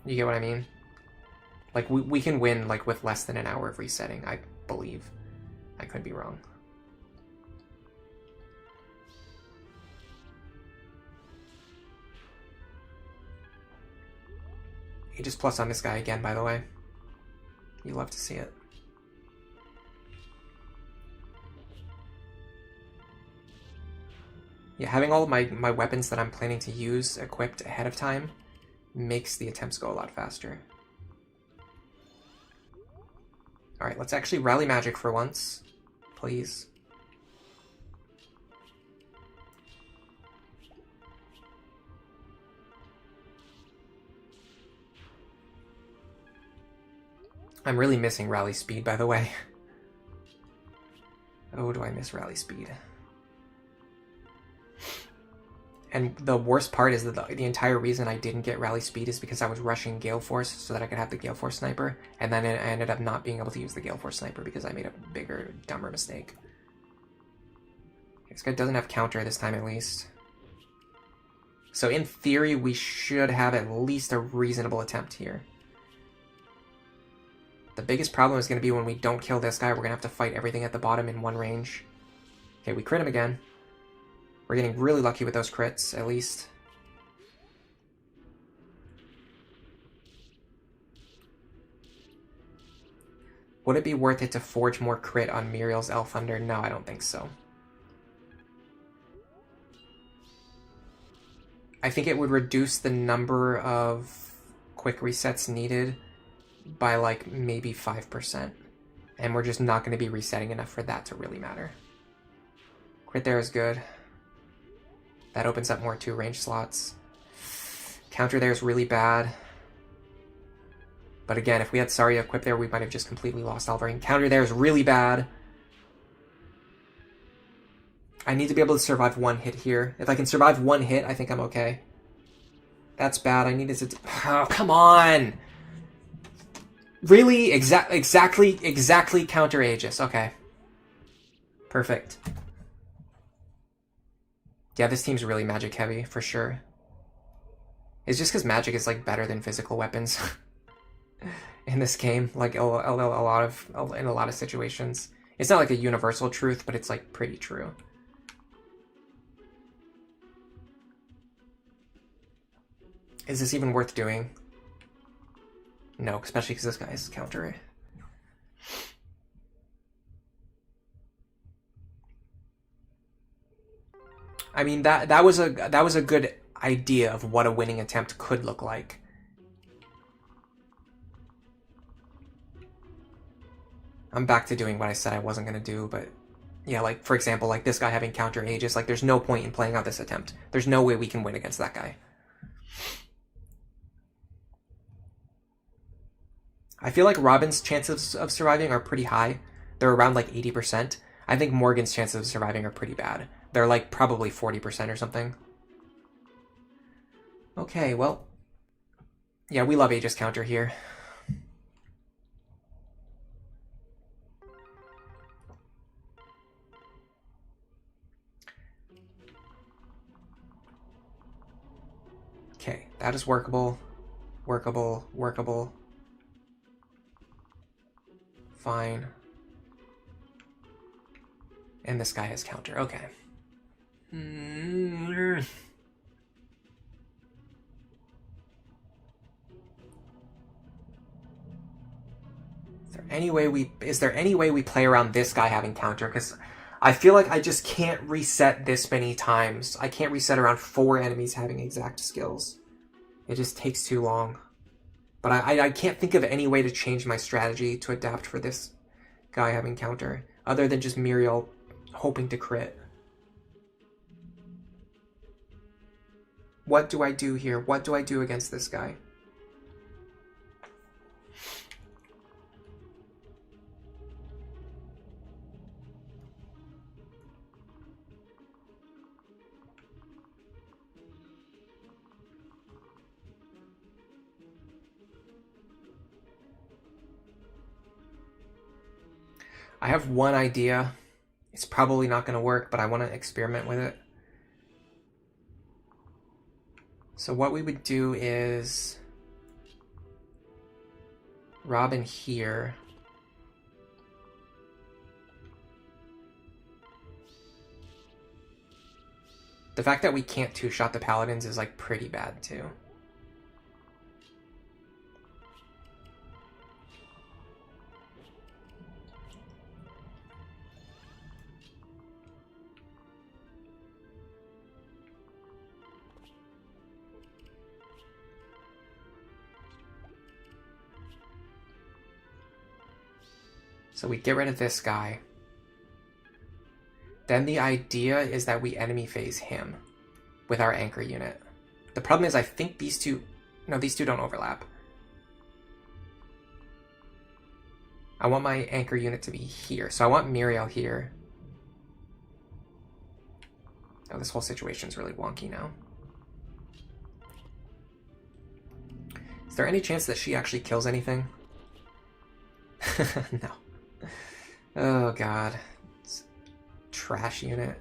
You get what I mean? Like, we can win, like, with less than an hour of resetting, I believe. I could be wrong. Aegis Plus on this guy again, by the way. You love to see it. Yeah, having all of my weapons that I'm planning to use equipped ahead of time makes the attempts go a lot faster. Alright, let's actually rally magic for once, please. I'm really missing rally speed, by the way. Oh, do I miss rally speed? And the worst part is that the entire reason I didn't get rally speed is because I was rushing Gale Force so that I could have the Gale Force sniper, and then I ended up not being able to use the Gale Force sniper because I made a bigger, dumber mistake. This guy doesn't have counter this time at least. So in theory, we should have at least a reasonable attempt here. The biggest problem is going to be when we don't kill this guy, we're going to have to fight everything at the bottom in one range. Okay, we crit him again. We're getting really lucky with those crits, at least. Would it be worth it to forge more crit on Muriel's Elf Thunder? No, I don't think so. I think it would reduce the number of quick resets needed by like maybe 5%. And we're just not going to be resetting enough for that to really matter. Crit there is good. That opens up more 2 range slots. Counter there is really bad. But again, if we had Tharja equipped there, we might have just completely lost all of our counter there is really bad. I need to be able to survive 1 hit here. If I can survive 1 hit, I think I'm okay. That's bad. I needed to... Oh, come on! Really? Exactly counter Aegis. Okay. Perfect. Yeah, this team's really magic heavy, for sure. It's just because magic is, like, better than physical weapons in this game. Like, in a lot of situations. It's not like a universal truth, but it's, like, pretty true. Is this even worth doing? No, especially because this guy's counter. I mean, that was a good idea of what a winning attempt could look like. I'm back to doing what I said I wasn't gonna do, but yeah, like for example, like this guy having counter Aegis, like there's no point in playing out this attempt. There's no way we can win against that guy. I feel like Robin's chances of surviving are pretty high. They're around like 80%. I think Morgan's chances of surviving are pretty bad. They're like probably 40% or something. Okay, well. Yeah, we love Aegis counter here. Okay, that is workable. Workable. Fine. And this guy has counter. Okay. Is there any way we play around this guy having counter? Because I feel like I just can't reset this many times. I can't reset around 4 enemies having exact skills. It just takes too long. But I can't think of any way to change my strategy to adapt for this guy having counter, other than just Muriel hoping to crit. What do I do here? What do I do against this guy? I have one idea. It's probably not going to work, but I want to experiment with it. So what we would do is Robin here. The fact that we can't two-shot the Paladins is like pretty bad too. So we get rid of this guy. Then the idea is that we enemy phase him with our anchor unit. The problem is I think these two... No, these two don't overlap. I want my anchor unit to be here. So I want Muriel here. Oh, this whole situation's really wonky now. Is there any chance that she actually kills anything? No. Oh god. It's trash unit.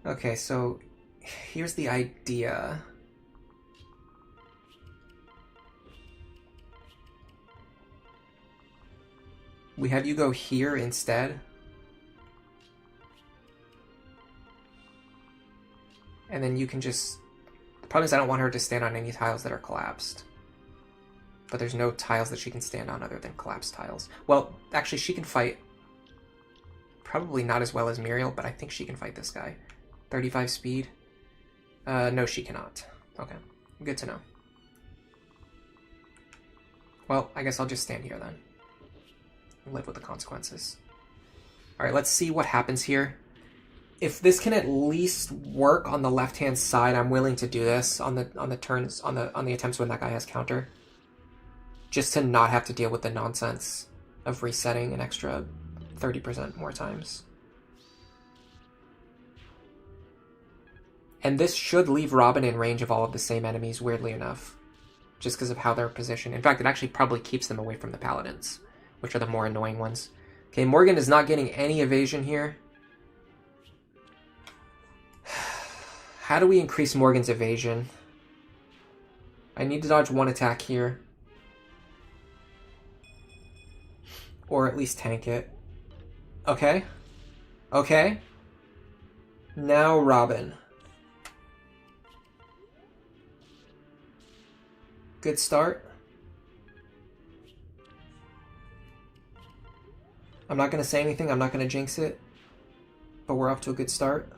Okay, so here's the idea. We have you go here instead. And then you can just... The problem is I don't want her to stand on any tiles that are collapsed. But there's no tiles that she can stand on other than collapsed tiles. Well, actually, she can fight. Probably not as well as Muriel, but I think she can fight this guy. 35 speed. No, she cannot. Okay, good to know. Well, I guess I'll just stand here then. Live with the consequences. Alright, let's see what happens here. If this can at least work on the left-hand side, I'm willing to do this on the turns, on the attempts when that guy has counter. Just to not have to deal with the nonsense of resetting an extra 30% more times. And this should leave Robin in range of all of the same enemies, weirdly enough. Just because of how they're positioned. In fact, it actually probably keeps them away from the Paladins, which are the more annoying ones. Okay, Morgan is not getting any evasion here. How do we increase Morgan's evasion? I need to dodge one attack here. Or at least tank it. Okay. Okay. Now Robin. Good start. I'm not going to say anything. I'm not going to jinx it. But we're off to a good start.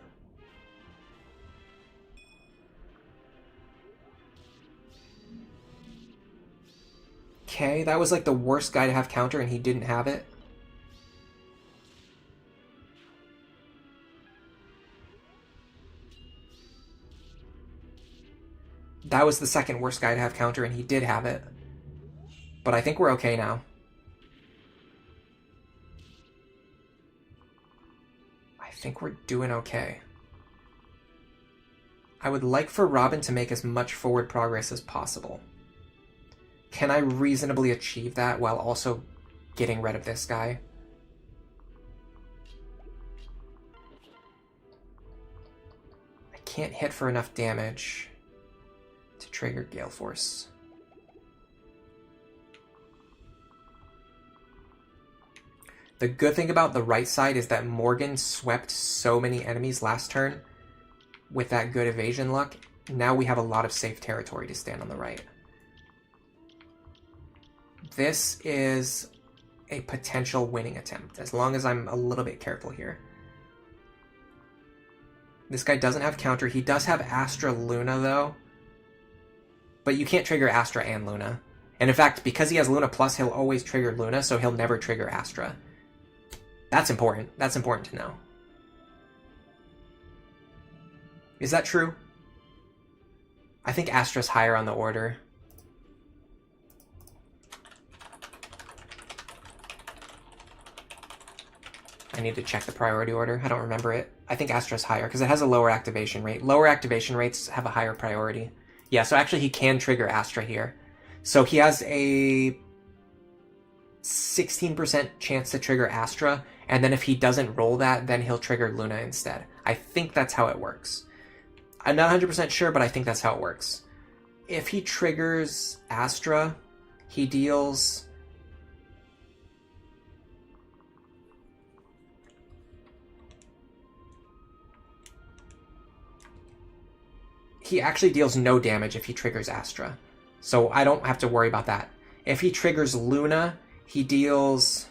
Okay, that was like the worst guy to have counter and he didn't have it. That was the second worst guy to have counter and he did have it. But I think we're okay now. I think we're doing okay. I would like for Robin to make as much forward progress as possible. Can I reasonably achieve that while also getting rid of this guy? I can't hit for enough damage to trigger Gale Force. The good thing about the right side is that Morgan swept so many enemies last turn with that good evasion luck. Now we have a lot of safe territory to stand on the right. This is a potential winning attempt, as long as I'm a little bit careful here. This guy doesn't have counter. He does have Astra Luna, though. But you can't trigger Astra and Luna. And in fact, because he has Luna Plus, he'll always trigger Luna, so he'll never trigger Astra. That's important. That's important to know. Is that true? I think Astra's higher on the order. I need to check the priority order. I don't remember it. I think Astra's higher because it has a lower activation rate. Lower activation rates have a higher priority. Yeah, so actually he can trigger Astra here. So he has a 16% chance to trigger Astra, and then if he doesn't roll that, then he'll trigger Luna instead. I think that's how it works. I'm not 100% sure, but I think that's how it works. If he triggers Astra, he deals... He actually deals no damage if he triggers Astra. So I don't have to worry about that. If he triggers Luna, he deals...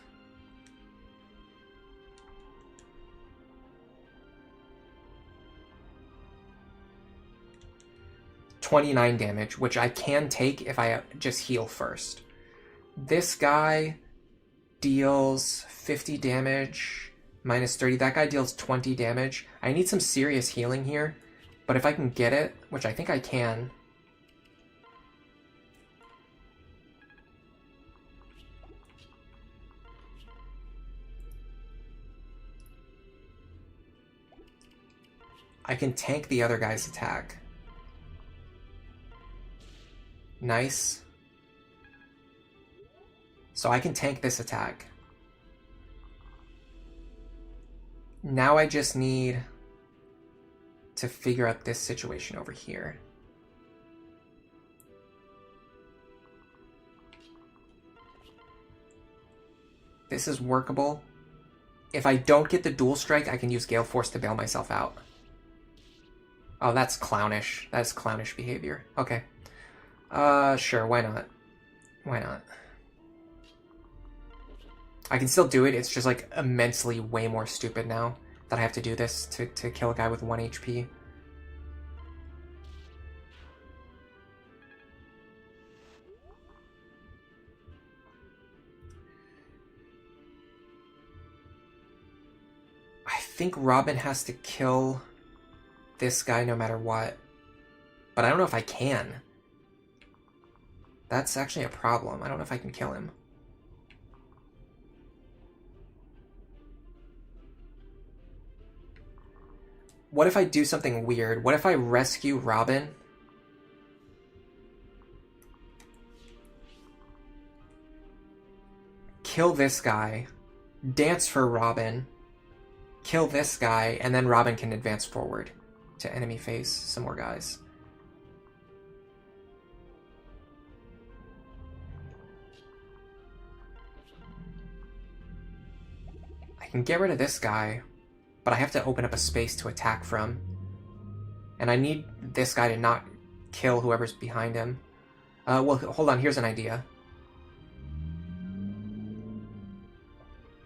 $29 damage, which I can take if I just heal first. This guy deals 50 damage, minus 30. That guy deals 20 damage. I need some serious healing here. But if I can get it, which I think I can... I can tank the other guy's attack. Nice. So I can tank this attack. Now I just need... to figure out this situation over here. This is workable. If I don't get the dual strike, I can use Gale Force to bail myself out. Oh, that's clownish. That is clownish behavior. Okay. Sure, why not? Why not? I can still do it, it's just like immensely way more stupid now that I have to do this to kill a guy with 1 HP. I think Robin has to kill this guy no matter what. But I don't know if I can. That's actually a problem. I don't know if I can kill him. What if I do something weird? What if I rescue Robin? Kill this guy. Dance for Robin. Kill this guy, and then Robin can advance forward to enemy face some more guys. I can get rid of this guy, but I have to open up a space to attack from. And I need this guy to not kill whoever's behind him. Well, hold on, here's an idea.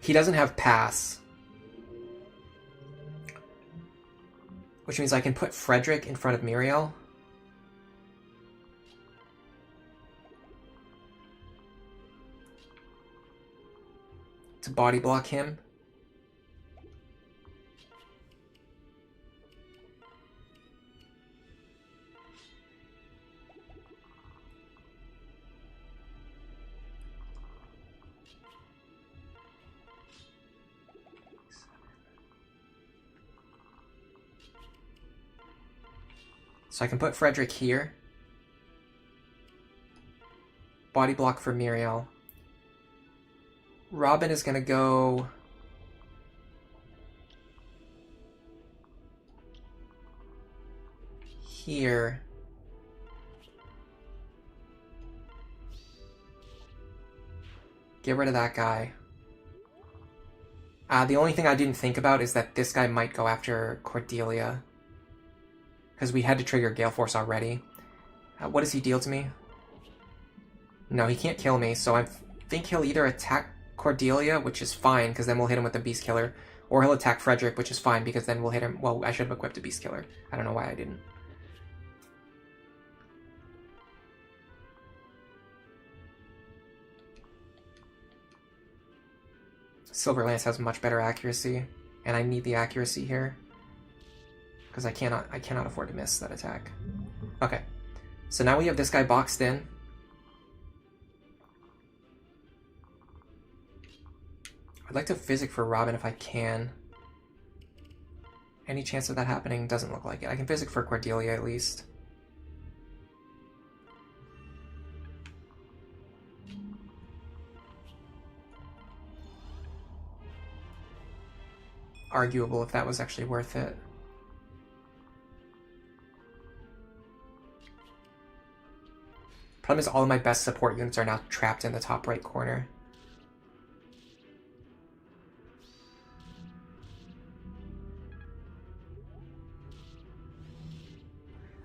He doesn't have pass. Which means I can put Frederick in front of Muriel. To body block him. So I can put Frederick here. Body block for Muriel. Robin is going to go... here. Get rid of that guy. The only thing I didn't think about is that this guy might go after Cordelia. Because we had to trigger Gale Force already. What does he deal to me? No, he can't kill me, so I think he'll either attack Cordelia, which is fine, because then we'll hit him with the Beast Killer, or he'll attack Frederick, which is fine, because then we'll hit him... Well, I should have equipped a Beast Killer. I don't know why I didn't. Silver Lance has much better accuracy, and I need the accuracy here. Because I cannot afford to miss that attack. Okay. So now we have this guy boxed in. I'd like to physic for Robin if I can. Any chance of that happening? Doesn't look like it. I can physic for Cordelia at least. Arguable if that was actually worth it. Problem is all of my best support units are now trapped in the top right corner.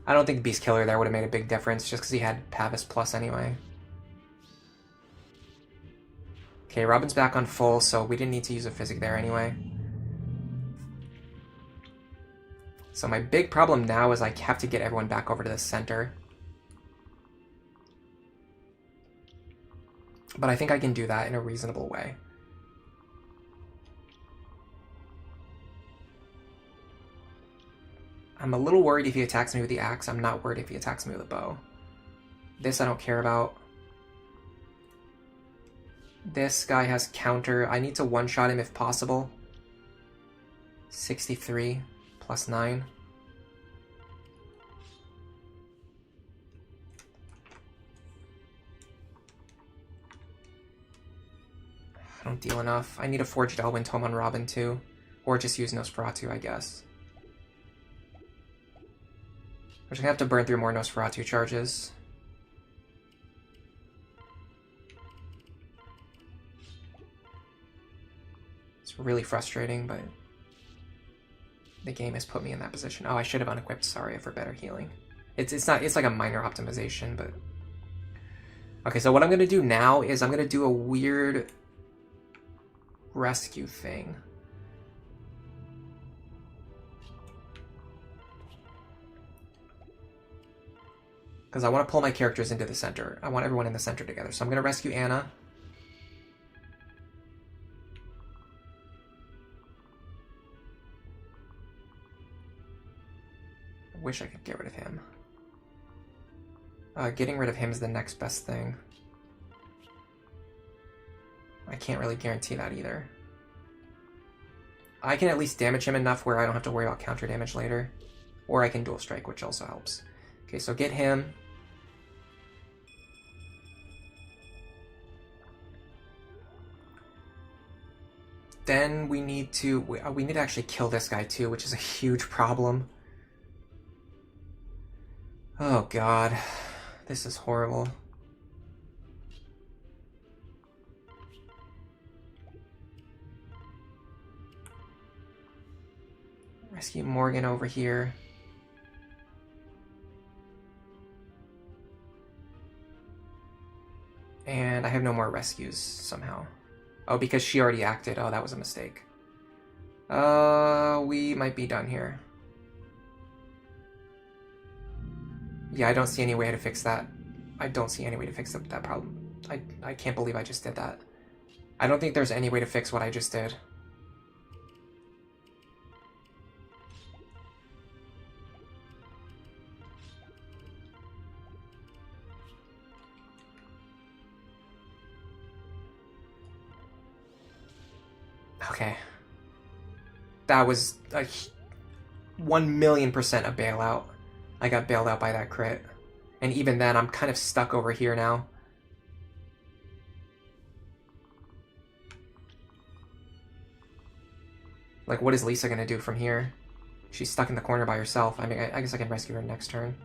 I don't think Beast Killer there would have made a big difference just because he had Pavis Plus anyway. Okay, Robin's back on full, so we didn't need to use a physic there anyway. So my big problem now is I have to get everyone back over to the center. But I think I can do that in a reasonable way. I'm a little worried if he attacks me with the axe. I'm not worried if he attacks me with a bow. This I don't care about. This guy has counter. I need to one-shot him if possible. 63 plus 9. I don't deal enough. I need a Forged Elwyn Tome on Robin too. Or just use Nosferatu, I guess. We're just gonna have to burn through more Nosferatu charges. It's really frustrating, but the game has put me in that position. Oh, I should have unequipped Saria for better healing. It's not, it's like a minor optimization, but... Okay, so what I'm gonna do now is I'm gonna do a weird rescue thing. Because I want to pull my characters into the center. I want everyone in the center together. So I'm going to rescue Anna. I wish I could get rid of him. Getting rid of him is the next best thing. I can't really guarantee that either. I can at least damage him enough where I don't have to worry about counter damage later. Or I can dual strike, which also helps. Okay, so get him. Then we need to actually kill this guy too, which is a huge problem. Oh god, this is horrible. Rescue Morgan over here. And I have no more rescues somehow. Oh, because she already acted. Oh, that was a mistake. We might be done here. Yeah, I don't see any way to fix that. I don't see any way to fix that problem. I can't believe I just did that. I don't think there's any way to fix what I just did. Okay. That was a 1,000,000% a bailout. I got bailed out by that crit. And even then, I'm kind of stuck over here now. Like, what is Lisa gonna do from here? She's stuck in the corner by herself. I mean, I guess I can rescue her next turn.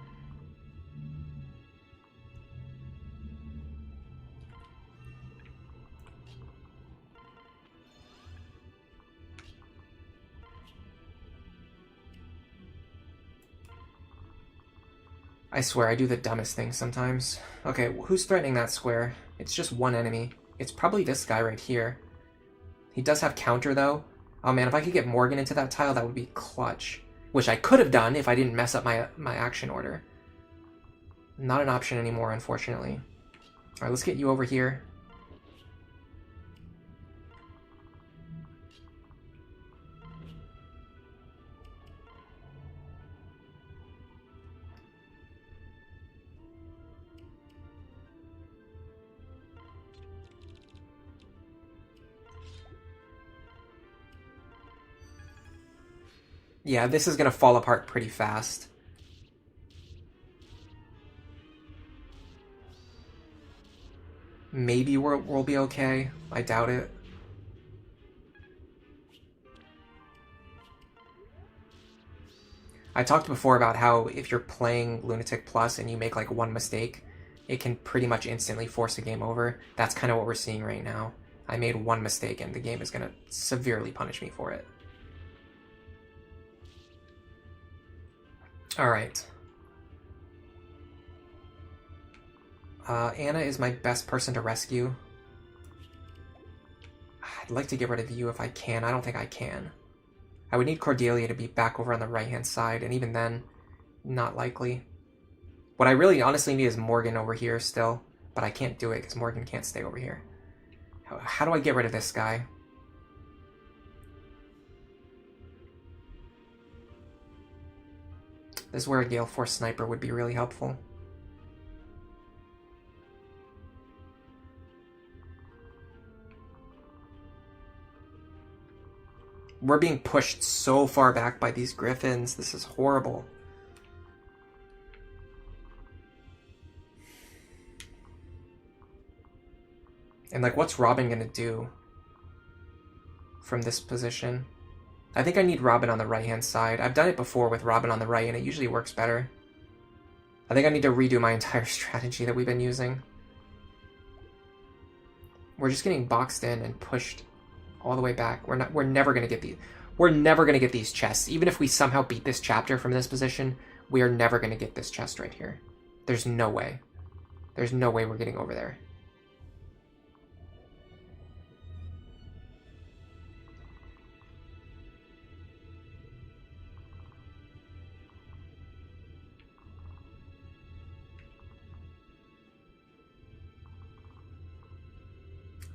I swear, I do the dumbest things sometimes. Okay, who's threatening that square? It's just one enemy. It's probably this guy right here. He does have counter, though. Oh man, if I could get Morgan into that tile, that would be clutch. Which I could have done if I didn't mess up my action order. Not an option anymore, unfortunately. Alright, let's get you over here. Yeah, this is gonna fall apart pretty fast. Maybe we'll be okay. I doubt it. I talked before about how if you're playing Lunatic Plus and you make like one mistake, it can pretty much instantly force a game over. That's kind of what we're seeing right now. I made one mistake and the game is gonna severely punish me for it. Alright. Anna is my best person to rescue. I'd like to get rid of you if I can. I don't think I can. I would need Cordelia to be back over on the right-hand side, and even then, not likely. What I really honestly need is Morgan over here still, but I can't do it because Morgan can't stay over here. How do I get rid of this guy? This is where a Gale Force Sniper would be really helpful. We're being pushed so far back by these Griffins. This is horrible. And like, what's Robin gonna do from this position? I think I need Robin on the right-hand side. I've done it before with Robin on the right, and it usually works better. I think I need to redo my entire strategy that we've been using. We're just getting boxed in and pushed all the way back. We're never gonna get these chests. Even if we somehow beat this chapter from this position, we are never gonna get this chest right here. There's no way. There's no way we're getting over there.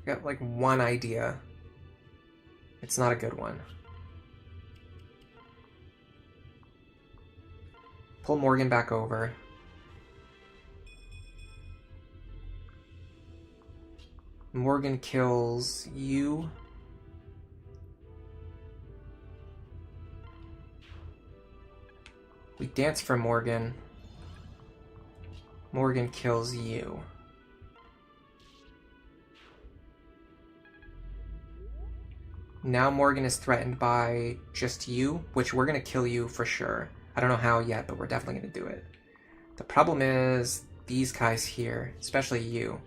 I got like one idea. It's not a good one. Pull Morgan back over. Morgan kills you. We dance for Morgan. Morgan kills you. Now Morgan is threatened by just you, which we're going to kill you for sure. I don't know how yet, but we're definitely going to do it. The problem is these guys here, especially you.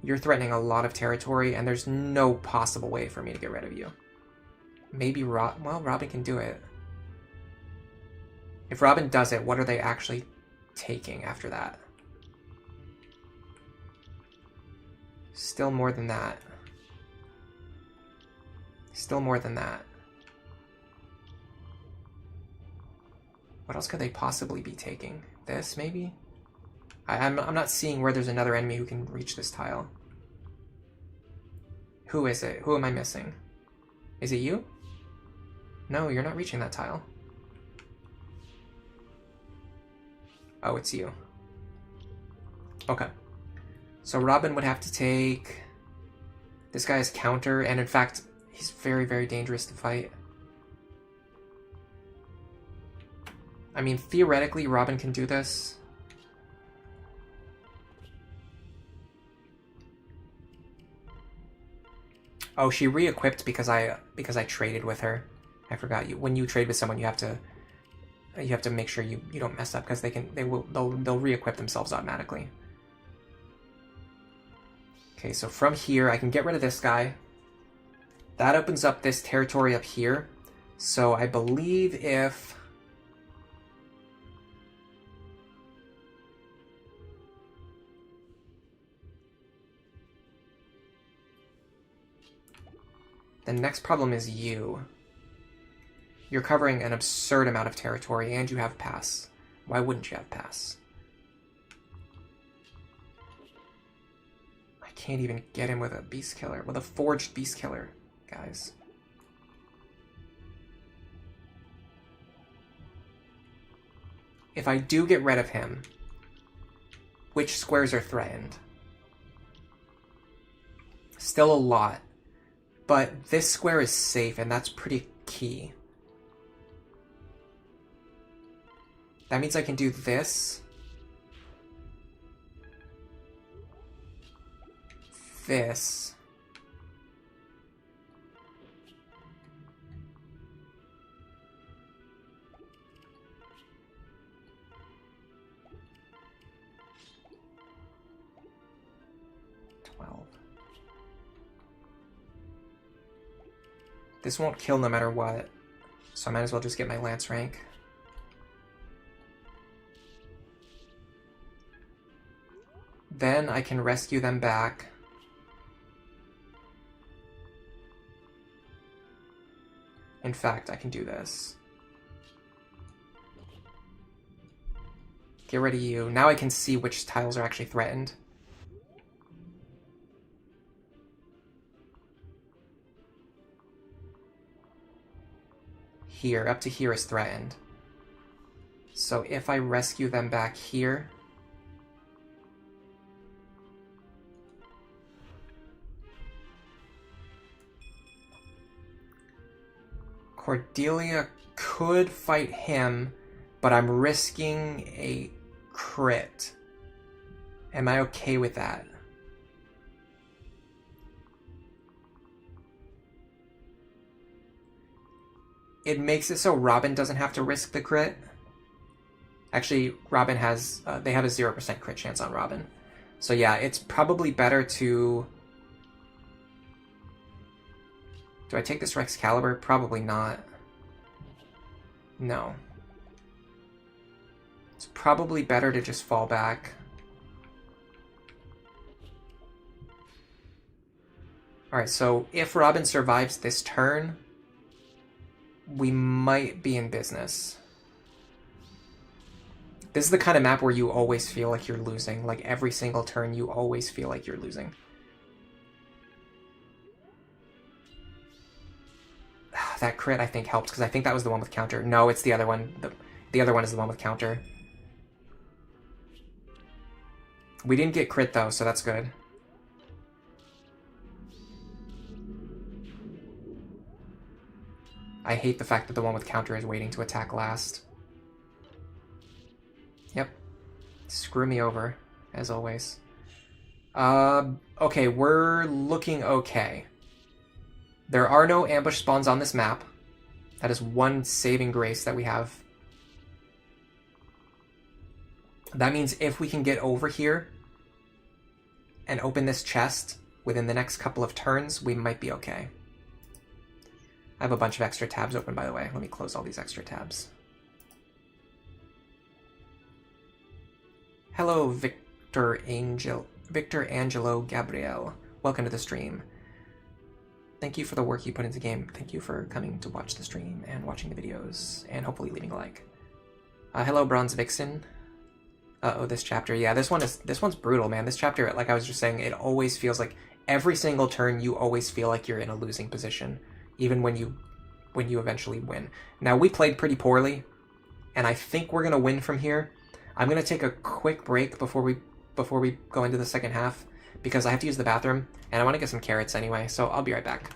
You're threatening a lot of territory, and there's no possible way for me to get rid of you. Maybe Robin can do it. If Robin does it, what are they actually taking after that? Still more than that. Still more than that. What else could they possibly be taking? This, maybe? I'm not seeing where there's another enemy who can reach this tile. Who is it? Who am I missing? Is it you? No, you're not reaching that tile. Oh, it's you. Okay. So Robin would have to take... This guy is counter, and in fact, he's very, very dangerous to fight. I mean, theoretically, Robin can do this. Oh, she re-equipped because I traded with her. I forgot. When you trade with someone, you have to make sure you don't mess up, because they'll re-equip themselves automatically. Okay, so from here I can get rid of this guy. That opens up this territory up here. So I believe if the next problem is you. You're covering an absurd amount of territory, and you have pass. Why wouldn't you have pass? I can't even get him with a beast killer, with a forged beast killer, guys. If I do get rid of him, which squares are threatened? Still a lot. But this square is safe, and that's pretty key. That means I can do this. This. This won't kill no matter what, so I might as well just get my Lance rank. Then I can rescue them back. In fact, I can do this. Get rid of you. Now I can see which tiles are actually threatened. Here, up to here is threatened. So if I rescue them back here, Cordelia could fight him, but I'm risking a crit. Am I okay with that? It makes it so Robin doesn't have to risk the crit. Actually, Robin has... they have a 0% crit chance on Robin. So yeah, it's probably better to... Do I take this Excalibur? Probably not. No. It's probably better to just fall back. Alright, so if Robin survives this turn, we might be in business. This is the kind of map where you always feel like you're losing. Like, every single turn, you always feel like you're losing. That crit, I think, helped, because I think that was the one with counter. No, it's the other one. The other one is the one with counter. We didn't get crit, though, so that's good. I hate the fact that the one with counter is waiting to attack last. Yep. Screw me over, as always. Okay, we're looking okay. There are no ambush spawns on this map. That is one saving grace that we have. That means if we can get over here and open this chest within the next couple of turns, we might be okay. I have a bunch of extra tabs open, by the way. Let me close all these extra tabs. Hello, Victor Angelo Gabriel. Welcome to the stream. Thank you for the work you put into the game. Thank you for coming to watch the stream and watching the videos, and hopefully leaving a like. Hello, Bronze Vixen. Uh-oh, this chapter. Yeah, this one's brutal, man. This chapter, like I was just saying, it always feels like every single turn you always feel like you're in a losing position, even when you eventually win. Now, we played pretty poorly, and I think we're gonna win from here. I'm gonna take a quick break before we go into the second half, because I have to use the bathroom, and I want to get some carrots anyway, so I'll be right back.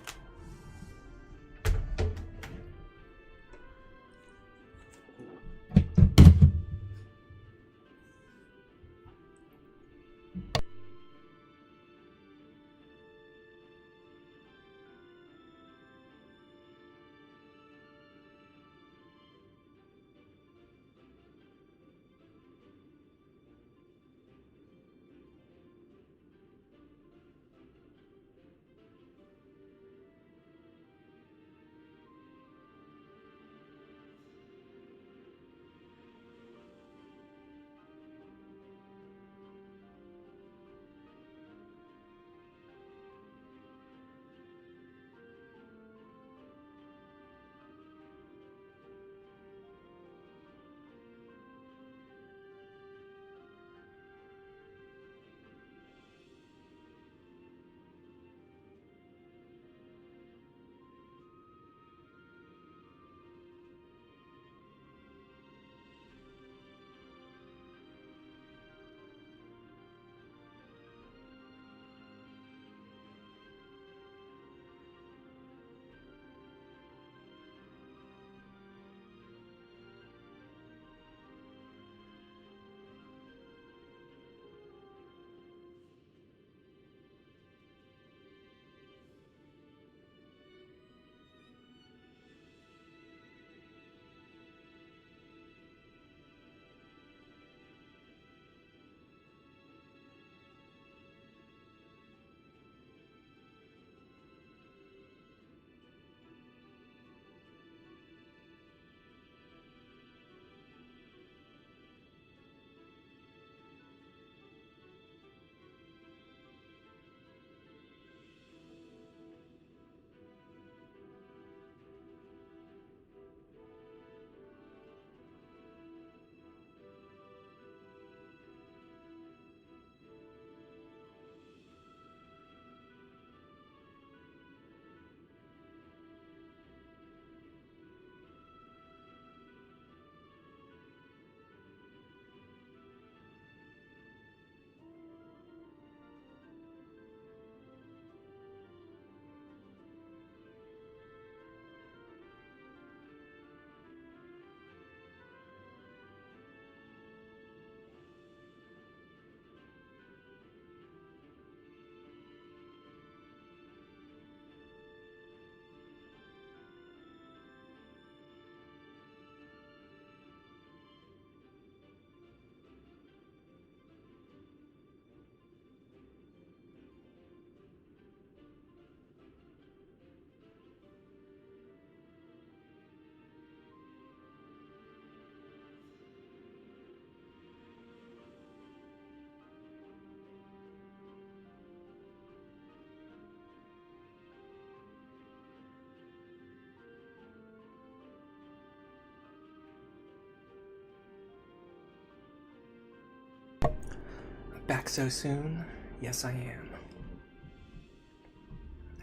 Back so soon? Yes, I am.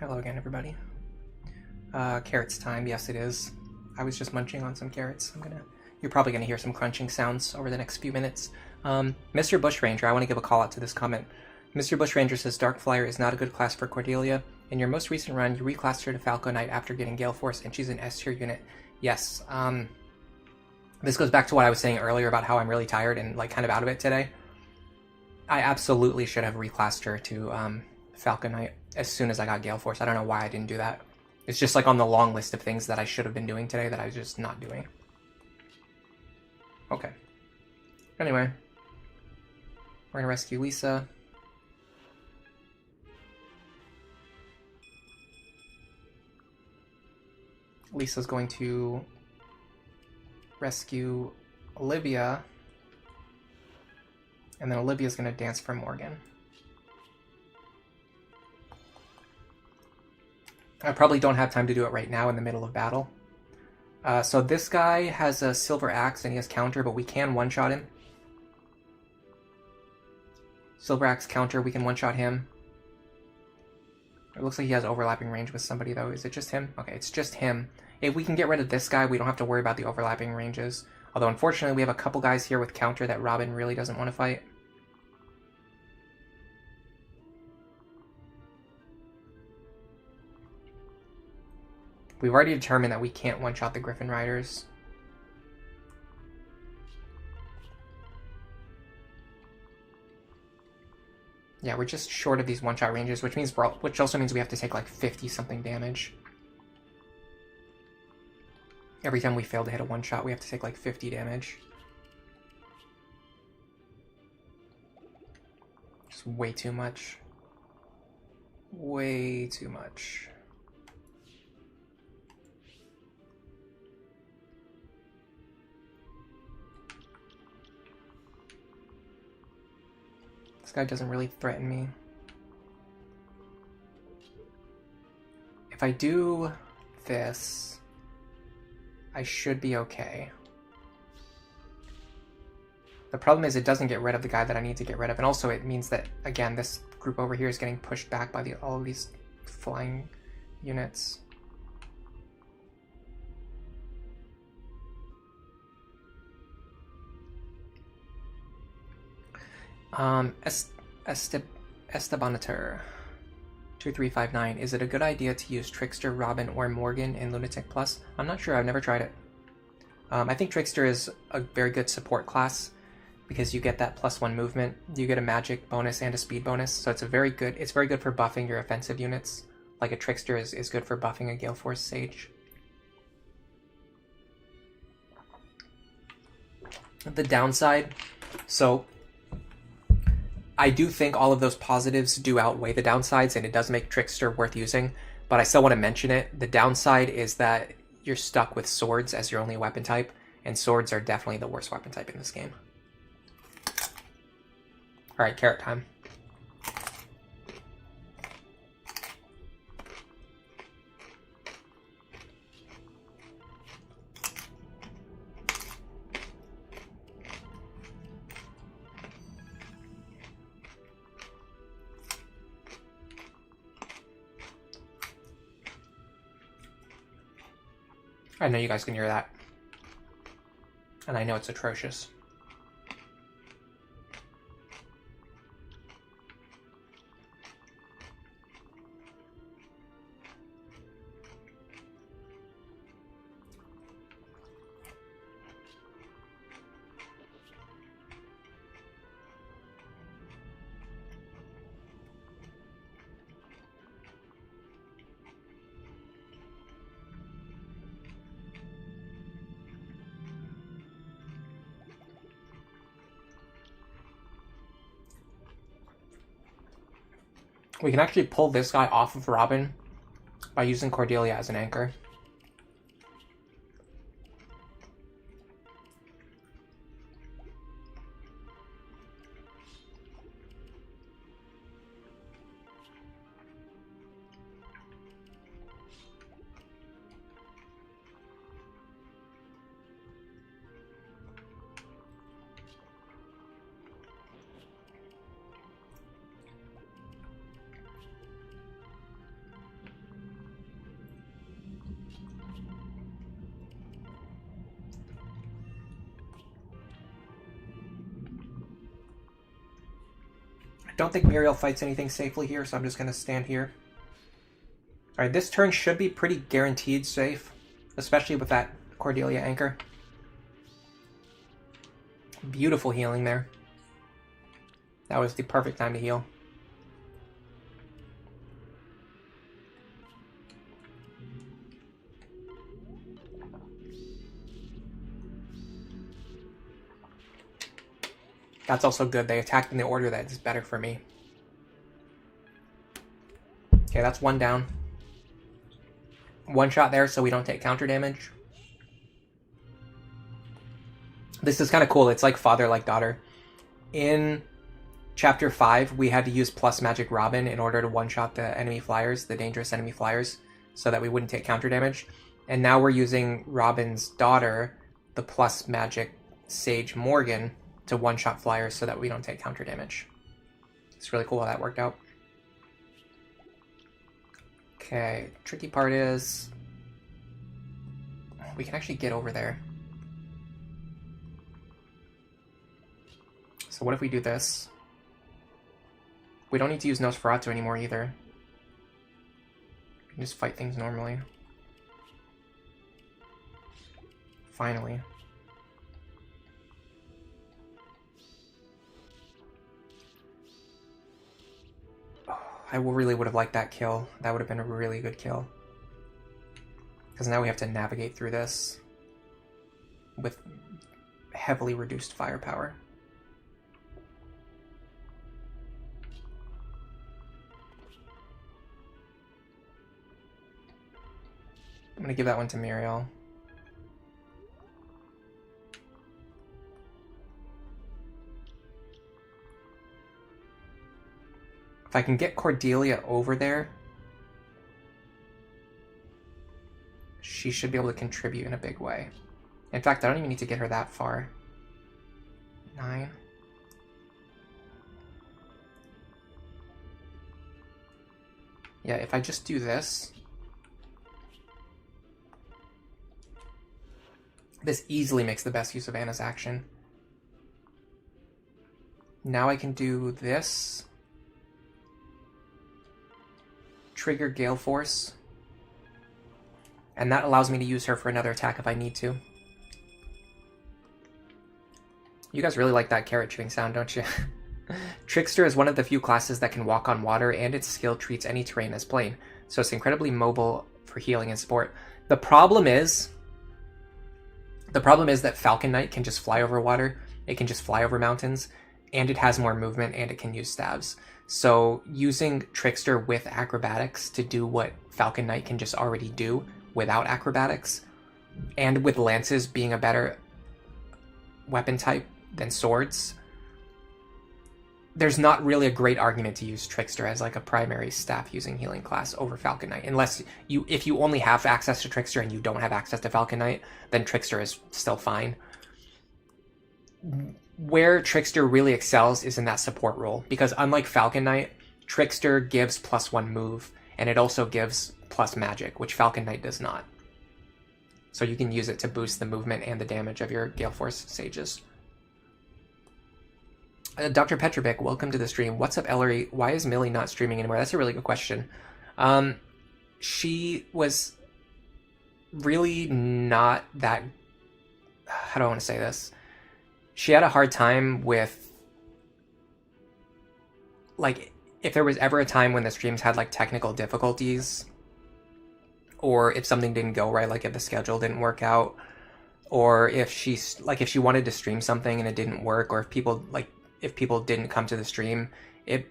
Hello again, everybody. Carrots time. Yes, it is. I was just munching on some carrots. You're probably gonna hear some crunching sounds over the next few minutes. Mr. Bushranger, I want to give a call out to this comment. Mr. Bushranger says Dark Flyer is not a good class for Cordelia. In your most recent run, you reclassed her to Falco Knight after getting Gale Force, and she's an S tier unit. Yes. This goes back to what I was saying earlier about how I'm really tired and like kind of out of it today. I absolutely should have reclassed her to Falco Knight as soon as I got Gale Force. I don't know why I didn't do that. It's just like on the long list of things that I should have been doing today that I was just not doing. Okay. Anyway. We're gonna rescue Lisa. Lisa's going to rescue Olivia. And then Olivia's gonna dance for Morgan. I probably don't have time to do it right now in the middle of battle. So this guy has a silver axe and he has counter, but we can one-shot him. Silver axe counter, we can one-shot him. It looks like he has overlapping range with somebody though. Is it just him? Okay, it's just him. If we can get rid of this guy, we don't have to worry about the overlapping ranges. Although unfortunately we have a couple guys here with counter that Robin really doesn't want to fight. We've already determined that we can't one-shot the Griffin Riders. Yeah, we're just short of these one-shot ranges, which also means we have to take like 50-something damage. Every time we fail to hit a one-shot, we have to take like 50 damage. Just way too much. Way too much. This guy doesn't really threaten me. If I do this, I should be okay. The problem is it doesn't get rid of the guy that I need to get rid of, and also it means that, again, this group over here is getting pushed back by all of these flying units. Estebaniter 2359. Is it a good idea to use Trickster, Robin, or Morgan in Lunatic Plus? I'm not sure. I've never tried it. I think Trickster is a very good support class because you get that +1 movement. You get a magic bonus and a speed bonus, so it's very good for buffing your offensive units. Like a Trickster is good for buffing a Gale Force Sage. The downside, so I do think all of those positives do outweigh the downsides, and it does make Trickster worth using, but I still want to mention it. The downside is that you're stuck with swords as your only weapon type, and swords are definitely the worst weapon type in this game. Alright, carrot time. I know you guys can hear that. And I know it's atrocious. We can actually pull this guy off of Robin by using Cordelia as an anchor. don't think Muriel fights anything safely here, so I'm just going to stand here. Alright, this turn should be pretty guaranteed safe, especially with that Cordelia anchor. Beautiful healing there. That was the perfect time to heal. That's also good. They attacked in the order that is better for me. Okay, that's one down. One shot there so we don't take counter damage. This is kind of cool. It's like father, like daughter. In Chapter 5, we had to use plus magic Robin in order to one-shot the enemy flyers, the dangerous enemy flyers, so that we wouldn't take counter damage. And now we're using Robin's daughter, the plus magic Sage Morgan, to one-shot flyers so that we don't take counter damage. It's really cool how that worked out. Okay, tricky part is we can actually get over there. So what if we do this? We don't need to use Nosferatu anymore either. We can just fight things normally. Finally. I really would have liked that kill. That would have been a really good kill. Because now we have to navigate through this with heavily reduced firepower. I'm going to give that one to Muriel. If I can get Cordelia over there, she should be able to contribute in a big way. In fact, I don't even need to get her that far. 9. Yeah, if I just do this, this easily makes the best use of Anna's action. Now I can do this. Trigger Gale Force. And that allows me to use her for another attack if I need to. You guys really like that carrot chewing sound, don't you? Trickster is one of the few classes that can walk on water, and its skill treats any terrain as plain, so it's incredibly mobile for healing and support. The problem is that Falcon Knight can just fly over water, it can just fly over mountains, and it has more movement, and it can use stabs. So using Trickster with acrobatics to do what Falcon Knight can just already do without acrobatics, and with lances being a better weapon type than swords, there's not really a great argument to use Trickster as like a primary staff using healing class over Falcon Knight. Unless if you only have access to Trickster and you don't have access to Falcon Knight, then Trickster is still fine. Where Trickster really excels is in that support role, because unlike Falcon Knight, Trickster gives +1 move, and it also gives plus magic, which Falcon Knight does not. So you can use it to boost the movement and the damage of your Gale Force Sages. Dr. Petrovic, welcome to the stream. What's up, Ellery? Why is Millie not streaming anymore? That's a really good question. She was really not that... How do I want to say this? She had a hard time with... Like, if there was ever a time when the streams had, like, technical difficulties, or if something didn't go right, like if the schedule didn't work out, or if she wanted to stream something and it didn't work, or if people didn't come to the stream, it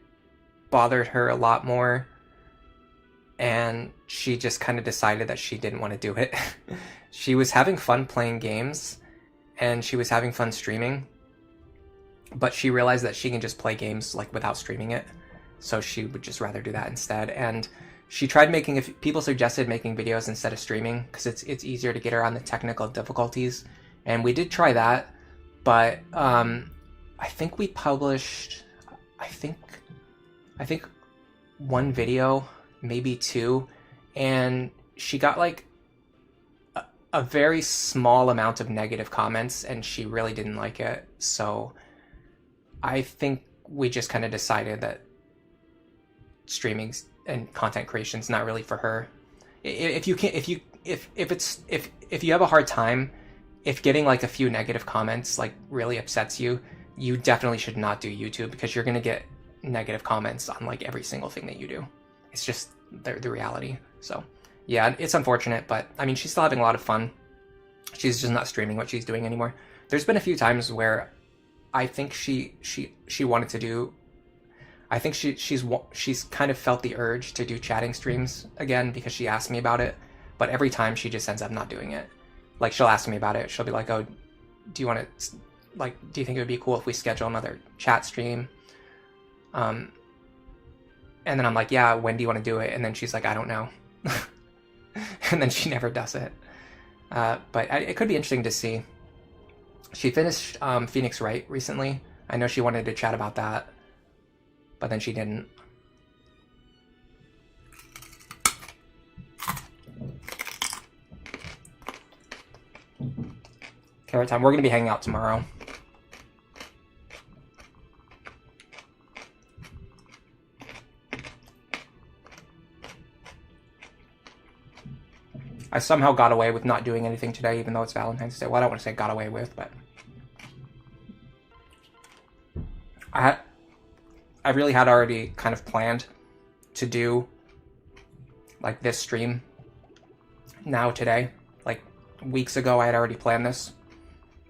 bothered her a lot more, and she just kind of decided that she didn't want to do it. She was having fun playing games, and she was having fun streaming, but she realized that she can just play games like without streaming it, so she would just rather do that instead. And she tried making, if people suggested making videos instead of streaming, because it's easier to get around the technical difficulties, and we did try that, but I think we published, I think one video, maybe 2, and she got like a very small amount of negative comments, and she really didn't like it. So I think we just kind of decided that streaming and content creation is not really for her. If you have a hard time, if getting like a few negative comments like really upsets you, you definitely should not do YouTube, because you're gonna get negative comments on like every single thing that you do. It's just the reality. So yeah, it's unfortunate, but I mean, she's still having a lot of fun. She's just not streaming what she's doing anymore. There's been a few times where I think she wanted to do. I think she's kind of felt the urge to do chatting streams again, because she asked me about it, but every time she just ends up not doing it. Like, she'll ask me about it. She'll be like, "Oh, do you want to, like, do you think it would be cool if we schedule another chat stream?" And then I'm like, "Yeah, when do you want to do it?" And then she's like, "I don't know." And then she never does it. But it could be interesting to see. She finished Phoenix Wright recently. I know she wanted to chat about that, but then she didn't. Carrot time. We're going to be hanging out tomorrow. I somehow got away with not doing anything today, even though it's Valentine's Day. Well, I don't want to say got away with, but I really had already kind of planned to do like this stream now today. Like weeks ago, I had already planned this,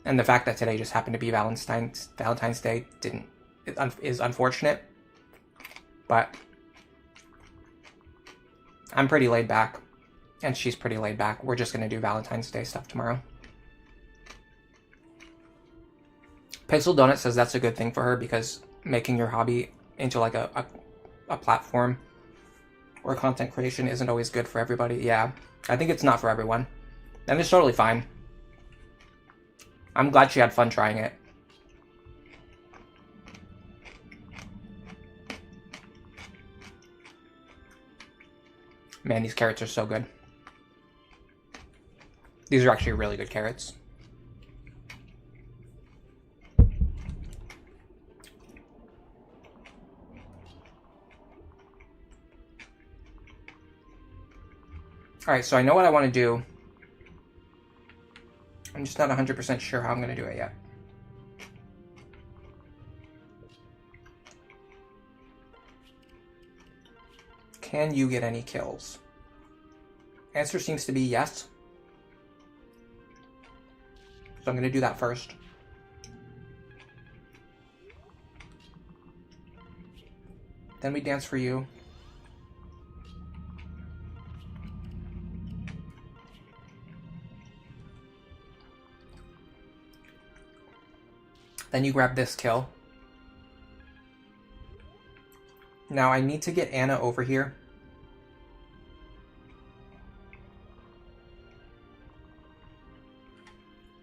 and the fact that today just happened to be Valentine's Day is unfortunate. But I'm pretty laid back. And she's pretty laid back. We're just going to do Valentine's Day stuff tomorrow. Pixel Donut says that's a good thing for her, because making your hobby into like a platform or content creation isn't always good for everybody. Yeah, I think it's not for everyone. And it's totally fine. I'm glad she had fun trying it. Man, these carrots are so good. These are actually really good carrots. Alright, so I know what I want to do. I'm just not 100% sure how I'm going to do it yet. Can you get any kills? Answer seems to be yes. So I'm going to do that first. Then we dance for you. Then you grab this kill. Now I need to get Anna over here.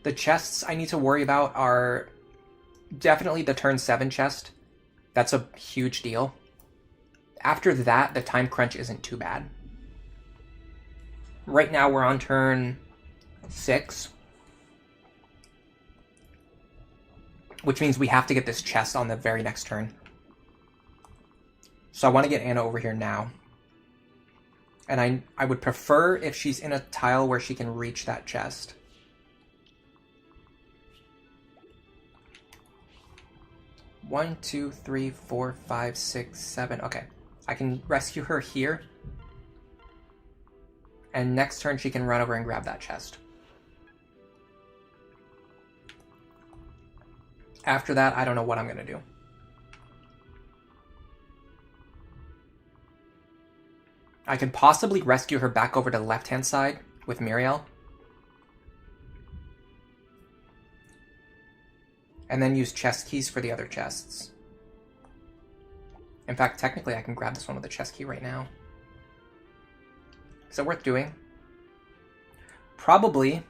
The chests I need to worry about are definitely the turn 7 chest. That's a huge deal. After that, the time crunch isn't too bad. Right now we're on turn 6. Which means we have to get this chest on the very next turn. So I want to get Anna over here now. And I would prefer if she's in a tile where she can reach that chest. One, two, three, 4, 5, 6, 7. Okay. I can rescue her here. And next turn she can run over and grab that chest. After that, I don't know what I'm going to do. I could possibly rescue her back over to the left-hand side with Muriel. And then use chest keys for the other chests. In fact, technically I can grab this one with a chest key right now. Is it worth doing? Probably.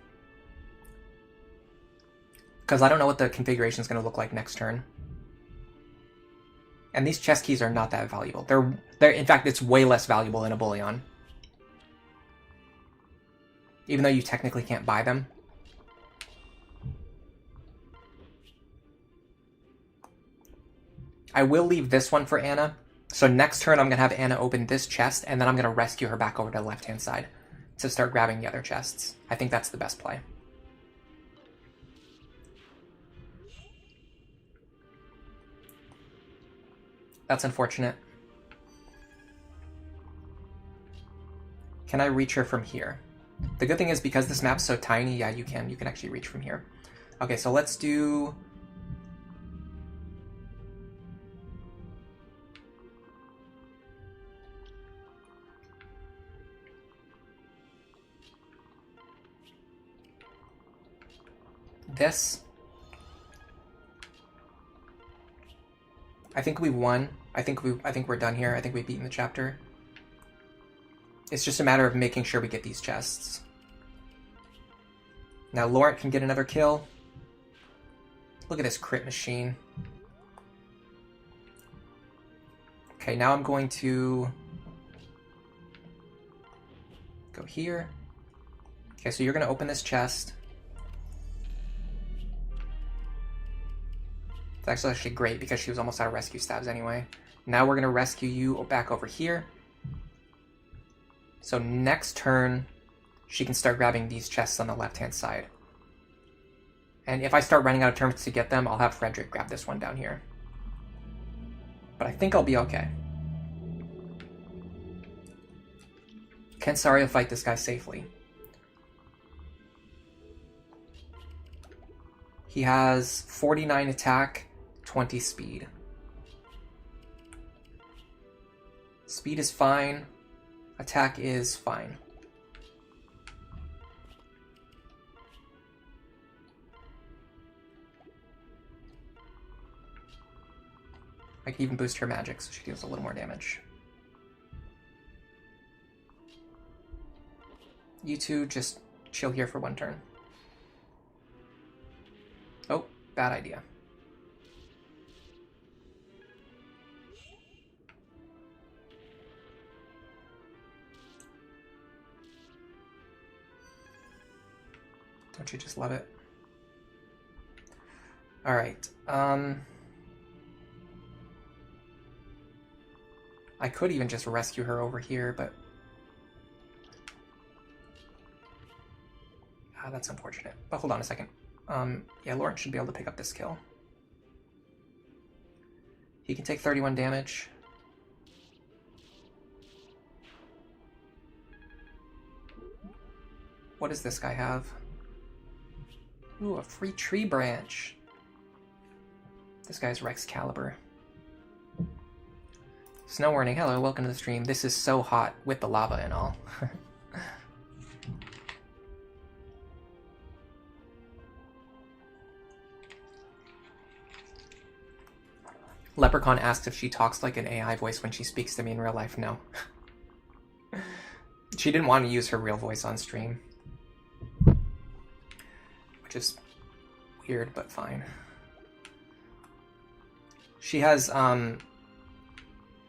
Because I don't know what the configuration is going to look like next turn. And these chest keys are not that valuable. They're in fact, it's way less valuable than a bullion. Even though you technically can't buy them. I will leave this one for Anna. So next turn, I'm going to have Anna open this chest, and then I'm going to rescue her back over to the left-hand side to start grabbing the other chests. I think that's the best play. That's unfortunate. Can I reach her from here? The good thing is because this map's so tiny, yeah, you can actually reach from here. Okay, so let's do... this. I think we won. I think we're done here. I think we've beaten the chapter. It's just a matter of making sure we get these chests. Now Laurent can get another kill. Look at this crit machine. Okay, now I'm going to go here. Okay, so you're going to open this chest. That's actually great because she was almost out of rescue stabs anyway. Now we're going to rescue you back over here. So next turn, she can start grabbing these chests on the left-hand side. And if I start running out of turns to get them, I'll have Frederick grab this one down here. But I think I'll be okay. Can Saria fight this guy safely? He has 49 attack, 20 speed. Speed is fine. Attack is fine. I can even boost her magic so she deals a little more damage. You two just chill here for one turn. Oh, bad idea. Don't you just love it? All right. I could even just rescue her over here, but that's unfortunate. But hold on a second. Yeah, Laurent should be able to pick up this kill. He can take 31 damage. What does this guy have? Ooh, a free tree branch. This guy's Rex Caliber. Snow warning. Hello, welcome to the stream. This is so hot with the lava and all. Leprechaun asked if she talks like an AI voice when she speaks to me in real life. No. She didn't want to use her real voice on stream. Which is weird, but fine. She has,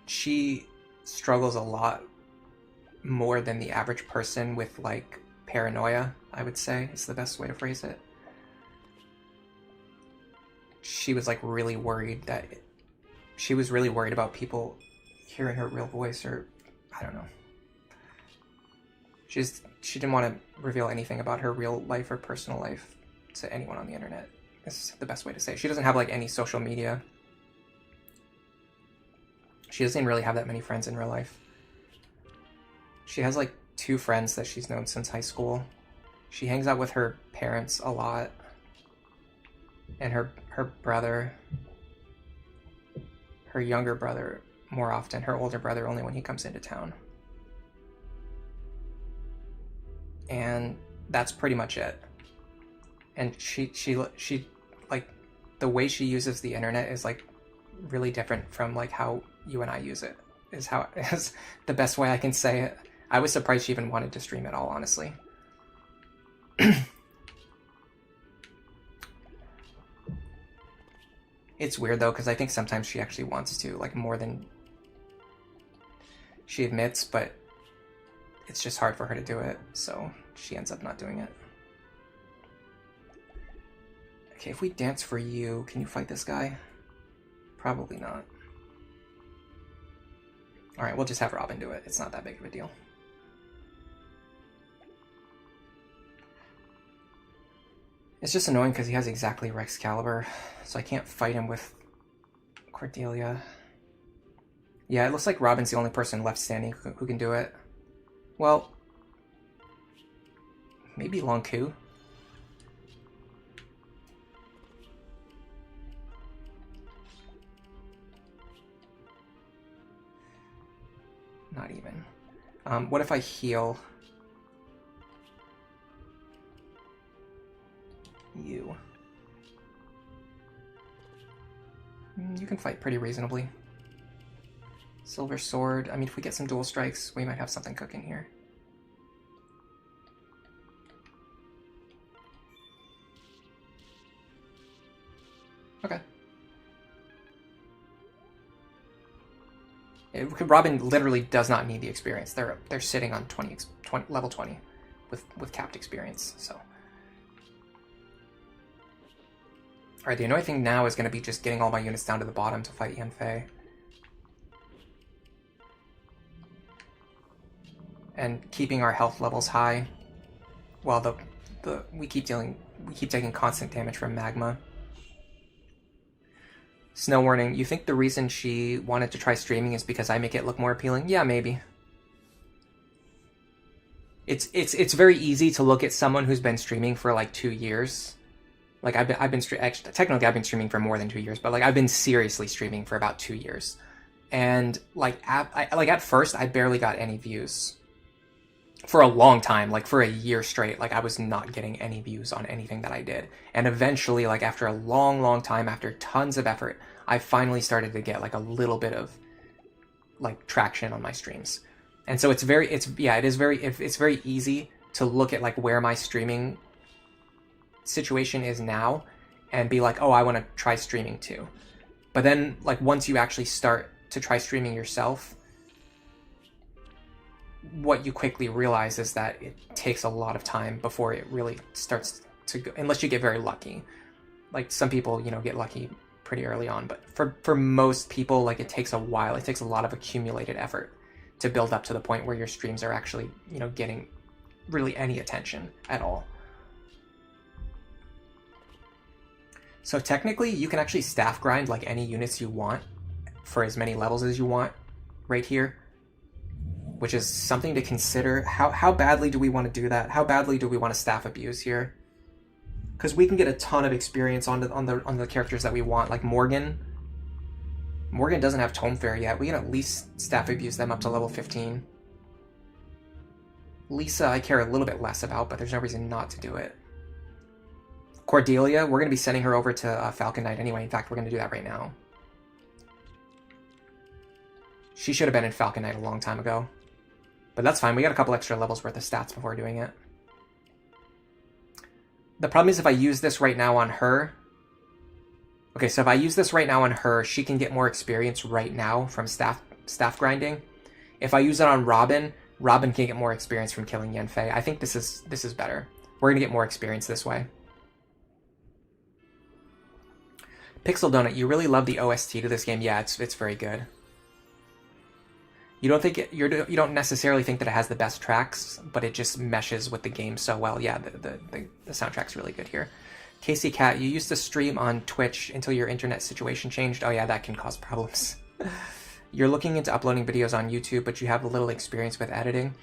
she struggles a lot more than the average person with, like, paranoia, I would say, is the best way to phrase it. She was, like, really worried that... She was really worried about people hearing her real voice, or... I don't know. She didn't want to reveal anything about her real life or personal life to anyone on the internet. Is the best way to say it. She doesn't have, like, any social media. She doesn't really have that many friends in real life. She has, like, 2 friends that she's known since high school. She hangs out with her parents a lot. And her brother. Her younger brother more often. Her older brother only when he comes into town. And that's pretty much it. And she like, the way she uses the internet is, like, really different from, like, how you and I use it, is the best way I can say it. I was surprised she even wanted to stream at all, honestly. It's weird, though, because I think sometimes she actually wants to, like, more than she admits, but it's just hard for her to do it, so she ends up not doing it. Okay, if we dance for you, can you fight this guy? Probably not. Alright, we'll just have Robin do it. It's not that big of a deal. It's just annoying because he has exactly Excalibur, so I can't fight him with Cordelia. Yeah, it looks like Robin's the only person left standing who can do it. Well, maybe Lonku. Not even. What if I heal you? You can fight pretty reasonably. Silver Sword. I mean, if we get some dual strikes, we might have something cooking here. Okay. Robin literally does not need the experience. They're sitting on 20 level 20 with capped experience. So, all right. The annoying thing now is going to be just getting all my units down to the bottom to fight Yanfei, and keeping our health levels high, while we keep taking constant damage from magma. Snow Warning, you think the reason she wanted to try streaming is because I make it look more appealing? Yeah, maybe. It's very easy to look at someone who's been streaming for like 2 years. Like I've been actually, technically I've been streaming for more than 2 years, but like I've been seriously streaming for about 2 years. And like at first I barely got any views. For a long time, like for a year straight, like I was not getting any views on anything that I did. And eventually, like after a long time, after tons of effort, I finally started to get like a little bit of like traction on my streams. And so it's very easy to look at like where my streaming situation is now and be like, oh, I want to try streaming too. But then like once you actually start to try streaming yourself, what you quickly realize is that it takes a lot of time before it really starts to go, unless you get very lucky. Like some people, you know, get lucky pretty early on, but for most people, like it takes a while. It takes a lot of accumulated effort to build up to the point where your streams are actually, you know, getting really any attention at all. So technically, you can actually staff grind like any units you want for as many levels as you want right here, which is something to consider. How badly do we want to do that? How badly do we want to staff abuse here? Because we can get a ton of experience on the characters that we want, like Morgan. Morgan doesn't have Tome Fair yet. We can at least staff abuse them up to level 15. Lisa, I care a little bit less about, but there's no reason not to do it. Cordelia, we're going to be sending her over to Falcon Knight anyway. In fact, we're going to do that right now. She should have been in Falcon Knight a long time ago. But that's fine. We got a couple extra levels worth of stats before doing it. The problem is if I use this right now on her... Okay, so if I use this right now on her, she can get more experience right now from staff grinding. If I use it on Robin, Robin can get more experience from killing Yanfei. I think this is better. We're going to get more experience this way. Pixel Donut, you really love the OST to this game. Yeah, it's very good. You don't necessarily think that it has the best tracks, but it just meshes with the game so well. Yeah, the soundtrack's really good here. Casey Cat, you used to stream on Twitch until your internet situation changed. Oh yeah, that can cause problems. You're looking into uploading videos on YouTube, but you have a little experience with editing.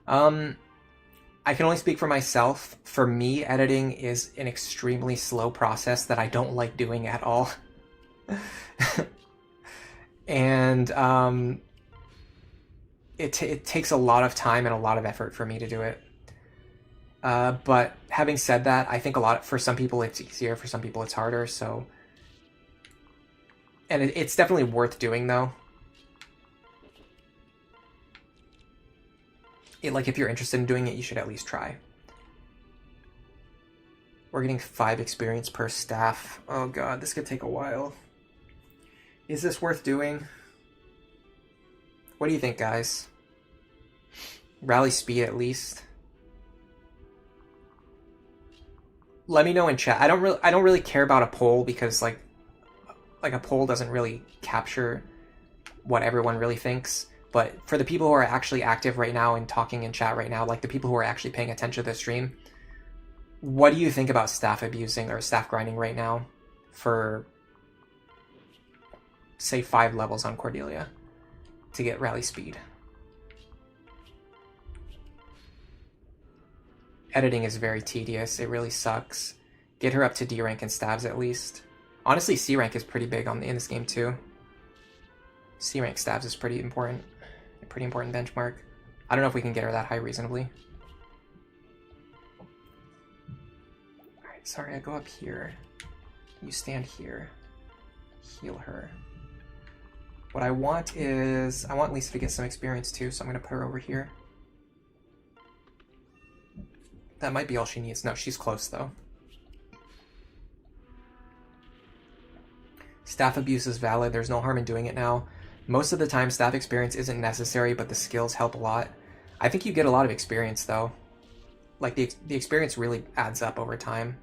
I can only speak for myself. For me, editing is an extremely slow process that I don't like doing at all. And it takes a lot of time and a lot of effort for me to do it. But having said that, I think for some people it's easier, for some people it's harder, so... And it's definitely worth doing, though. Like, if you're interested in doing it, you should at least try. We're getting 5 experience per staff. Oh god, this could take a while. Is this worth doing? What do you think, guys? Rally speed at least. Let me know in chat. I don't really care about a poll because like a poll doesn't really capture what everyone really thinks. But for the people who are actually active right now and talking in chat right now, like the people who are actually paying attention to the stream, what do you think about staff abusing or staff grinding right now for, say, 5 levels on Cordelia to get rally speed? Editing is very tedious. It really sucks. Get her up to D rank in stabs at least. Honestly, C rank is pretty big in this game too. C rank stabs is pretty important. A pretty important benchmark. I don't know if we can get her that high reasonably. Alright, sorry, I go up here. You stand here. Heal her. What I want is... I want Lisa to get some experience too, so I'm going to put her over here. That might be all she needs. No, she's close though. Staff abuse is valid. There's no harm in doing it now. Most of the time, staff experience isn't necessary, but the skills help a lot. I think you get a lot of experience though. Like the experience really adds up over time.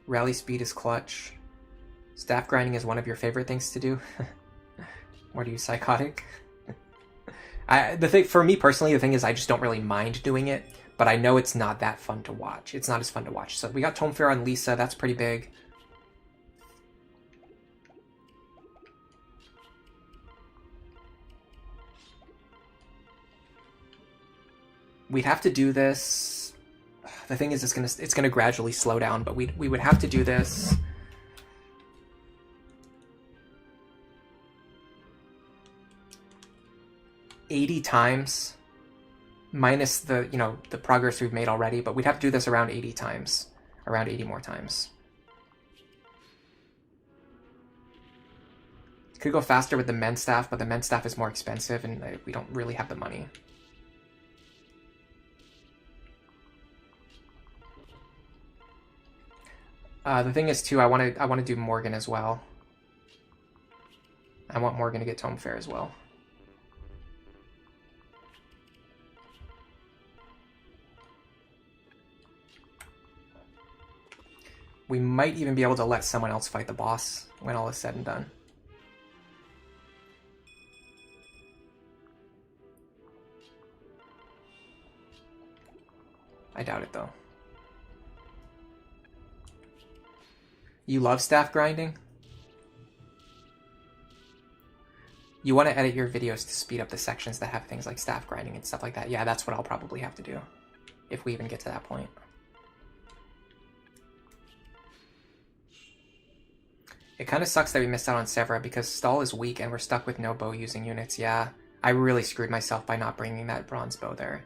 Rally speed is clutch. Staff grinding is one of your favorite things to do. What are you, psychotic? For me personally, the thing is I just don't really mind doing it, but I know it's not that fun to watch. It's not as fun to watch. So we got Tome Fair on Lisa. That's pretty big. We'd have to do this. The thing is, it's gonna gradually slow down, but we would have to do this. $80 times, minus the the progress we've made already, but we'd have to do this around 80 times, around 80 more times. Could go faster with the men's staff, but the men's staff is more expensive, and we don't really have the money. The thing is too, I want to do Morgan as well. I want Morgan to get Tome Fair as well. We might even be able to let someone else fight the boss when all is said and done. I doubt it though. You love staff grinding? You want to edit your videos to speed up the sections that have things like staff grinding and stuff like that. Yeah, that's what I'll probably have to do, if we even get to that point. It kind of sucks that we missed out on Severa because Stall is weak and we're stuck with no bow using units. Yeah, I really screwed myself by not bringing that bronze bow there.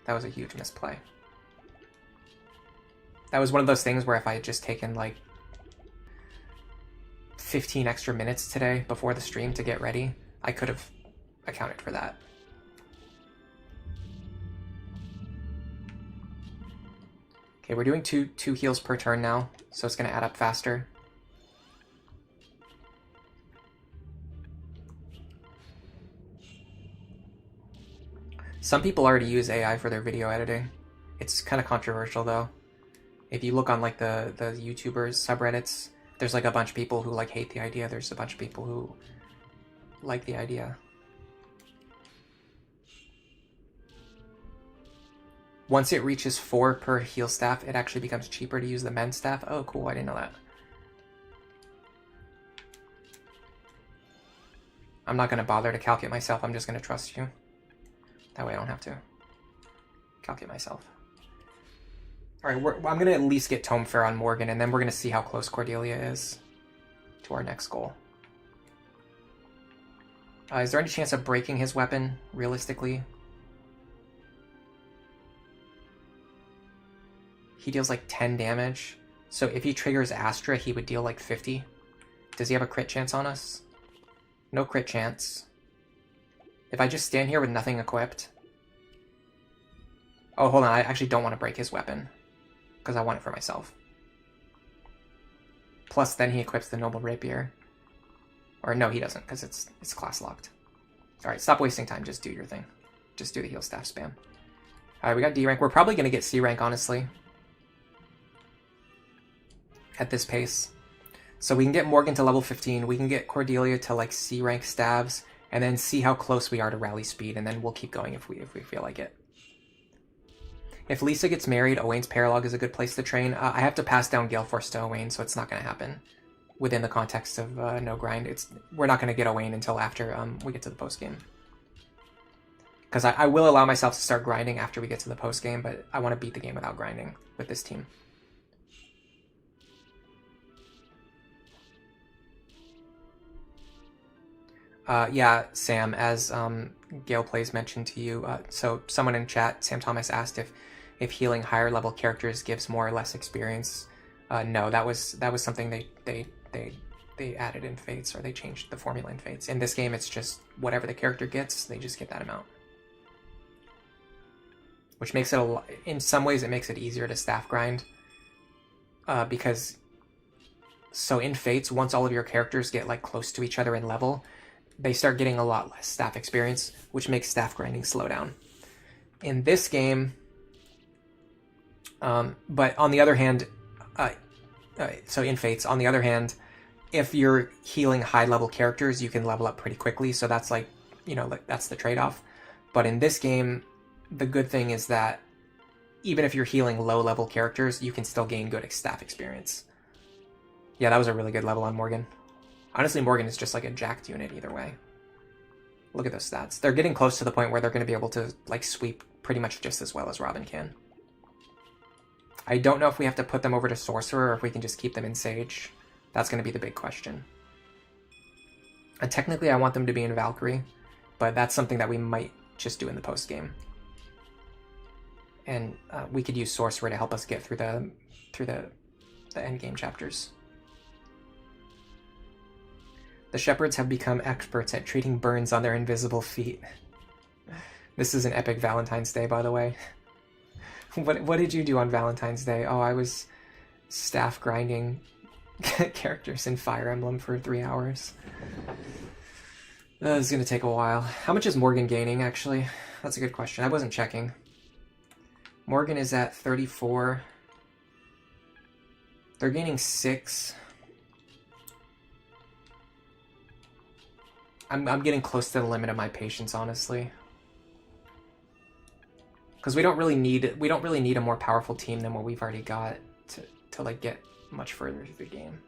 That was a huge misplay. That was one of those things where if I had just taken like 15 extra minutes today before the stream to get ready, I could have accounted for that. Okay, we're doing two heals per turn now, so it's going to add up faster. Some people already use AI for their video editing. It's kind of controversial though. If you look on like the YouTubers subreddits, there's like a bunch of people who like hate the idea. There's a bunch of people who like the idea. Once it reaches 4 per heal staff, it actually becomes cheaper to use the men's staff. Oh, cool. I didn't know that. I'm not going to bother to calculate myself. I'm just going to trust you. That way I don't have to calculate myself. All right, I'm going to at least get Tome Fair on Morgan, and then we're going to see how close Cordelia is to our next goal. Is there any chance of breaking his weapon, realistically? He deals like 10 damage. So if he triggers Astra, he would deal like 50. Does he have a crit chance on us? No crit chance. If I just stand here with nothing equipped... Oh, hold on. I actually don't want to break his weapon, because I want it for myself. Plus, then he equips the Noble Rapier. Or no, he doesn't, because it's class locked. Alright, stop wasting time. Just do your thing. Just do the heal staff spam. Alright, we got D rank. We're probably going to get C rank, honestly. At this pace. So we can get Morgan to level 15, we can get Cordelia to like C rank stabs, and then see how close we are to rally speed, and then we'll keep going if we feel like it. If Lisa gets married, Owain's Paralog is a good place to train. I have to pass down Gale Force to Owain, so it's not going to happen within the context of no grind. We're not going to get Owain until after we get to the post game. Because I will allow myself to start grinding after we get to the post game, but I want to beat the game without grinding with this team. Yeah, Sam, as Gale Plays mentioned to you, so someone in chat, Sam Thomas, asked if healing higher level characters gives more or less experience. No, that was something they added in Fates, or they changed the formula in Fates. In this game, it's just whatever the character gets, they just get that amount. Which makes it in some ways it makes it easier to staff grind, because so in Fates, once all of your characters get like close to each other in level, they start getting a lot less staff experience, which makes staff grinding slow down. In this game, but on the other hand, so in Fates, on the other hand, if you're healing high-level characters, you can level up pretty quickly, so that's like, that's the trade-off. But in this game, the good thing is that even if you're healing low-level characters, you can still gain good staff experience. Yeah, that was a really good level on Morgan. Honestly, Morgan is just like a jacked unit either way. Look at those stats. They're getting close to the point where they're going to be able to like sweep pretty much just as well as Robin can. I don't know if we have to put them over to Sorcerer or if we can just keep them in Sage. That's going to be the big question. And technically I want them to be in Valkyrie, but that's something that we might just do in the post game. And we could use Sorcerer to help us get through the endgame chapters. The Shepherds have become experts at treating burns on their invisible feet. This is an epic Valentine's Day, by the way. What did you do on Valentine's Day? Oh, I was staff grinding characters in Fire Emblem for 3 hours. This is going to take a while. How much is Morgan gaining, actually? That's a good question. I wasn't checking. Morgan is at 34. They're gaining 6. I'm getting close to the limit of my patience, honestly. Because we don't really need a more powerful team than what we've already got to like get much further through the game.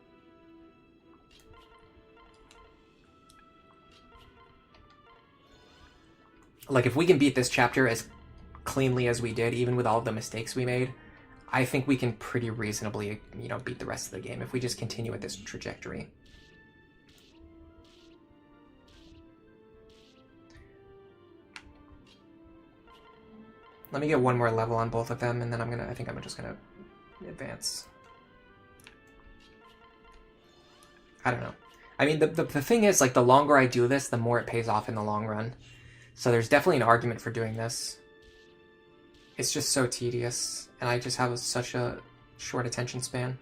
Like if we can beat this chapter as cleanly as we did, even with all of the mistakes we made, I think we can pretty reasonably, beat the rest of the game if we just continue with this trajectory. Let me get one more level on both of them, and then I think I'm just gonna advance. I don't know. I mean, the thing is, like, the longer I do this, the more it pays off in the long run. So there's definitely an argument for doing this. It's just so tedious, and I just have such a short attention span.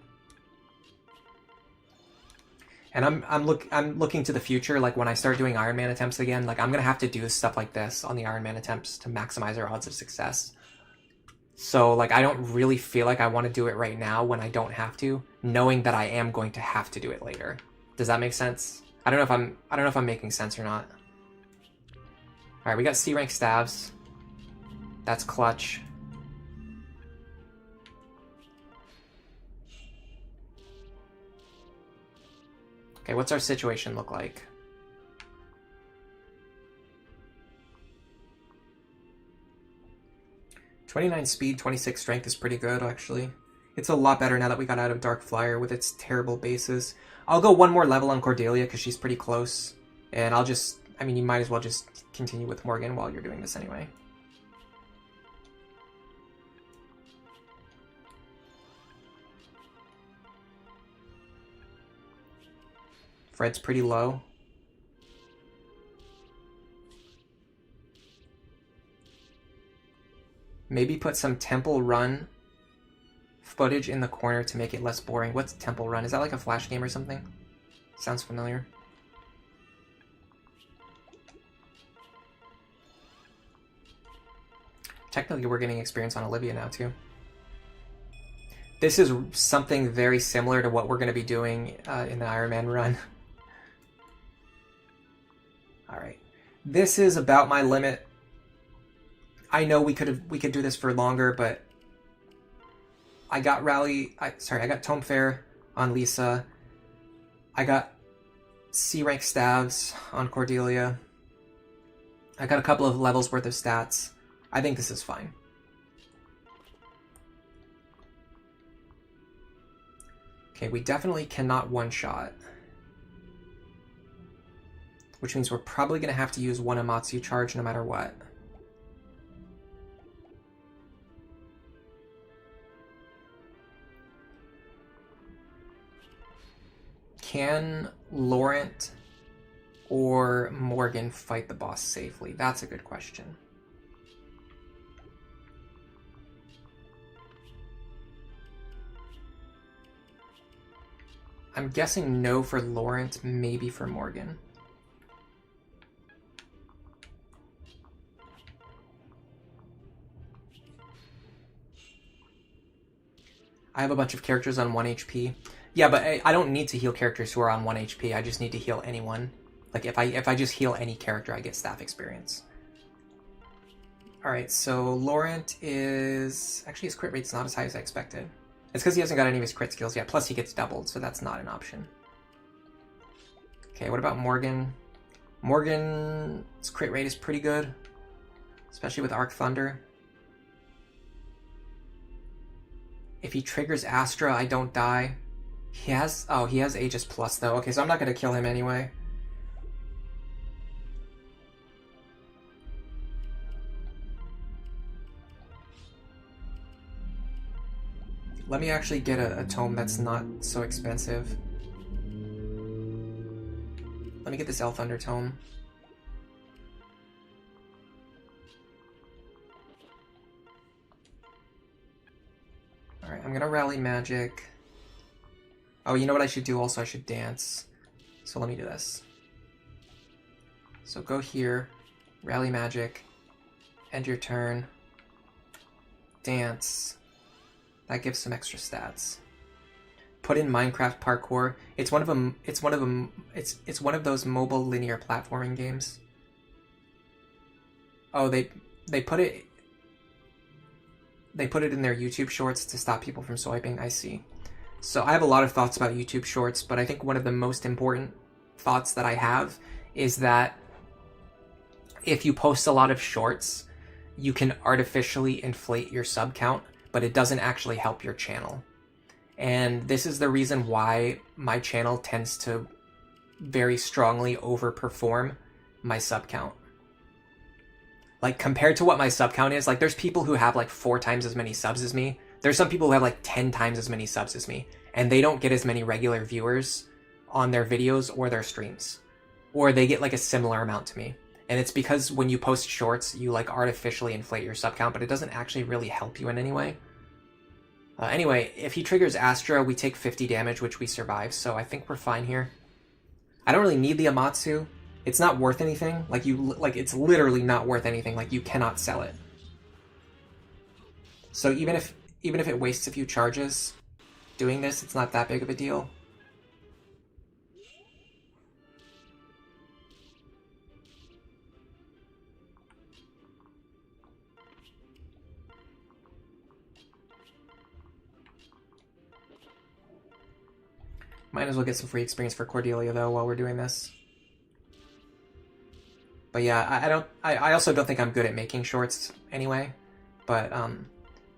And I'm looking to the future, like when I start doing Iron Man attempts again, like I'm gonna have to do stuff like this on the Iron Man attempts to maximize our odds of success. So like I don't really feel like I want to do it right now when I don't have to, knowing that I am going to have to do it later. Does that make sense? I don't know if I'm making sense or not. All right, we got C rank stabs. That's clutch. Okay, what's our situation look like? "29 speed, 26 strength is pretty good, actually. It's a lot better now that we got out of Dark Flyer with its terrible bases. I'll go one more level on Cordelia because she's pretty close. And you might as well just continue with Morgan while you're doing this anyway. Fred's pretty low. Maybe put some Temple Run footage in the corner to make it less boring. What's Temple Run? Is that like a Flash game or something? Sounds familiar. Technically, we're getting experience on Olivia now, too. This is something very similar to what we're going to be doing in the Iron Man run. Alright. This is about my limit. I know we could do this for longer, but I got I got Tome Fair on Lisa. I got C rank stabs on Cordelia. I got a couple of levels worth of stats. I think this is fine. Okay, we definitely cannot one-shot. Which means we're probably going to have to use one Amatsu charge no matter what. Can Laurent or Morgan fight the boss safely? That's a good question. I'm guessing no for Laurent, maybe for Morgan. I have a bunch of characters on 1 HP. Yeah, but I don't need to heal characters who are on 1 HP. I just need to heal anyone. Like, if I just heal any character, I get staff experience. Alright, so Laurent is... Actually, his crit rate's not as high as I expected. It's because he hasn't got any of his crit skills yet. Plus, he gets doubled, so that's not an option. Okay, what about Morgan? Morgan's crit rate is pretty good. Especially with Arc Thunder. If he triggers Astra, I don't die. He has Aegis Plus, though. Okay, so I'm not going to kill him anyway. Let me actually get a tome that's not so expensive. Let me get this Elf Thunder tome. Alright, I'm gonna rally magic. Oh, you know what I should do also? I should dance. So let me do this. So go here, rally magic, end your turn, dance. That gives some extra stats. Put in Minecraft parkour. It's one of them. It's one of those mobile linear platforming games. Oh, they put it. They put it in their YouTube shorts to stop people from swiping. I see. So I have a lot of thoughts about YouTube shorts, but I think one of the most important thoughts that I have is that if you post a lot of shorts, you can artificially inflate your sub count, but it doesn't actually help your channel. And this is the reason why my channel tends to very strongly overperform my sub count. Like, compared to what my sub count is, like, there's people who have like 4 times as many subs as me. There's some people who have like 10 times as many subs as me, and they don't get as many regular viewers on their videos or their streams. Or they get like a similar amount to me. And it's because when you post shorts, you like artificially inflate your sub count, but it doesn't actually really help you in any way. Anyway, if he triggers Astra, we take 50 damage, which we survive, so I think we're fine here. I don't really need the Amatsu. It's not worth anything. Like, it's literally not worth anything. Like, you cannot sell it. So even if it wastes a few charges doing this, it's not that big of a deal. Might as well get some free experience for Cordelia, though, while we're doing this. But yeah, I also don't think I'm good at making shorts anyway. But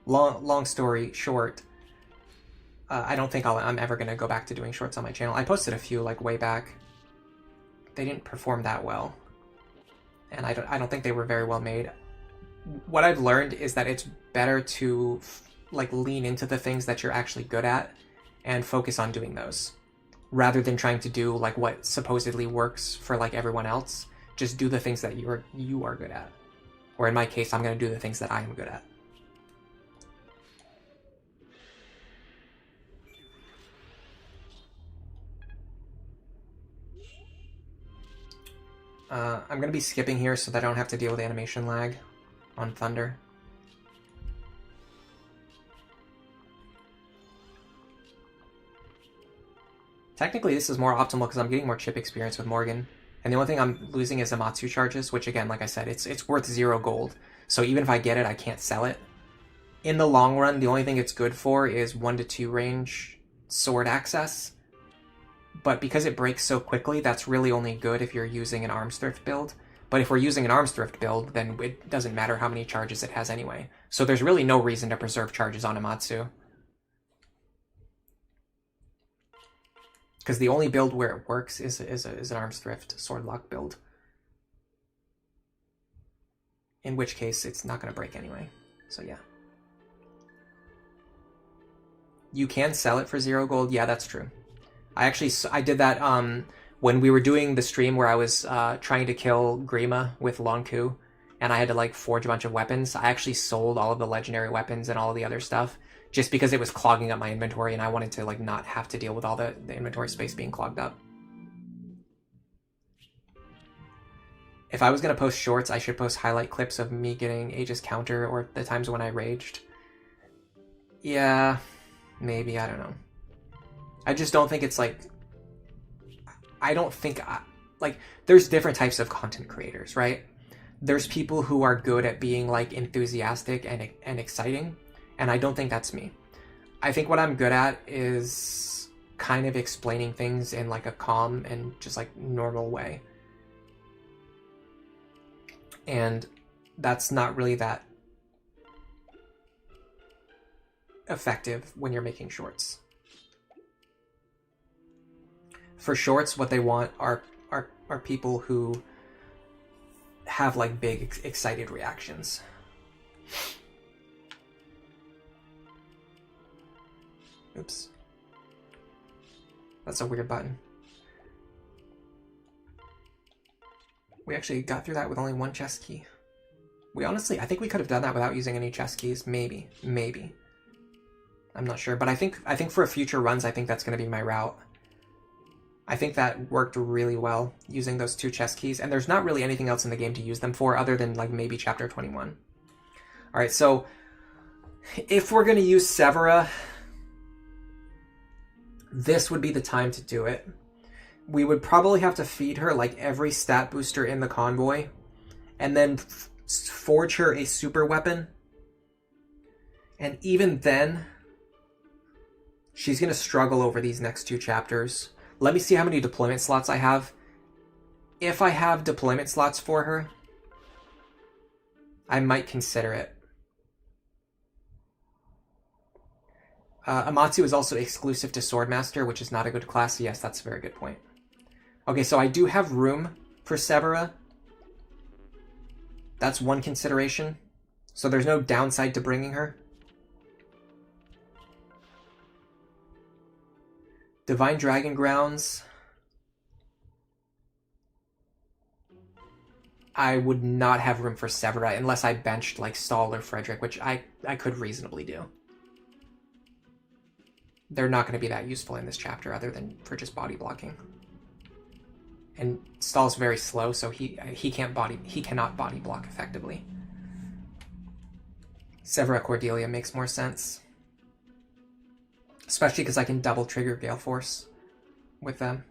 long story short, I don't think I'm ever gonna go back to doing shorts on my channel. I posted a few like way back. They didn't perform that well, and I don't think they were very well made. What I've learned is that it's better to like lean into the things that you're actually good at and focus on doing those, rather than trying to do like what supposedly works for like everyone else. Just do the things that you are good at. Or in my case, I'm going to do the things that I am good at. I'm going to be skipping here so that I don't have to deal with animation lag on Thunder. Technically, this is more optimal because I'm getting more chip experience with Morgan. And the only thing I'm losing is Amatsu charges, which again, like I said, it's worth 0 gold. So even if I get it, I can't sell it. In the long run, the only thing it's good for is 1 to 2 range sword access. But because it breaks so quickly, that's really only good if you're using an arms thrift build. But if we're using an arms thrift build, then it doesn't matter how many charges it has anyway. So there's really no reason to preserve charges on Amatsu. Because the only build where it works is an arms thrift sword lock build. In which case, it's not going to break anyway. So yeah. You can sell it for 0 gold. Yeah, that's true. I did that when we were doing the stream where I was trying to kill Grima with Lonku, and I had to like forge a bunch of weapons. I actually sold all of the legendary weapons and all of the other stuff just because it was clogging up my inventory, and I wanted to like not have to deal with all the inventory space being clogged up. If I was going to post shorts, I should post highlight clips of me getting Aegis counter or the times when I raged. Yeah, maybe, I don't know. I just don't think it's like... I don't think... like, there's different types of content creators, right? There's people who are good at being like enthusiastic and exciting, and I don't think that's me. I think what I'm good at is kind of explaining things in like a calm and just like normal way. And that's not really that effective when you're making shorts. For shorts, what they want are people who have like big excited reactions. Oops. That's a weird button. We actually got through that with only 1 chest key. We honestly, I think we could have done that without using any chest keys. Maybe. I'm not sure, but I think for future runs, I think that's going to be my route. I think that worked really well, using those 2 chest keys, and there's not really anything else in the game to use them for other than like maybe chapter 21. Alright, so if we're going to use Severa, this would be the time to do it. We would probably have to feed her like every stat booster in the convoy, and then forge her a super weapon. And even then, she's going to struggle over these next 2 chapters. Let me see how many deployment slots I have. If I have deployment slots for her, I might consider it. Amatsu is also exclusive to Swordmaster, which is not a good class. Yes, that's a very good point. Okay, so I do have room for Severa. That's one consideration. So there's no downside to bringing her. Divine Dragon Grounds. I would not have room for Severa unless I benched like Stahl or Frederick, which I could reasonably do. They're not going to be that useful in this chapter other than for just body blocking. And Stahl's very slow, so he cannot body block effectively. Severa Cordelia makes more sense. Especially because I can double trigger Gale Force with them.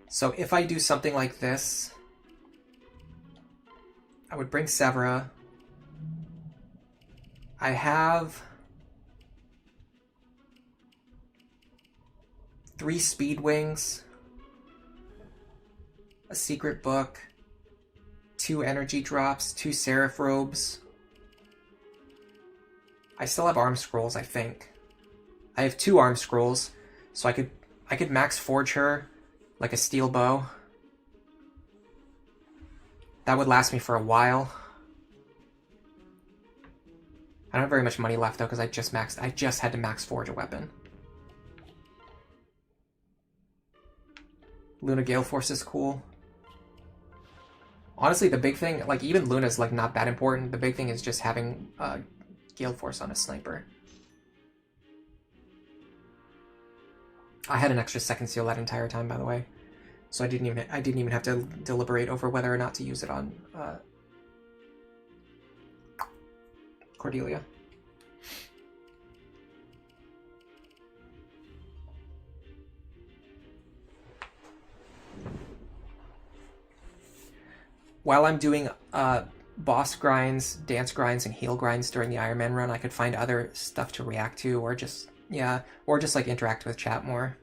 So if I do something like this, I would bring Severa. I have 3 Speed Wings, a Secret Book, 2 Energy Drops, 2 Seraph Robes. I still have Arm Scrolls, I think. I have 2 Arm Scrolls, so I could max forge her like a steel bow. That would last me for a while. I don't have very much money left though, because I just had to max forge a weapon. Luna Gale Force is cool. Honestly, the big thing, like even Luna's like not that important. The big thing is just having Gale Force on a sniper. I had an extra second seal that entire time, by the way, so I didn't even have to deliberate over whether or not to use it on Cordelia. while I'm doing boss grinds, dance grinds, and heal grinds during the Iron Man run, I could find other stuff to react to, or just like interact with chat more,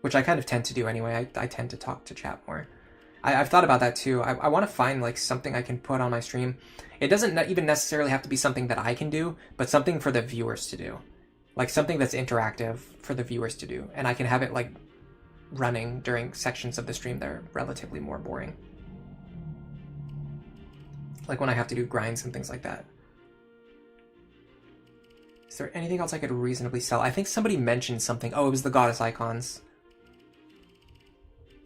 which I kind of tend to do anyway. I tend to talk to chat more. I've thought about that too. I want to find like something I can put on my stream. It doesn't even necessarily have to be something that I can do, but something for the viewers to do, like something that's interactive for the viewers to do, and I can have it like running during sections of the stream that are relatively more boring. Like when I have to do grinds and things like that. Is there anything else I could reasonably sell? I think somebody mentioned something. Oh, it was the goddess icons.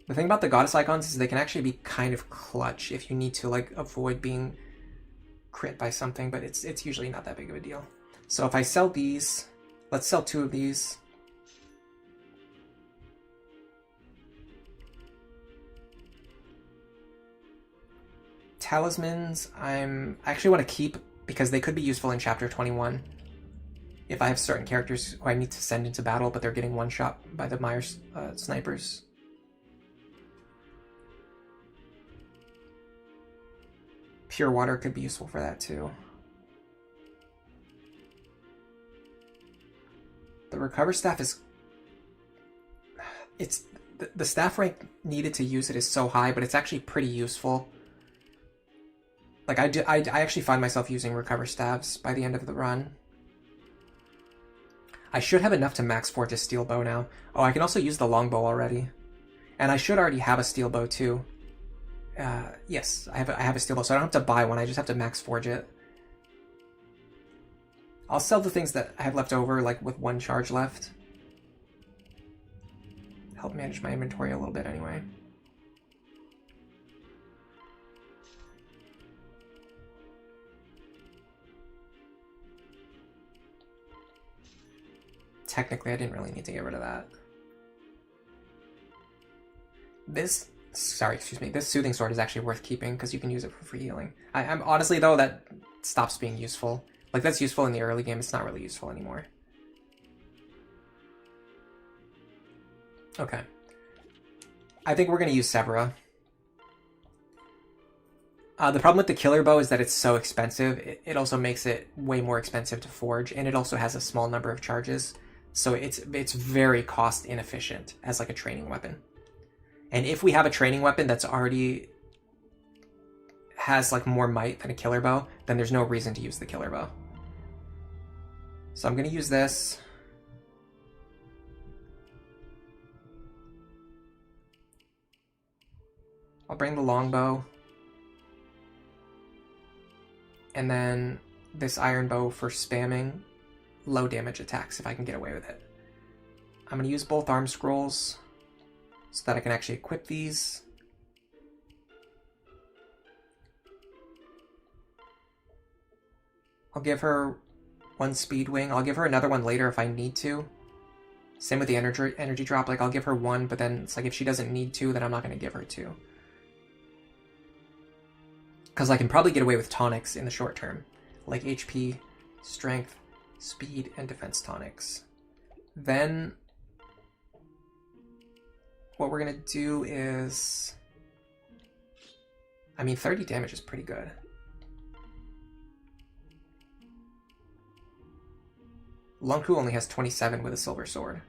The thing about the goddess icons is they can actually be kind of clutch if you need to like avoid being crit by something, but it's usually not that big of a deal. So if I sell these, let's sell 2 of these. Talismans, I actually want to keep because they could be useful in Chapter 21. If I have certain characters who I need to send into battle, but they're getting one-shot by the Myers snipers. Pure water could be useful for that too. The recover staff is... It's... The staff rank needed to use it is so high, but it's actually pretty useful. Like, I actually find myself using recover staves by the end of the run. I should have enough to max forge a steel bow now. Oh, I can also use the longbow already. And I should already have a steel bow too. Yes, I have a steel bow, so I don't have to buy one, I just have to max forge it. I'll sell the things that I have left over, like with 1 charge left. Help manage my inventory a little bit anyway. Technically, I didn't really need to get rid of that. This soothing sword is actually worth keeping because you can use it for free healing. I'm honestly though, that stops being useful. Like that's useful in the early game, it's not really useful anymore. Okay. I think we're gonna use Severa. The problem with the killer bow is that it's so expensive. It also makes it way more expensive to forge, and it also has a small number of charges. So it's very cost inefficient as like a training weapon. And if we have a training weapon that's already has like more might than a killer bow, then there's no reason to use the killer bow. So I'm gonna use this. I'll bring the longbow. And then this iron bow for spamming low damage attacks if I can get away with it. I'm gonna use both arm scrolls so that I can actually equip these. I'll give her 1 speed wing. I'll give her another one later if I need to. Same with the energy drop. Like I'll give her 1, but then it's like if she doesn't need to, then I'm not going to give her 2. Because I can probably get away with tonics in the short term, like HP, strength, speed, and defense tonics. Then what we're going to do is... I mean, 30 damage is pretty good. Lunku only has 27 with a silver sword.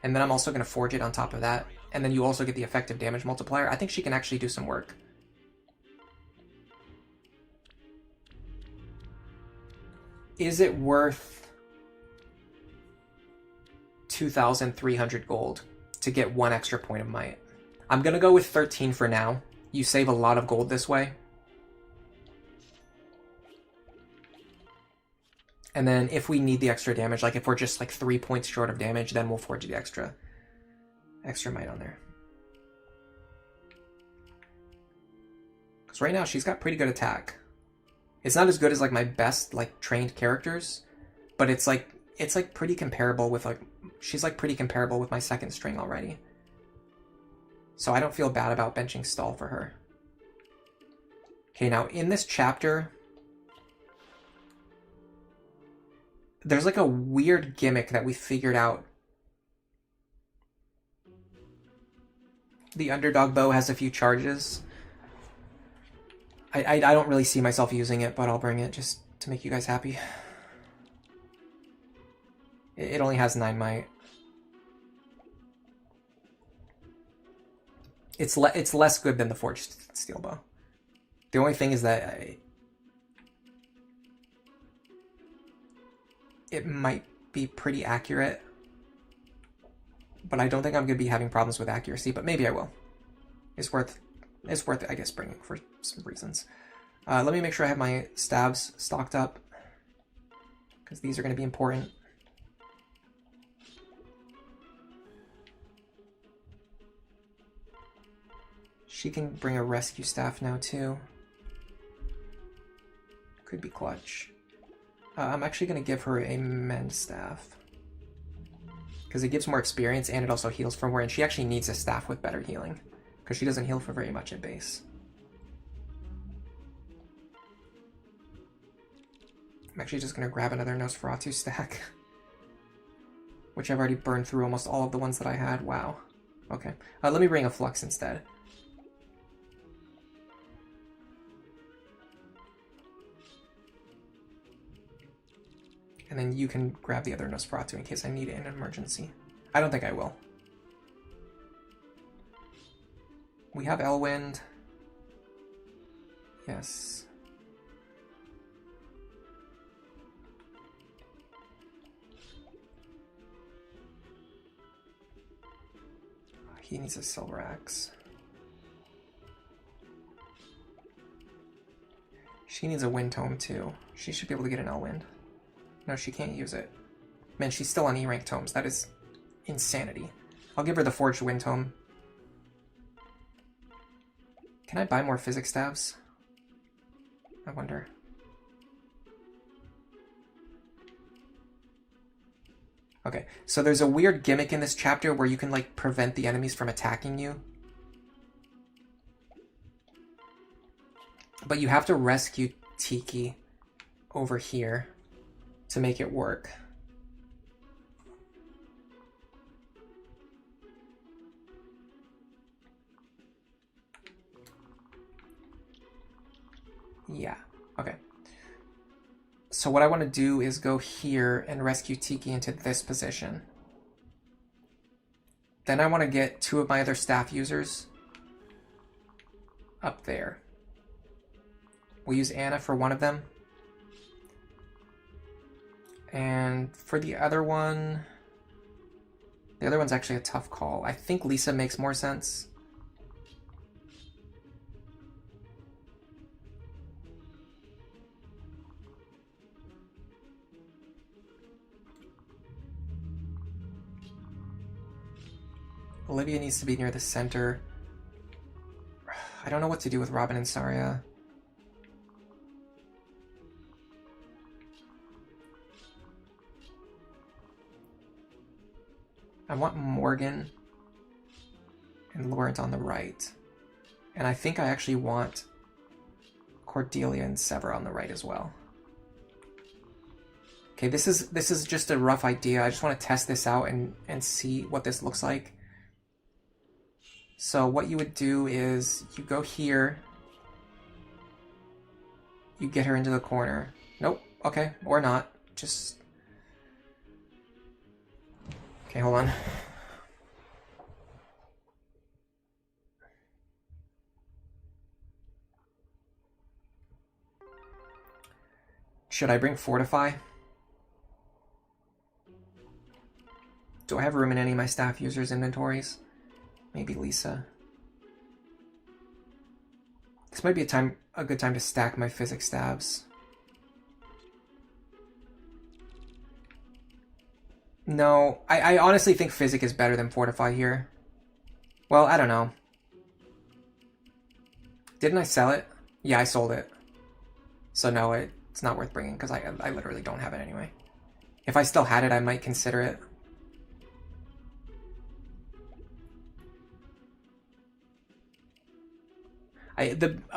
And then I'm also going to forge it on top of that. And then you also get the effective damage multiplier. I think she can actually do some work. Is it worth 2,300 gold to get 1 extra point of might? I'm going to go with 13 for now. You save a lot of gold this way. And then if we need the extra damage, like if we're just like 3 points short of damage, then we'll forge the extra might on there. Because right now she's got pretty good attack. It's not as good as like my best like trained characters, but it's like pretty comparable with like, she's like pretty comparable with my second string already. So I don't feel bad about benching stall for her. Okay, now in this chapter, there's like a weird gimmick that we figured out. The underdog bow has a few charges. I don't really see myself using it, but I'll bring it just to make you guys happy. It only has 9 might. It's less good than the forged steel bow. The only thing is that it might be pretty accurate, but I don't think I'm going to be having problems with accuracy, but maybe I will. It's worth it, I guess, bringing for some reasons. Let me make sure I have my stabs stocked up, because these are going to be important. She can bring a rescue staff now, too. Could be clutch. I'm actually going to give her a mend staff, because it gives more experience and it also heals from where, and she actually needs a staff with better healing, because she doesn't heal for very much at base. I'm actually just going to grab another Nosferatu stack, which I've already burned through almost all of the ones that I had. Wow. Okay. Let me bring a Flux instead. And then you can grab the other Nosferatu in case I need it in an emergency. I don't think I will. We have Elwind. Yes. He needs a Silver Axe. She needs a Wind Tome too. She should be able to get an Elwind. No, she can't use it. Man, she's still on E-rank tomes. That is insanity. I'll give her the Forged Wind Tome. Can I buy more Physics Stabs? I wonder. Okay, so there's a weird gimmick in this chapter where you can, like, prevent the enemies from attacking you. But you have to rescue Tiki over here to make it work. Yeah, okay. So what I want to do is go here and rescue Tiki into this position. Then I want to get 2 of my other staff users up there. We'll use Anna for one of them. And for the other one's actually a tough call. I think Lisa makes more sense. Olivia needs to be near the center. I don't know what to do with Robin and Saria. I want Morgan and Laurent on the right. And I think I actually want Cordelia and Severa on the right as well. Okay, this is just a rough idea. I just want to test this out and see what this looks like. So what you would do is you go here. You get her into the corner. Nope. Okay, or not. Just... Okay, hold on. Should I bring Fortify? Do I have room in any of my staff users' inventories? Maybe Lisa. This might be a good time to stack my Physics Stabs. No, I honestly think Physic is better than Fortify here. Well, I don't know. Didn't I sell it? Yeah, I sold it. So no, it's not worth bringing because I literally don't have it anyway. If I still had it, I might consider it.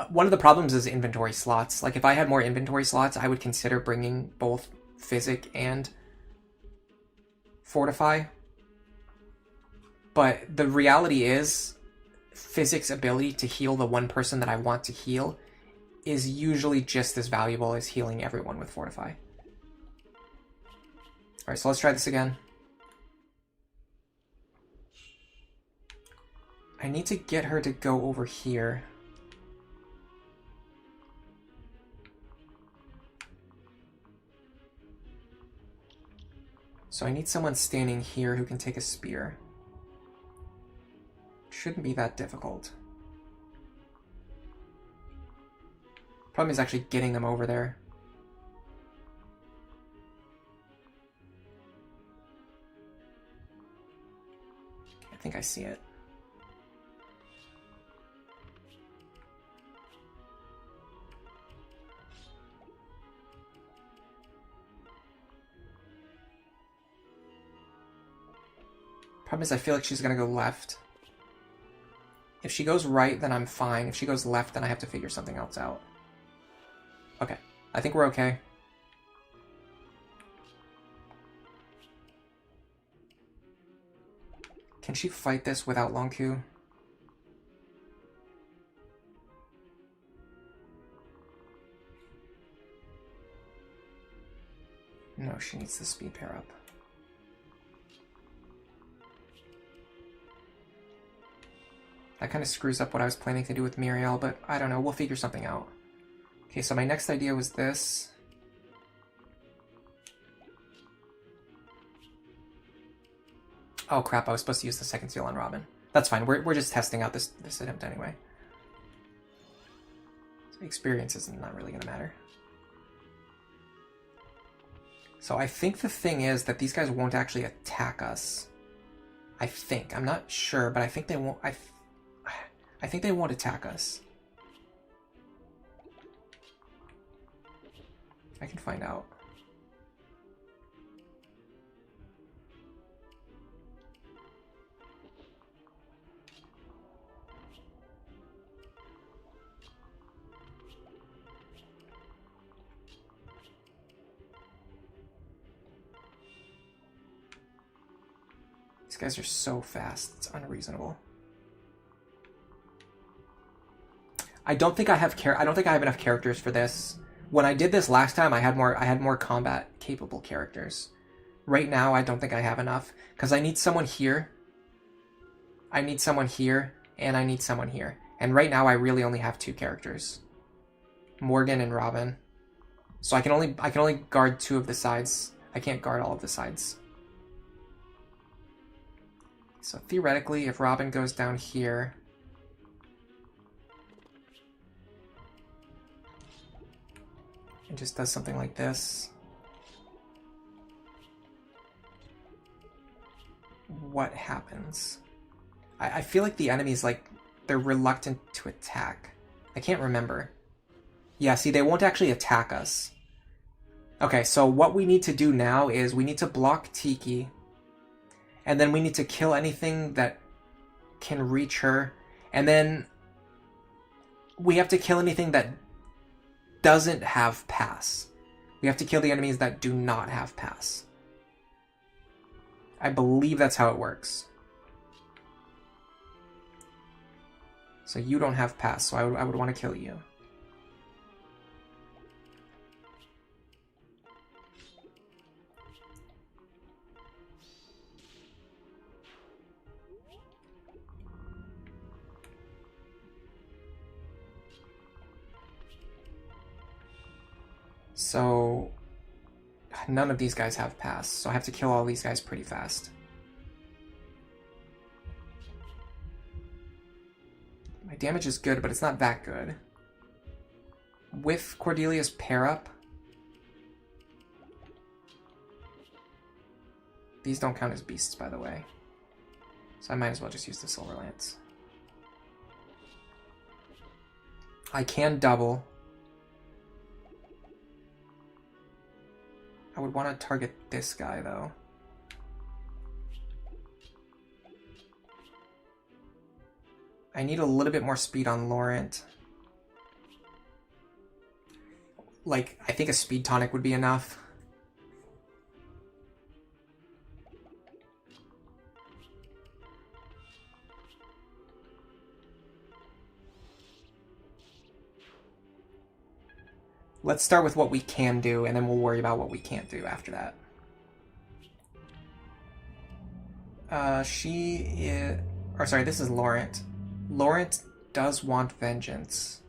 One of the problems is inventory slots. Like, if I had more inventory slots, I would consider bringing both Physic and Fortify. But the reality is, physics ability to heal the one person that I want to heal is usually just as valuable as healing everyone with Fortify. Alright, so let's try this again. I need to get her to go over here. So I need someone standing here who can take a spear. Shouldn't be that difficult. Problem is actually getting them over there. I think I see it. Problem is I feel like she's gonna go left. If she goes right, then I'm fine. If she goes left, then I have to figure something else out. Okay, I think we're okay. Can she fight this without Long Q? No, she needs the speed pair up. That kind of screws up what I was planning to do with Muriel, but I don't know, we'll figure something out. Okay, so my next idea was this. Oh crap, I was supposed to use the second seal on Robin. That's fine, we're just testing out this attempt anyway. So experience is not really gonna matter. So I think the thing is that these guys won't actually attack us. I think. I'm not sure, but I think they won't. I think they won't attack us. I can find out. These guys are so fast, it's unreasonable. I don't think I have enough characters for this. When I did this last time, I had more combat capable characters. Right now, I don't think I have enough because I need someone here. I need someone here, and I need someone here. And right now, I really only have 2 characters, Morgan and Robin. So I can only guard 2 of the sides. I can't guard all of the sides. So theoretically, if Robin goes down here, and just does something like this, what happens? I feel like the enemy's like, they're reluctant to attack. I can't remember. Yeah, see, they won't actually attack us. Okay, so what we need to do now is we need to block Tiki, and then we need to kill anything that can reach her, and then we have to kill anything that doesn't have pass. We have to kill the enemies that do not have pass. I believe that's how it works. So you don't have pass, so I would want to kill you. So none of these guys have pass, so I have to kill all these guys pretty fast. My damage is good, but it's not that good. With Cordelia's pair up, these don't count as beasts, by the way. So I might as well just use the Silver Lance. I can double. I would want to target this guy, though. I need a little bit more speed on Laurent. Like, I think a speed tonic would be enough. Let's start with what we can do, and then we'll worry about what we can't do after that. She is... Or sorry, this is Laurent. Laurent does want vengeance.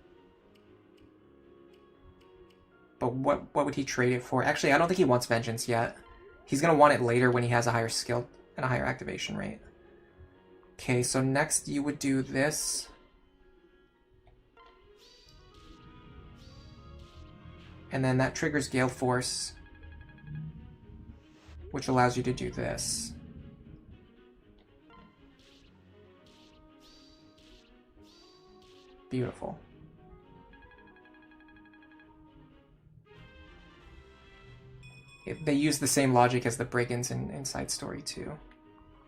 But what would he trade it for? Actually, I don't think he wants vengeance yet. He's going to want it later when he has a higher skill and a higher activation rate. Okay, so next you would do this. And then that triggers Gale Force, which allows you to do this. Beautiful. They use the same logic as the Brigands in Side Story too.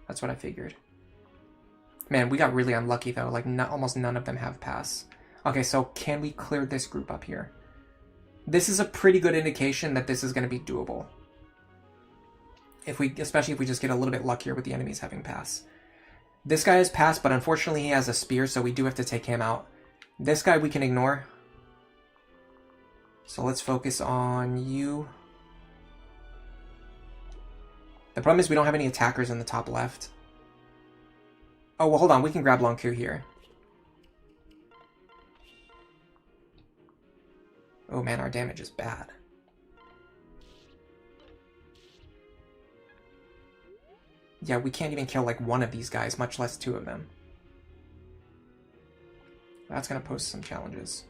That's what I figured. Man, we got really unlucky though. Like almost none of them have pass. Okay, so can we clear this group up here? This is a pretty good indication that this is going to be doable. Especially if we just get a little bit luckier with the enemies having pass. This guy has pass, but unfortunately he has a spear, so we do have to take him out. This guy we can ignore. So let's focus on you. The problem is we don't have any attackers in the top left. Oh, well, hold on. We can grab Lonku here. Oh, man, our damage is bad. Yeah, we can't even kill, like, one of these guys, much less two of them. That's going to pose some challenges.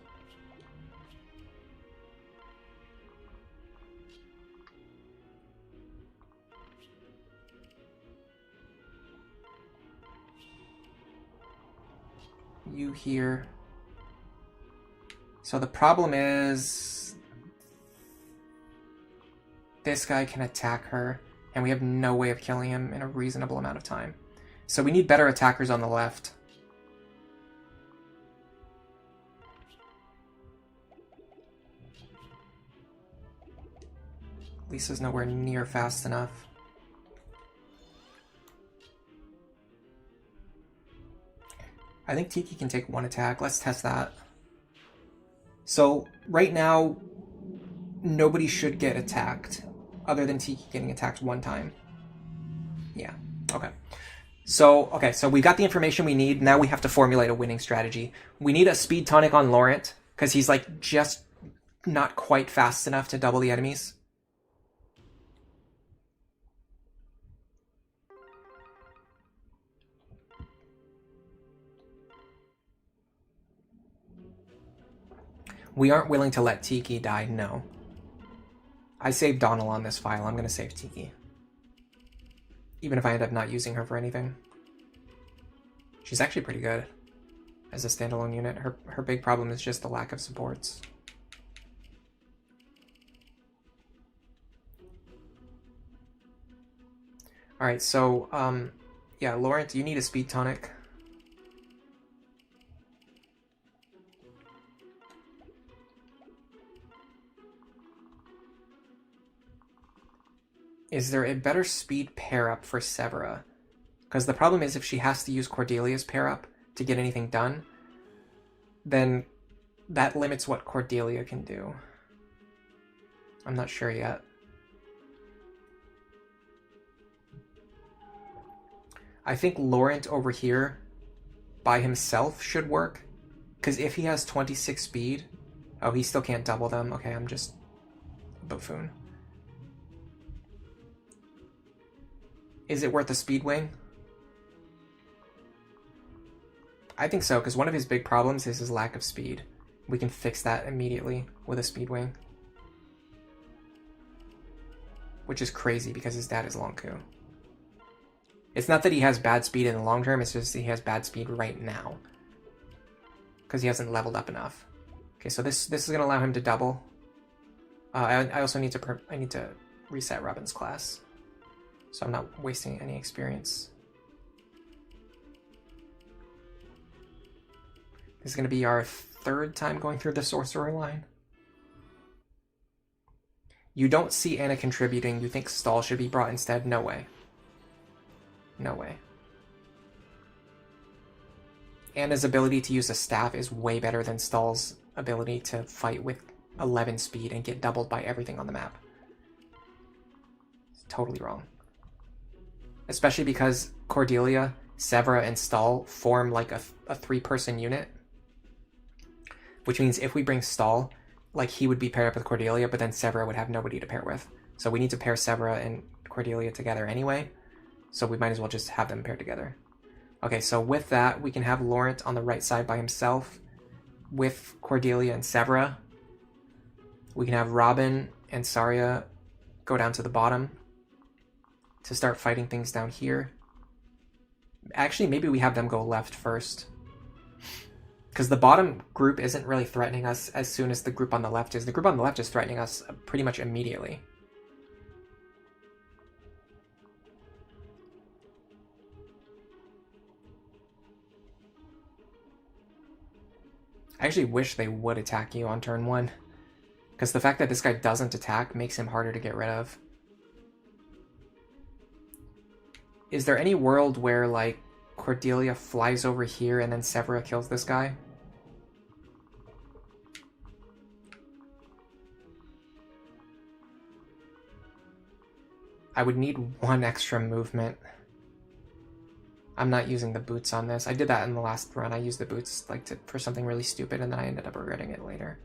You here. So the problem is this guy can attack her, and we have no way of killing him in a reasonable amount of time. So we need better attackers on the left. Lisa's nowhere near fast enough. I think Tiki can take one attack. Let's test that. So right now, nobody should get attacked other than Tiki getting attacked one time. Yeah, okay. So we got the information we need. Now we have to formulate a winning strategy. We need a speed tonic on Laurent because he's like just not quite fast enough to double the enemies. We aren't willing to let Tiki die, no. I saved Donal on this file. I'm going to save Tiki. Even if I end up not using her for anything. She's actually pretty good as a standalone unit. Her big problem is just the lack of supports. Alright, so, yeah, Laurent, you need a speed tonic. Is there a better speed pair-up for Severa? Because the problem is if she has to use Cordelia's pair-up to get anything done, then that limits what Cordelia can do. I'm not sure yet. I think Laurent over here by himself should work. Because if he has 26 speed... Oh, he still can't double them. Okay, I'm just a buffoon. Is it worth a speed wing? I think so, because one of his big problems is his lack of speed. We can fix that immediately with a speed wing. Which is crazy because his dad is Lonku. It's not that he has bad speed in the long term, it's just he has bad speed right now. Because he hasn't leveled up enough. Okay, so this is going to allow him to double. I also need to reset Robin's class. So I'm not wasting any experience. This is going to be our third time going through the sorcerer line. You don't see Anna contributing. You think Stall should be brought instead? No way. No way. Anna's ability to use a staff is way better than Stall's ability to fight with 11 speed and get doubled by everything on the map. It's totally wrong. Especially because Cordelia, Severa, and Stahl form like a 3-person unit. Which means if we bring Stahl, like he would be paired up with Cordelia, but then Severa would have nobody to pair with. So we need to pair Severa and Cordelia together anyway. So we might as well just have them paired together. Okay, so with that, we can have Laurent on the right side by himself with Cordelia and Severa. We can have Robin and Tharja go down to the bottom to start fighting things down here. Actually, maybe we have them go left first. Because the bottom group isn't really threatening us as soon as the group on the left is. The group on the left is threatening us pretty much immediately. I actually wish they would attack you on turn 1. Because the fact that this guy doesn't attack makes him harder to get rid of. Is there any world where, like, Cordelia flies over here and then Severa kills this guy? I would need 1 extra movement. I'm not using the boots on this. I did that in the last run. I used the boots like for something really stupid and then I ended up regretting it later.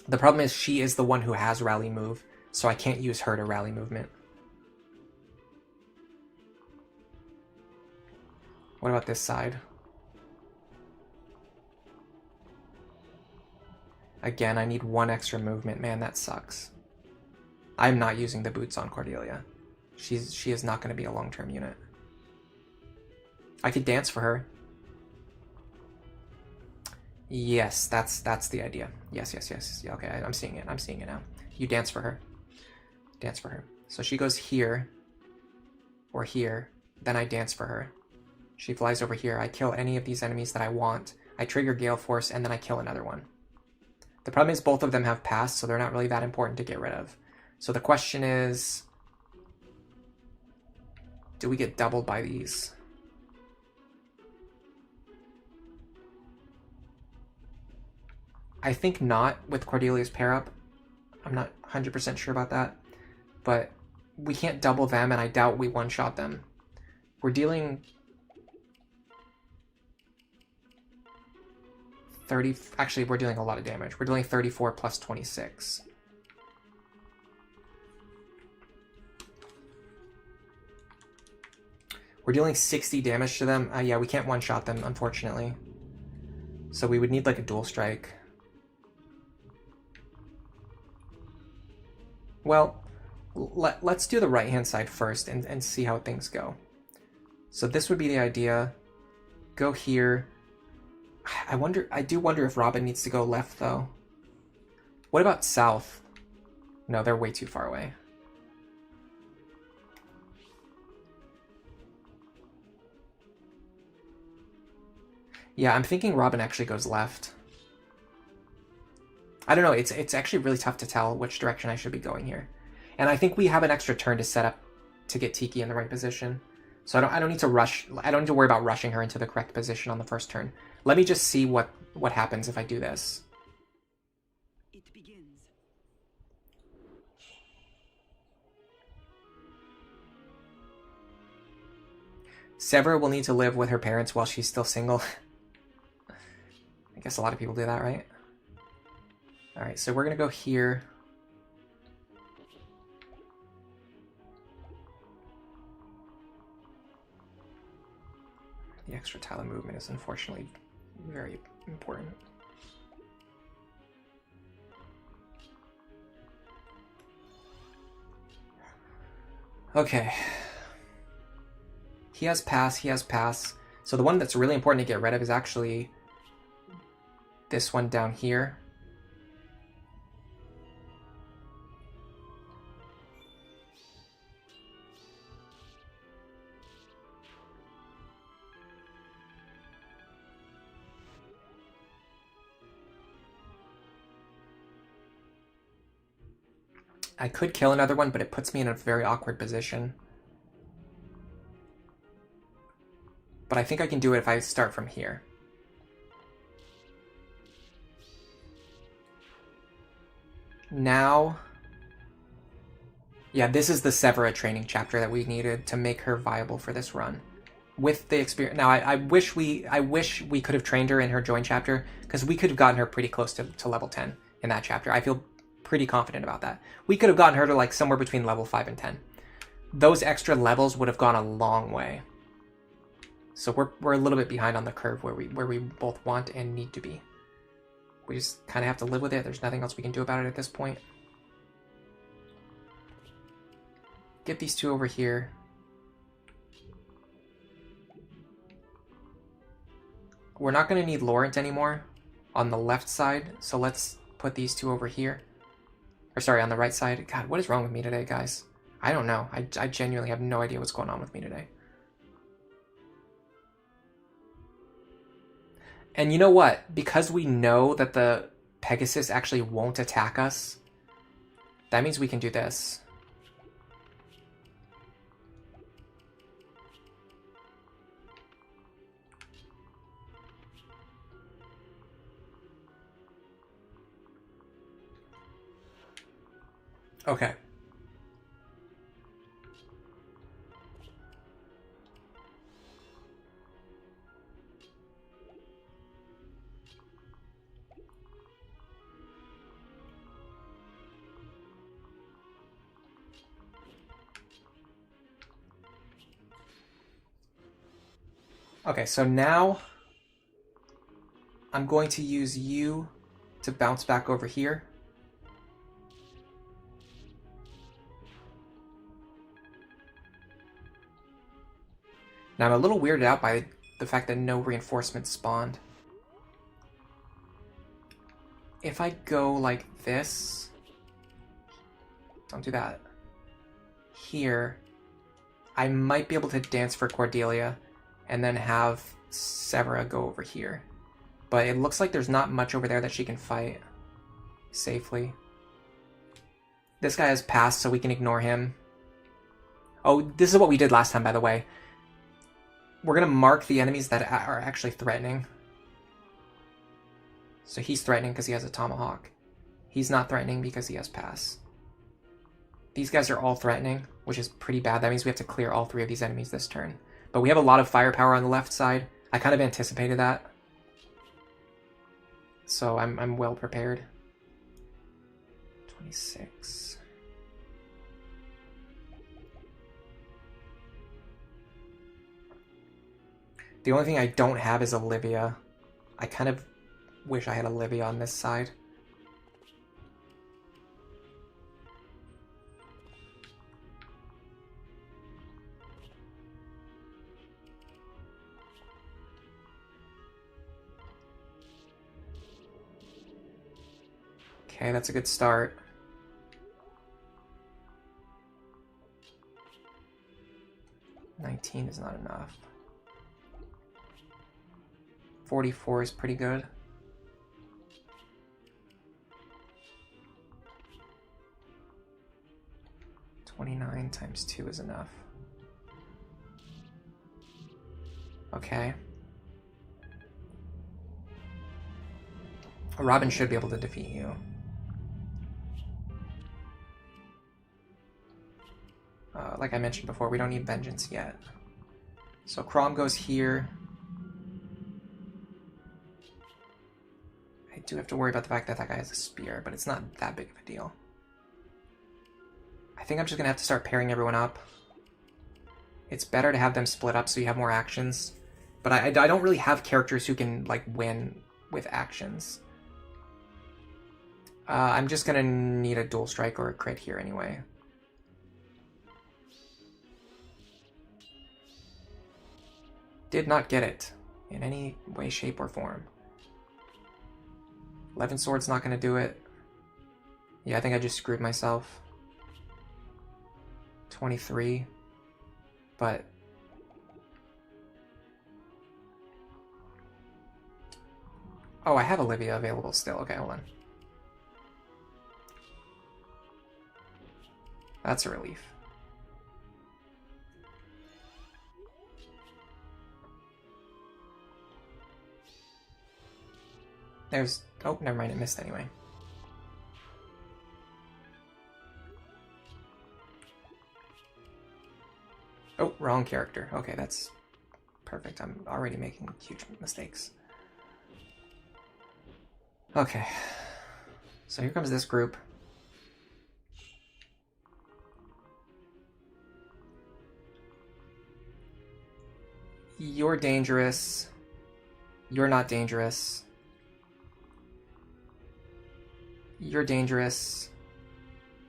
The problem is she is the one who has rally move, so I can't use her to rally movement. What about this side? Again, I need 1 extra movement. Man, that sucks. I'm not using the boots on Cordelia. She is not going to be a long-term unit. I could dance for her. Yes, that's the idea. Yes. Yeah, okay, I'm seeing it. I'm seeing it now. You dance for her. Dance for her. So she goes here or here. Then I dance for her. She flies over here. I kill any of these enemies that I want. I trigger Gale Force, and then I kill another one. The problem is both of them have passed, so they're not really that important to get rid of. So the question is, do we get doubled by these? I think not with Cordelia's pair up. I'm not 100% sure about that. But we can't double them, and I doubt we one-shot them. We're dealing 30... Actually, we're dealing a lot of damage. We're dealing 34 plus 26. We're dealing 60 damage to them. Yeah, we can't one-shot them, unfortunately. So we would need like a dual strike. Well, let's do the right-hand side first and see how things go. So this would be the idea. Go here. I do wonder if Robin needs to go left, though. What about south? No, they're way too far away. Yeah, I'm thinking Robin actually goes left. I don't know, it's actually really tough to tell which direction I should be going here. And I think we have an extra turn to set up to get Tiki in the right position. So I don't need to rush. I don't need to worry about rushing her into the correct position on the first turn. Let me just see what happens if I do this. It begins. Severa will need to live with her parents while she's still single. I guess a lot of people do that, right? Alright, so we're gonna go here. The extra tile of movement is unfortunately very important. Okay. He has pass, he has pass. So the one that's really important to get rid of is actually this one down here. I could kill another one, but it puts me in a very awkward position. But I think I can do it if I start from here. now... Yeah, this is the Severa training chapter that we needed to make her viable for this run. With the experience... Now, I wish we could have trained her in her join chapter, because we could have gotten her pretty close to level 10 in that chapter. I feel pretty confident about that. We could have gotten her to like somewhere between level 5 and 10. Those extra levels would have gone a long way. So we're a little bit behind on the curve where we both want and need to be. We just kind of have to live with it. There's nothing else we can do about it at this point. Get these two over here. We're not going to need Laurent anymore on the left side, so let's put these two over here. Or sorry, on the right side. God, what is wrong with me today, guys? I don't know. I genuinely have no idea what's going on with me today. And you know what? Because we know that the Pegasus actually won't attack us, that means we can do this. Okay. Okay, so now I'm going to use you to bounce back over here. Now I'm a little weirded out by the fact that no reinforcements spawned. If I go like this, don't do that, here, I might be able to dance for Cordelia and then have Severa go over here. But it looks like there's not much over there that she can fight safely. This guy has passed, so we can ignore him. Oh, this is what we did last time, by the way. We're going to mark the enemies that are actually threatening. So he's threatening because he has a tomahawk. He's not threatening because he has pass. These guys are all threatening, which is pretty bad. That means we have to clear all three of these enemies this turn. But we have a lot of firepower on the left side. I kind of anticipated that. So I'm well prepared. 26. The only thing I don't have is Olivia. I kind of wish I had Olivia on this side. Okay, that's a good start. $19 is not enough. 44 is pretty good. $29 times 2 is enough. Okay. Robin should be able to defeat you. Like I mentioned before, we don't need vengeance yet. So Crom goes here. I do have to worry about the fact that that guy has a spear, but it's not that big of a deal. I think I'm just going to have to start pairing everyone up. It's better to have them split up so you have more actions. But I don't really have characters who can like win with actions. I'm just going to need a dual strike or a crit here anyway. Did not get it in any way, shape, or form. 11 Swords not going to do it. Yeah, I think I just screwed myself. 23. But... oh, I have Olivia available still. Okay, hold on. That's a relief. There's... oh, never mind, it missed anyway. Wrong character. Okay, that's perfect. I'm already making huge mistakes. Okay. So here comes this group. You're dangerous. You're not dangerous. You're dangerous.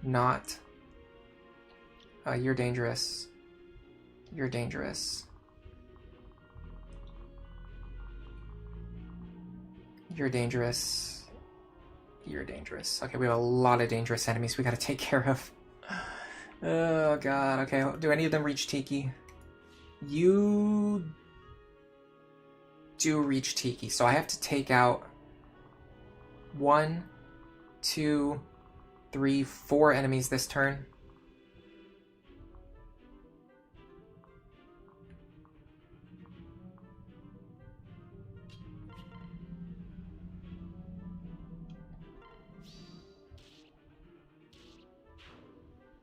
Not. You're dangerous. You're dangerous. You're dangerous. You're dangerous. Okay, we have a lot of dangerous enemies we gotta take care of. Oh god, okay. Do any of them reach Tiki? You do reach Tiki, so I have to take out 1, 2, 3, 4 enemies this turn.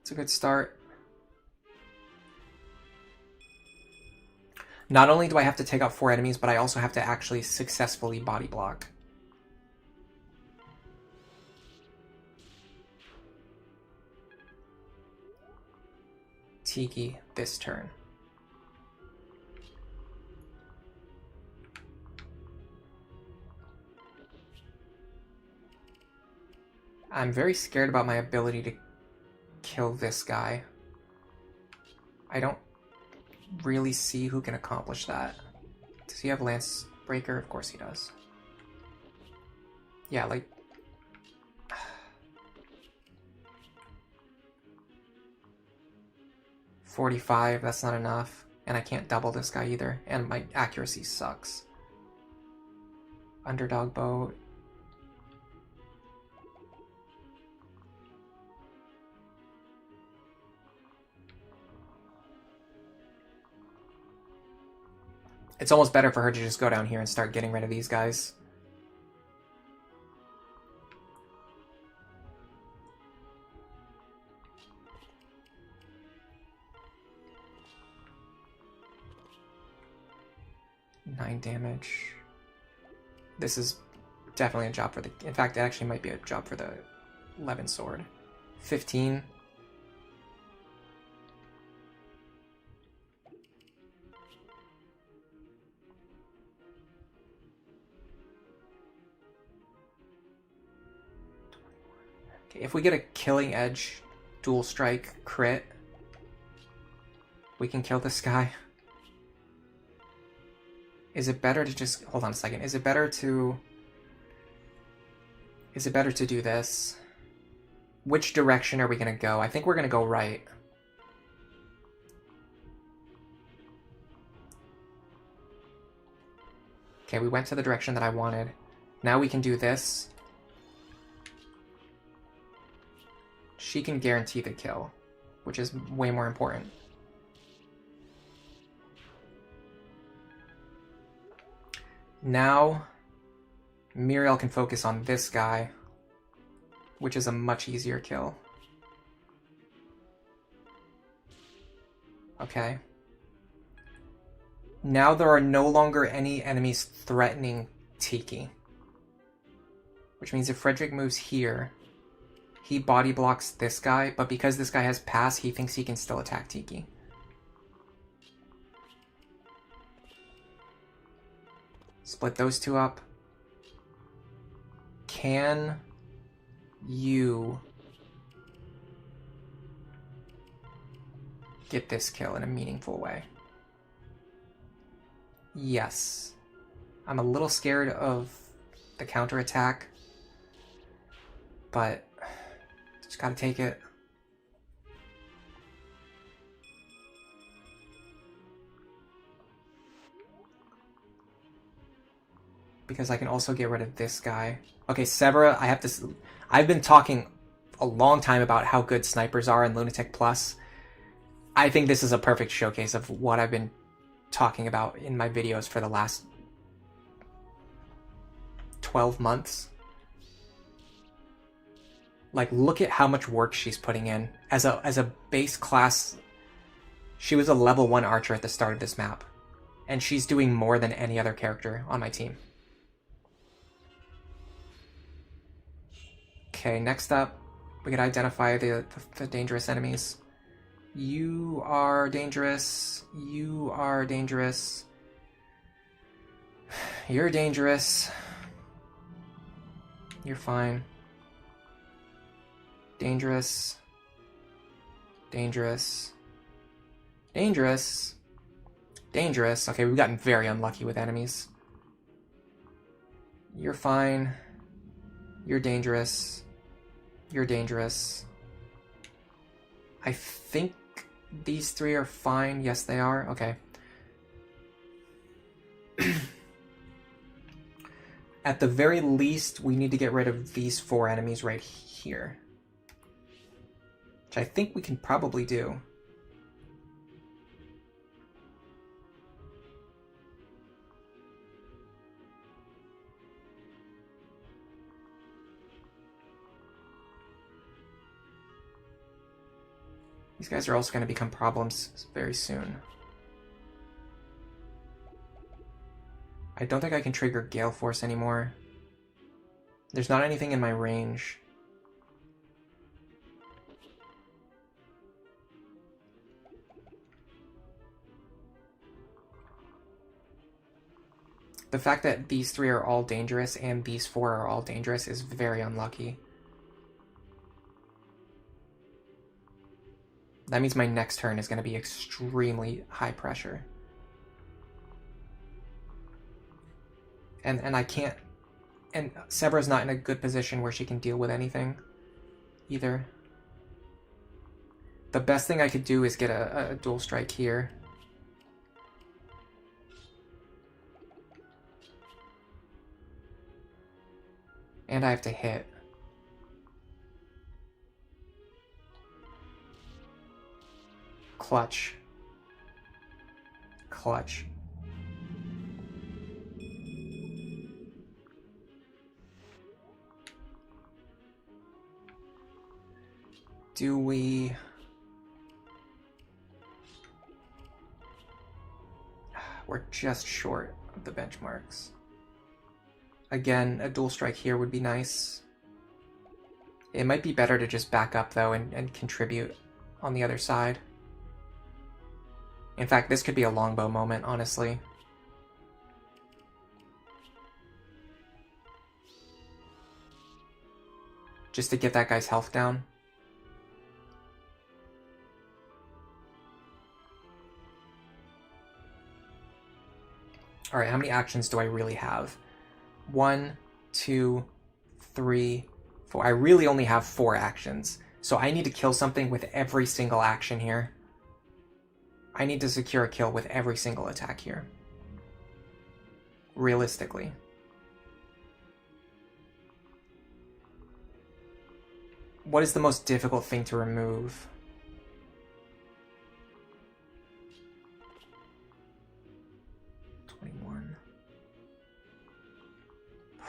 It's a good start. Not only do I have to take out 4 enemies, but I also have to actually successfully body block. Tiki this turn. I'm very scared about my ability to kill this guy. I don't really see who can accomplish that. Does he have Lance Breaker? Of course he does. Yeah, like... 45, that's not enough. And I can't double this guy either. And my accuracy sucks. Underdog boat. It's almost better for her to just go down here and start getting rid of these guys. Nine damage. This is definitely a job for the... In fact, it actually might be a job for the 11 sword. 15. Okay, if we get a killing edge dual strike crit, we can kill this guy. Is it better to just... Hold on a second. Is it better to do this? Which direction are we going to go? I think we're going to go right. Okay, we went to the direction that I wanted. Now we can do this. She can guarantee the kill, which is way more important. Now, Muriel can focus on this guy, which is a much easier kill. Okay. Now there are no longer any enemies threatening Tiki. Which means if Frederick moves here, he body blocks this guy, but because this guy has pass, he thinks he can still attack Tiki. Split those two up. Can you get this kill in a meaningful way? Yes. I'm a little scared of the counterattack, but just gotta take it. Because I can also get rid of this guy. Okay, Severa, I've been talking a long time about how good snipers are in Lunatic Plus. I think this is a perfect showcase of what I've been talking about in my videos for the last 12 months. Like, look at how much work she's putting in. As a base class She was a level 1 archer at the start of this map. And she's doing more than any other character on my team. Okay, next up, we can identify the dangerous enemies. You are dangerous. You are dangerous. You're dangerous. You're fine. Dangerous. Dangerous. Dangerous. Dangerous. Okay, we've gotten very unlucky with enemies. You're fine. You're dangerous. You're dangerous. I think these three are fine. Yes, they are. Okay. At the very least, we need to get rid of these 4 enemies right here. Which I think we can probably do. These guys are also going to become problems very soon. I don't think I can trigger Gale Force anymore. There's not anything in my range. The fact that these 3 are all dangerous and these 4 are all dangerous is very unlucky. That means my next turn is going to be extremely high pressure. And I can't... And Sebra's not in a good position where she can deal with anything either. The best thing I could do is get a dual strike here. And I have to hit. Clutch. Clutch. Do we... We're just short of the benchmarks. Again, a dual strike here would be nice. It might be better to just back up, though, and contribute on the other side. In fact, this could be a longbow moment, honestly. Just to get that guy's health down. Alright, how many actions do I really have? 1, 2, 3, 4. I really only have 4 actions. So I need to kill something with every single action here. I need to secure a kill with every single attack here. Realistically. What is the most difficult thing to remove?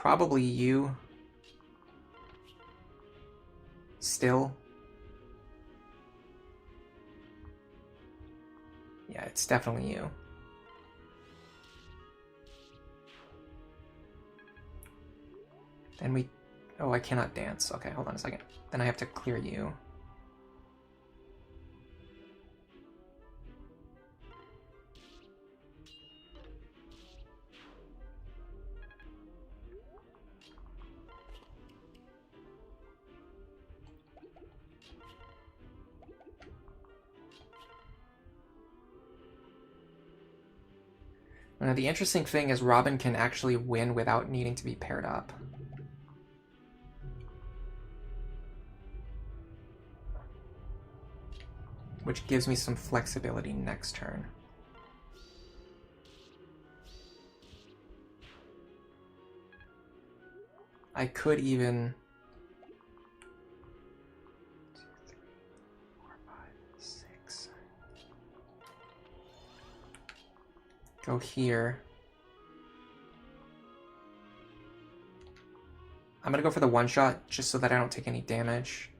Probably you. Still. Yeah, it's definitely you. Then we... Oh, I cannot dance. Okay, hold on a second. Then I have to clear you. Now, the interesting thing is Robin can actually win without needing to be paired up. Which gives me some flexibility next turn. I could even... 2, 3, 4, 5, 6... Go here. I'm gonna go for the one shot just so that I don't take any damage.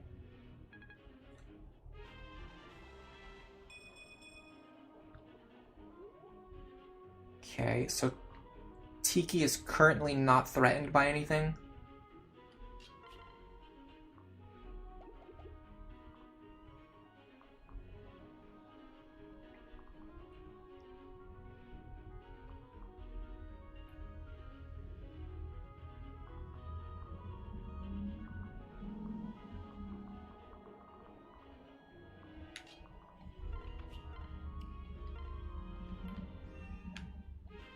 Okay, so Tiki is currently not threatened by anything.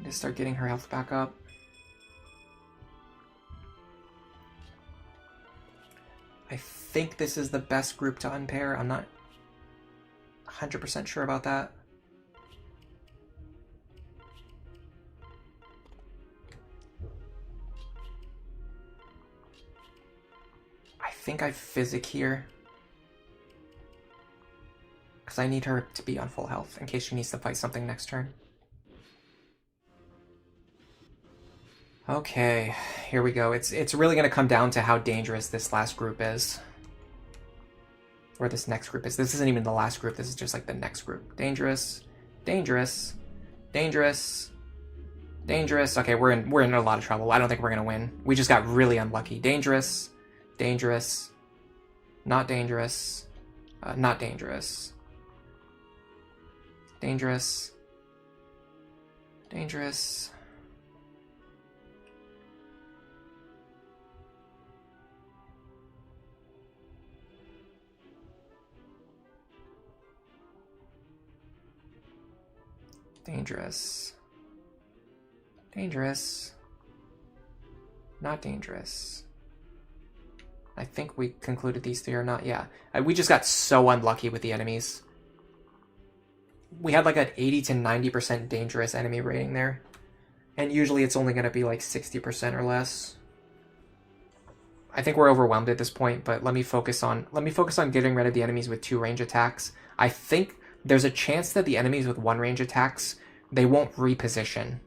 Just start getting her health back up. I think this is the best group to unpair. I'm not 100% sure about that. I think I physic here. Because I need her to be on full health in case she needs to fight something next turn. Okay, here we go. It's really going to come down to how dangerous this last group is. Or this next group is. This isn't even the last group. This is just like the next group. Dangerous. Dangerous. Dangerous. Dangerous. Okay, we're in a lot of trouble. I don't think we're going to win. We just got really unlucky. Dangerous. Dangerous. Not dangerous. Not dangerous. Dangerous. Dangerous. Dangerous. Dangerous. Not dangerous. I think we concluded these three are not. Yeah. We just got so unlucky with the enemies. We had like an 80 to 90% dangerous enemy rating there. And usually it's only going to be like 60% or less. I think we're overwhelmed at this point, but let me focus on getting rid of the enemies with 2 range attacks. I think there's a chance that the enemies with 1 range attacks, they won't reposition.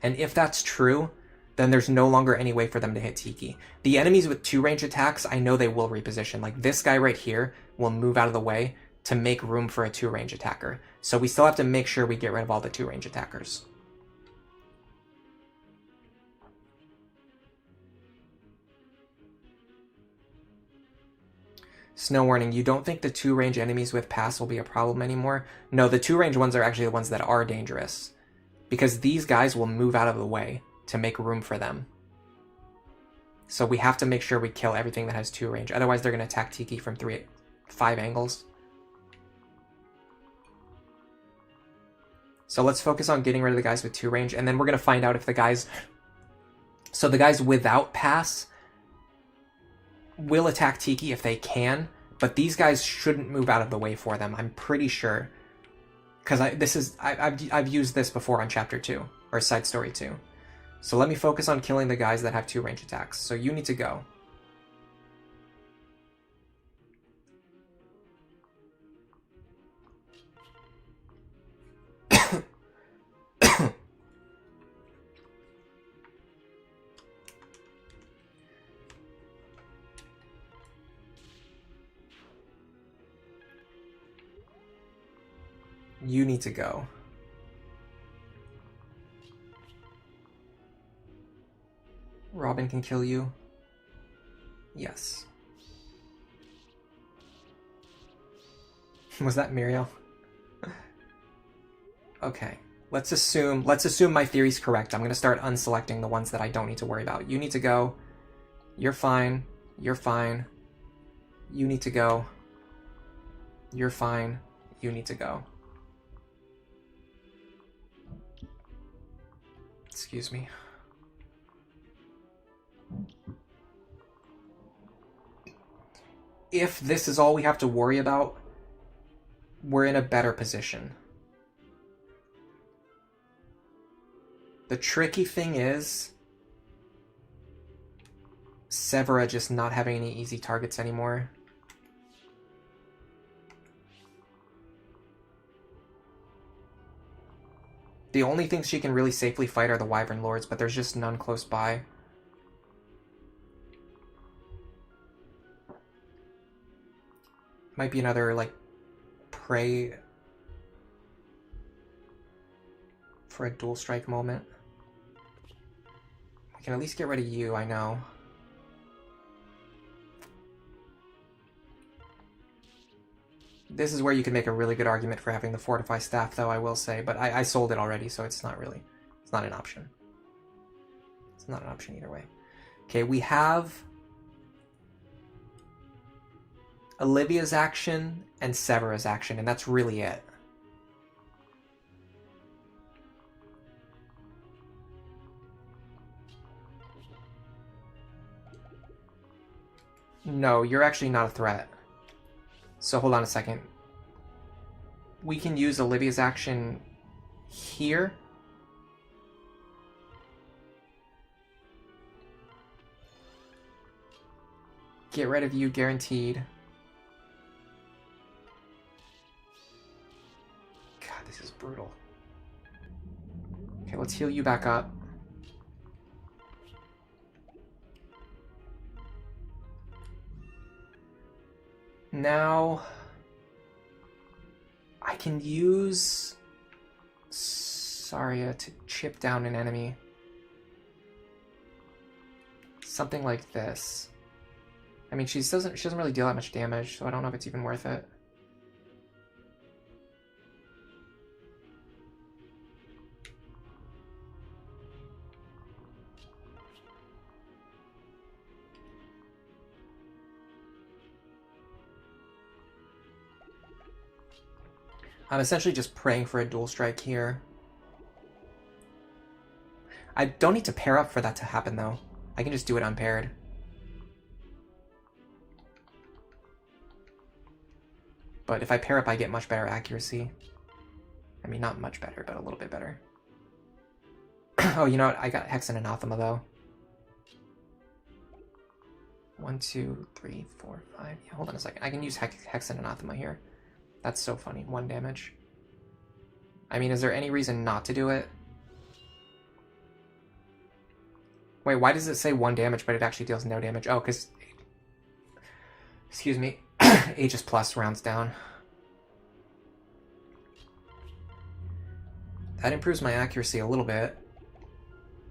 And if that's true, then there's no longer any way for them to hit Tiki. The enemies with 2 range attacks, I know they will reposition. Like this guy right here will move out of the way to make room for a 2 range attacker. So we still have to make sure we get rid of all the 2 range attackers. Snow warning, you don't think the 2 range enemies with pass will be a problem anymore? No, the 2 range ones are actually the ones that are dangerous. Because these guys will move out of the way to make room for them. So we have to make sure we kill everything that has 2 range. Otherwise they're going to attack Tiki from 5 angles. So let's focus on getting rid of the guys with 2 range. And then we're going to find out if the guys... So the guys without pass will attack Tiki if they can, but these guys shouldn't move out of the way for them. I'm pretty sure, because I've used this before on Chapter 2 or Side Story 2. So let me focus on killing the guys that have 2 range attacks. So you need to go. You need to go. Robin can kill you. Yes. Was that Muriel? Okay. Let's assume my theory's correct. I'm going to start unselecting the ones that I don't need to worry about. You need to go. You're fine. You're fine. You need to go. You're fine. You need to go. Excuse me. If this is all we have to worry about, we're in a better position. The tricky thing is Severa just not having any easy targets anymore. The only things she can really safely fight are the Wyvern Lords, but there's just none close by. Might be another, like, prey... for a dual strike moment. We can at least get rid of you, I know. This is where you can make a really good argument for having the Fortify Staff, though, I will say. But I sold it already, so it's not really... It's not an option. It's not an option either way. Okay, we have Olivia's action and Severa's action, and that's really it. No, you're actually not a threat. So hold on a second. We can use Olivia's action here. Get rid of you, guaranteed. God, this is brutal. Okay, let's heal you back up. Now, I can use Tharja to chip down an enemy. Something like this. I mean, she doesn't really deal that much damage, so I don't know if it's even worth it. I'm essentially just praying for a dual strike here. I don't need to pair up for that to happen, though. I can just do it unpaired. But if I pair up, I get much better accuracy. I mean, not much better, but a little bit better. Oh, you know what? I got Hex and Anathema, though. 1, 2, 3, 4, 5. Yeah, hold on a second. I can use Hex and Anathema here. That's so funny. 1 damage. I mean, is there any reason not to do it? Wait, why does it say 1 damage, but it actually deals no damage? Oh, because... Excuse me. Aegis Plus rounds down. That improves my accuracy a little bit.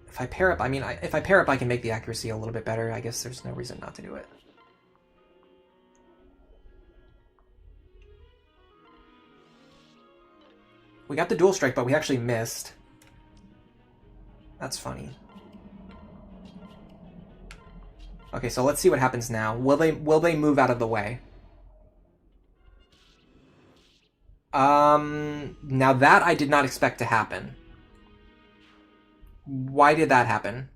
If I pair up, I mean, if I pair up, I can make the accuracy a little bit better. I guess there's no reason not to do it. We got the dual strike, but we actually missed. That's funny. Okay, so let's see what happens now. Will they move out of the way? Now that I did not expect to happen. Why did that happen?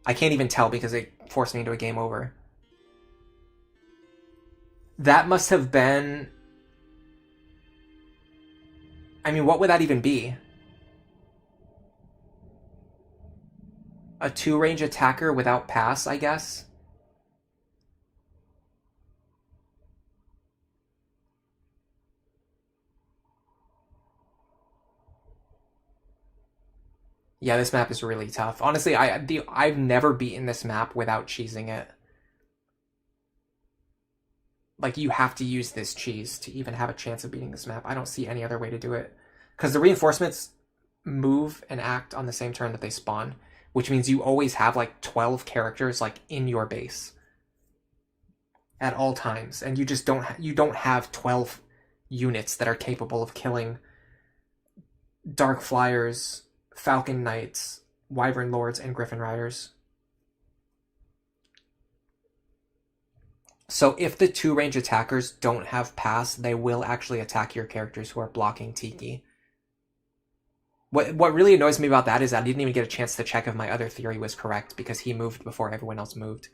I can't even tell because it forced me into a game over. That must have been... I mean, what would that even be? A 2-range attacker without pass, I guess? Yeah, this map is really tough. Honestly, I've never beaten this map without cheesing it. Like, you have to use this cheese to even have a chance of beating this map. I don't see any other way to do it. Because the reinforcements move and act on the same turn that they spawn, which means you always have, like, 12 characters, like, in your base. At all times. And you just don't have 12 units that are capable of killing Dark Flyers, Falcon Knights, Wyvern Lords, and Griffin Riders. So if the 2-range attackers don't have pass, they will actually attack your characters who are blocking Tiki. What really annoys me about that is I didn't even get a chance to check if my other theory was correct because he moved before everyone else moved.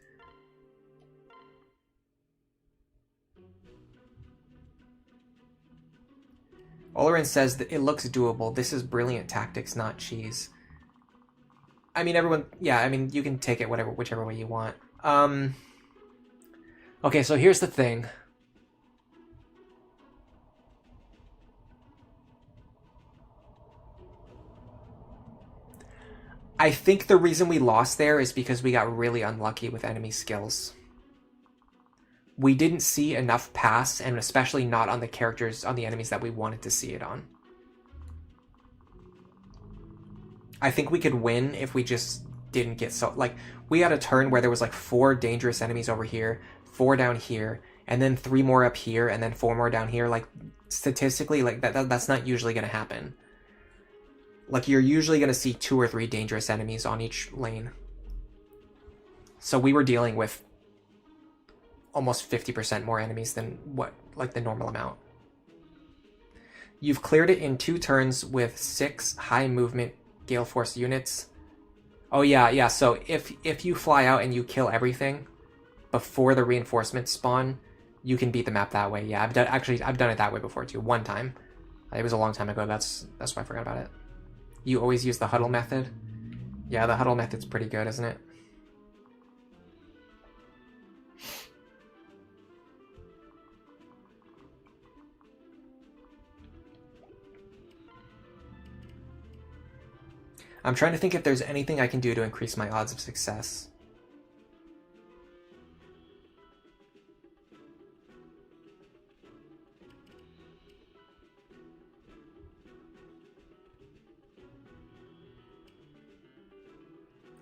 Olorin says that it looks doable. This is brilliant tactics, not cheese. I mean, everyone... Yeah, I mean, you can take it whichever way you want. Okay, so here's the thing. I think the reason we lost there is because we got really unlucky with enemy skills. We didn't see enough pass, and especially not on the characters, on the enemies that we wanted to see it on. I think we could win if we just didn't get so... Like, we had a turn where there was like 4 dangerous enemies over here, 4 down here, and then 3 more up here, and then 4 more down here. Like, statistically, like that's not usually going to happen. Like, you're usually going to see 2 or 3 dangerous enemies on each lane. So we were dealing with almost 50% more enemies than what, like, the normal amount. You've cleared it in 2 turns with 6 high movement Gale Force units. Oh yeah, so if you fly out and you kill everything before the reinforcements spawn, you can beat the map that way. Yeah, I've done it that way before too, one time. It was a long time ago, that's why I forgot about it. You always use the huddle method? Yeah, the huddle method's pretty good, isn't it? I'm trying to think if there's anything I can do to increase my odds of success.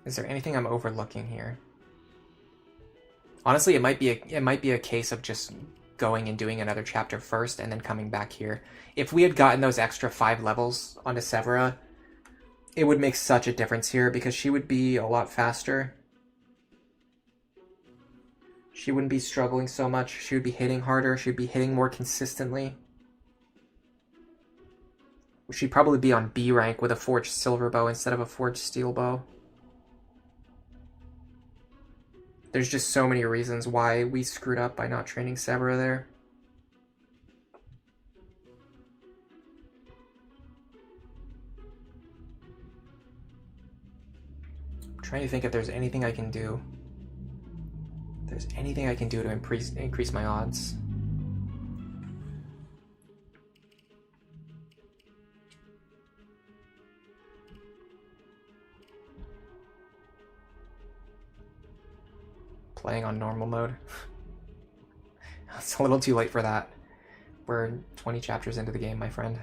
Is there anything I'm overlooking here? Honestly, it might be a case of just going and doing another chapter first and then coming back here. If we had gotten those extra 5 levels onto Severa, it would make such a difference here because she would be a lot faster. She wouldn't be struggling so much. She would be hitting harder. She would be hitting more consistently. She'd probably be on B rank with a forged silver bow instead of a forged steel bow. There's just so many reasons why we screwed up by not training Severa there. I'm trying to think if there's anything I can do. If there's anything I can do to increase my odds. Playing on normal mode. It's a little too late for that. We're 20 chapters into the game, my friend.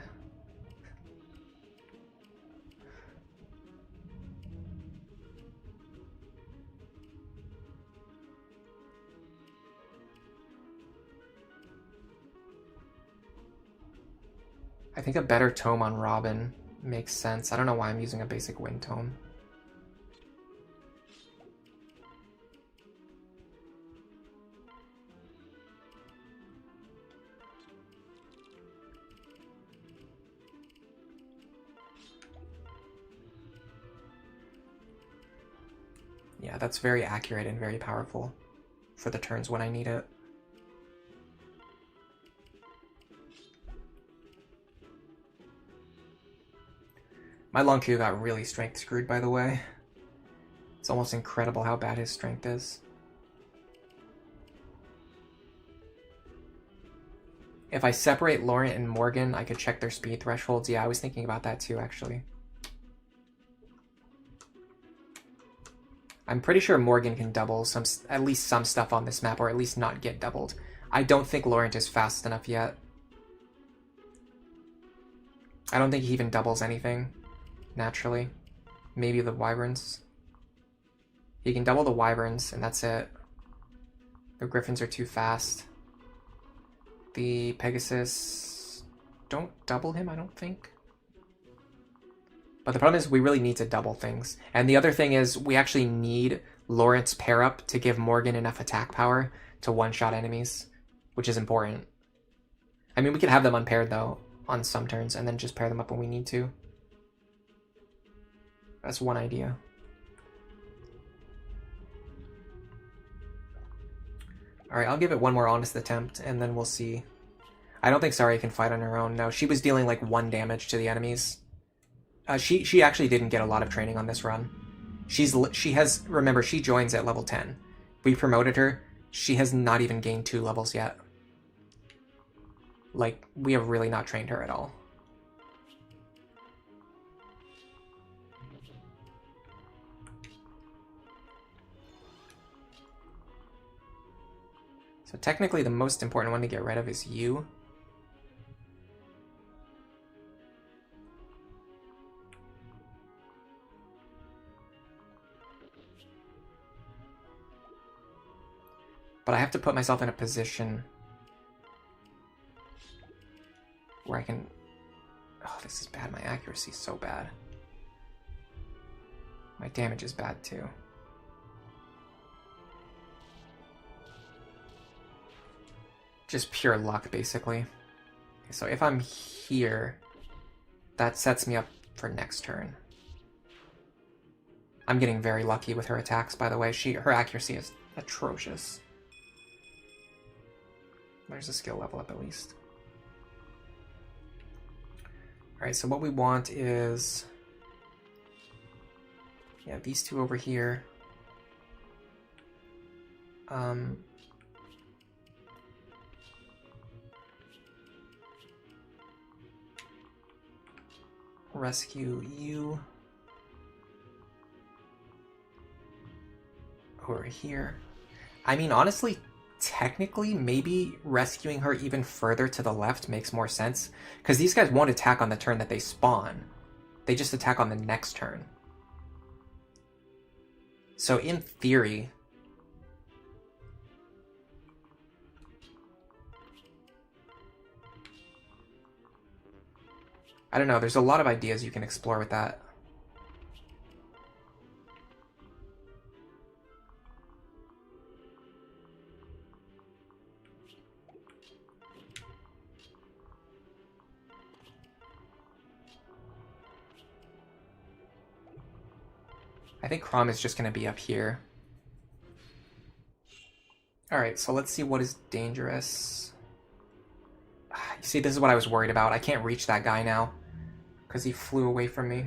I think a better tome on Robin makes sense. I don't know why I'm using a basic wind tome. Yeah, that's very accurate and very powerful for the turns when I need it. My Long Q got really strength screwed, by the way. It's almost incredible how bad his strength is. If I separate Laurent and Morgan, I could check their speed thresholds. Yeah, I was thinking about that too, actually. I'm pretty sure Morgan can double at least some stuff on this map, or at least not get doubled. I don't think Laurent is fast enough yet. I don't think he even doubles anything, naturally. Maybe the Wyverns. He can double the Wyverns, and that's it. The Griffins are too fast. The Pegasus don't double him, I don't think. But the problem is we really need to double things. And the other thing is we actually need Laurent's pair up to give Morgan enough attack power to one-shot enemies, which is important. I mean, we could have them unpaired, though, on some turns, and then just pair them up when we need to. That's one idea. Alright, I'll give it one more honest attempt, and then we'll see. I don't think Zarya can fight on her own. No, she was dealing like 1 damage to the enemies. She actually didn't get a lot of training on this run. She has, remember, she joins at level 10. We promoted her. She has not even gained 2 levels yet. Like, we have really not trained her at all. So technically the most important one to get rid of is you. But I have to put myself in a position where I can... Oh, this is bad. My accuracy is so bad. My damage is bad too. Just pure luck, basically. Okay, so if I'm here, that sets me up for next turn. I'm getting very lucky with her attacks, by the way. Her accuracy is atrocious. There's a skill level up at least. Alright, so what we want is... Yeah, these two over here. Rescue you. Over here. I mean, honestly, technically, maybe rescuing her even further to the left makes more sense. Because these guys won't attack on the turn that they spawn. They just attack on the next turn. So in theory... I don't know, there's a lot of ideas you can explore with that. I think Chrom is just going to be up here. Alright, so let's see what is dangerous. You see, this is what I was worried about. I can't reach that guy now, because he flew away from me.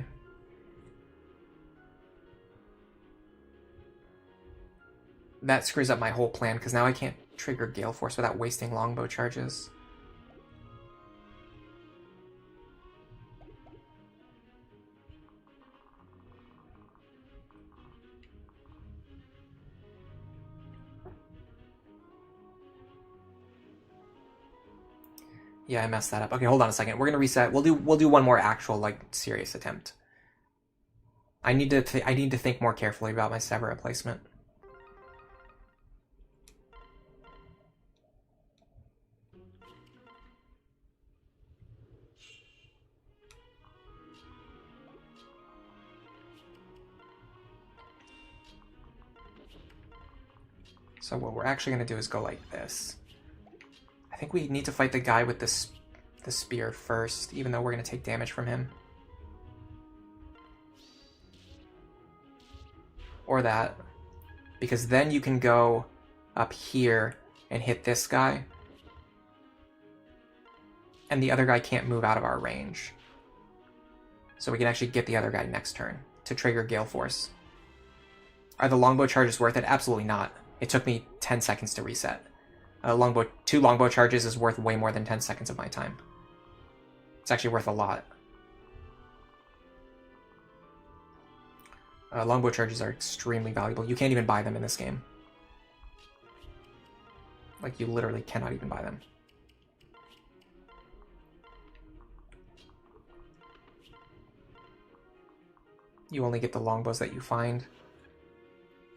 That screws up my whole plan, because now I can't trigger Gale Force without wasting longbow charges. Yeah, I messed that up. Okay, hold on a second. We're gonna reset. We'll do one more actual, like, serious attempt. I need to think more carefully about my Severa placement. So what we're actually gonna do is go like this. I think we need to fight the guy with the spear first, even though we're going to take damage from him. Or that. Because then you can go up here and hit this guy. And the other guy can't move out of our range. So we can actually get the other guy next turn to trigger Gale Force. Are the longbow charges worth it? Absolutely not. It took me 10 seconds to reset. Two longbow charges is worth way more than 10 seconds of my time. It's actually worth a lot. Longbow charges are extremely valuable. You can't even buy them in this game. Like, you literally cannot even buy them. You only get the longbows that you find.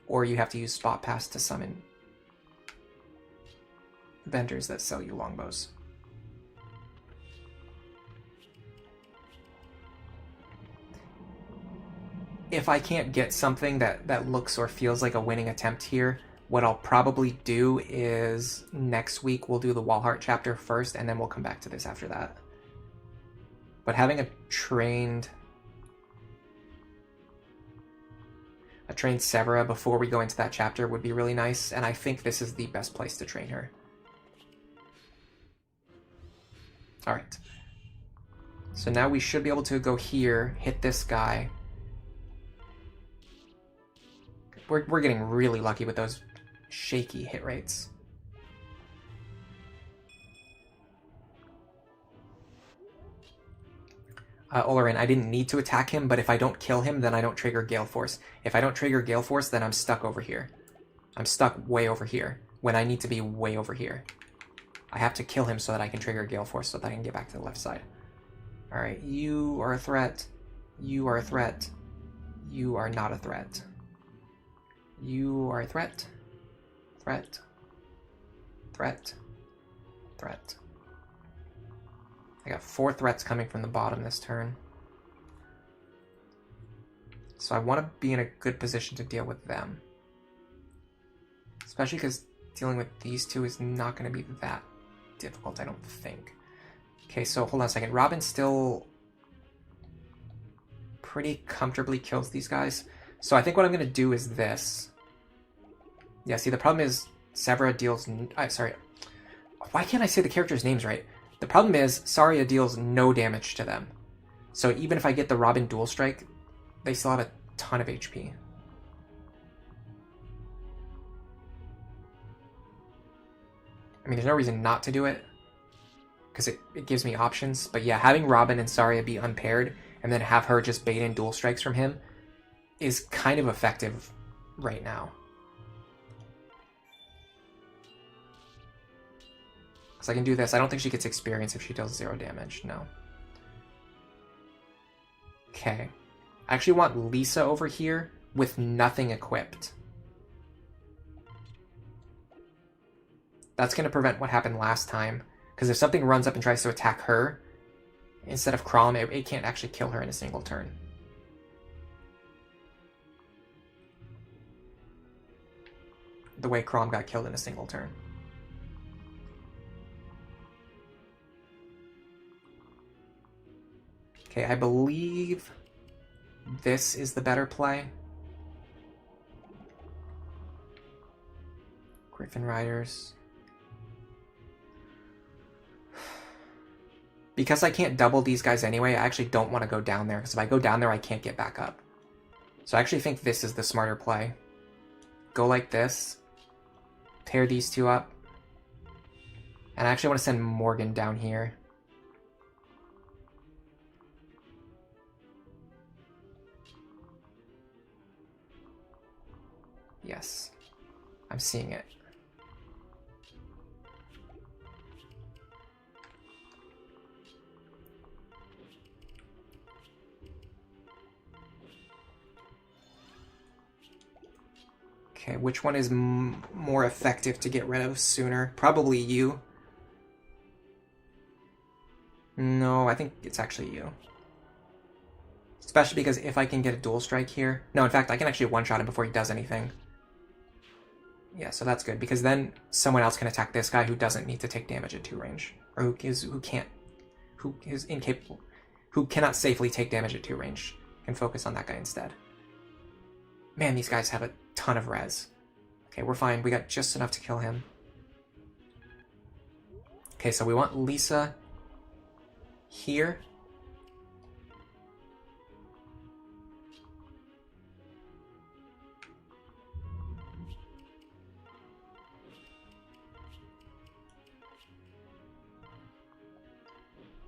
Or you have to use Spot Pass to summon vendors that sell you longbows. If I can't get something that looks or feels like a winning attempt here, what I'll probably do is next week we'll do the Walhart chapter first, and then we'll come back to this after that. But having a trained Severa before we go into that chapter would be really nice, and I think this is the best place to train her. Alright. So now we should be able to go here, hit this guy. We're getting really lucky with those shaky hit rates. Olorin, I didn't need to attack him, but if I don't kill him, then I don't trigger Gale Force. If I don't trigger Gale Force, then I'm stuck over here. I'm stuck way over here, when I need to be way over here. I have to kill him so that I can trigger Gale Force so that I can get back to the left side. Alright, you are a threat. You are a threat. You are not a threat. You are a threat. Threat. Threat. Threat. I got 4 threats coming from the bottom this turn. So I want to be in a good position to deal with them. Especially because dealing with these two is not going to be that difficult, I don't think. Okay, so hold on a second. Robin still pretty comfortably kills these guys. So I think what I'm going to do is this. Yeah, see, the problem is Severa deals... sorry. Why can't I say the characters' names right? The problem is Saria deals no damage to them. So even if I get the Robin dual strike, they still have a ton of HP. I mean, there's no reason not to do it, because it gives me options. But yeah, having Robin and Saria be unpaired, and then have her just bait in dual strikes from him, is kind of effective right now. Because I can do this. I don't think she gets experience if she deals 0 damage. No. Okay. I actually want Lisa over here with nothing equipped. That's going to prevent what happened last time. Because if something runs up and tries to attack her, instead of Crom, it can't actually kill her in a single turn. The way Crom got killed in a single turn. Okay, I believe this is the better play. Griffin Riders. Because I can't double these guys anyway, I actually don't want to go down there, because if I go down there, I can't get back up. So I actually think this is the smarter play. Go like this. Pair these two up. And I actually want to send Morgan down here. Yes. I'm seeing it. Okay, which one is more effective to get rid of sooner? Probably you. No, I think it's actually you. Especially because if I can get a dual strike here... No, in fact, I can actually one-shot him before he does anything. Yeah, so that's good, because then someone else can attack this guy who doesn't need to take damage at 2 range. Or who is incapable. Who cannot safely take damage at 2 range. Can focus on that guy instead. Man, these guys have a ton of res. Okay, we're fine. We got just enough to kill him. Okay, so we want Lisa here.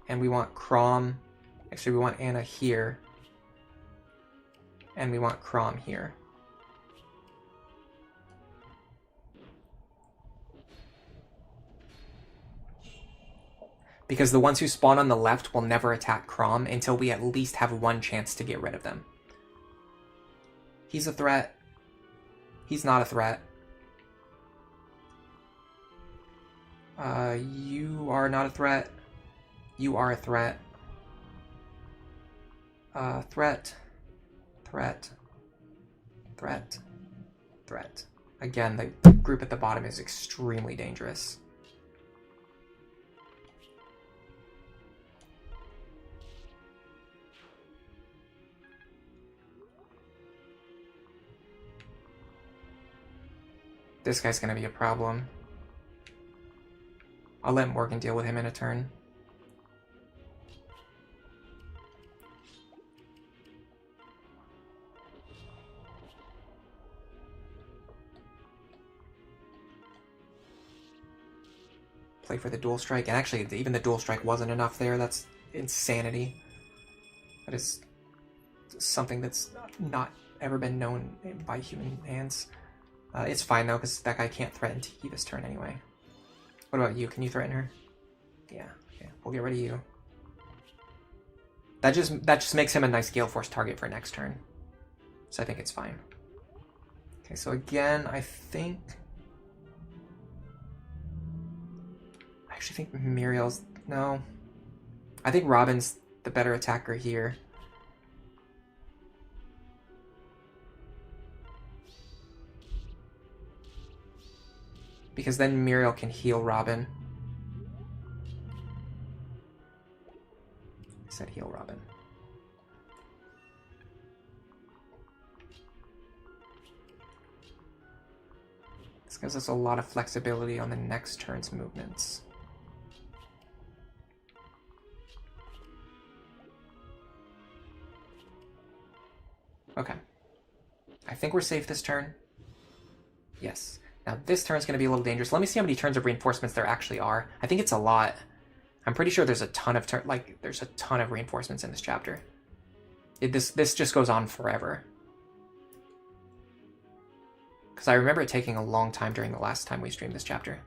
And we want Crom. Actually, we want Anna here. And we want Crom here. Because the ones who spawn on the left will never attack Crom until we at least have one chance to get rid of them. He's a threat. He's not a threat. You are not a threat. You are a threat. Threat. Threat. Threat. Threat. Again, the group at the bottom is extremely dangerous. This guy's gonna be a problem. I'll let Morgan deal with him in a turn. Play for the dual strike, and actually even the dual strike wasn't enough there. That's insanity. That is something that's not ever been known by human hands. It's fine though, because that guy can't threaten Tiki this turn anyway. What about you? Can you threaten her? Yeah, okay. We'll get rid of you. That just makes him a nice Gale Force target for next turn. So I think it's fine. Okay, so again, I think actually think Muriel's... No. I think Robin's the better attacker here. Because then Muriel can heal Robin. I said heal Robin. This gives us a lot of flexibility on the next turn's movements. Okay. I think we're safe this turn. Yes. Now this turn's going to be a little dangerous. Let me see how many turns of reinforcements there actually are. I think it's a lot. I'm pretty sure there's a ton of there's a ton of reinforcements in this chapter. This just goes on forever. Because I remember it taking a long time during the last time we streamed this chapter.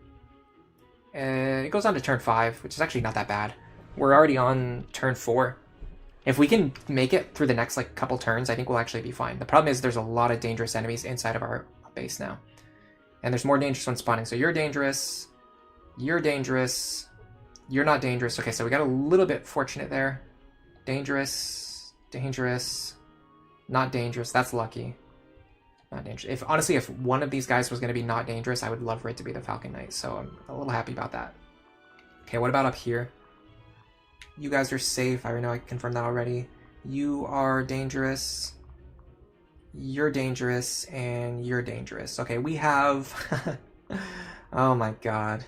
It goes on to turn 5, which is actually not that bad. We're already on turn 4. If we can make it through the next like couple turns, I think we'll actually be fine. The problem is there's a lot of dangerous enemies inside of our base now. And there's more dangerous ones spawning. So you're dangerous. You're dangerous. You're not dangerous. Okay, so we got a little bit fortunate there. Dangerous. Dangerous. Not dangerous. That's lucky. Not dangerous. Honestly, if one of these guys was going to be not dangerous, I would love for it to be the Falcon Knight. So I'm a little happy about that. Okay, what about up here? You guys are safe. I know I confirmed that already. You are dangerous. You're dangerous. And you're dangerous. Okay, we have... Oh my god.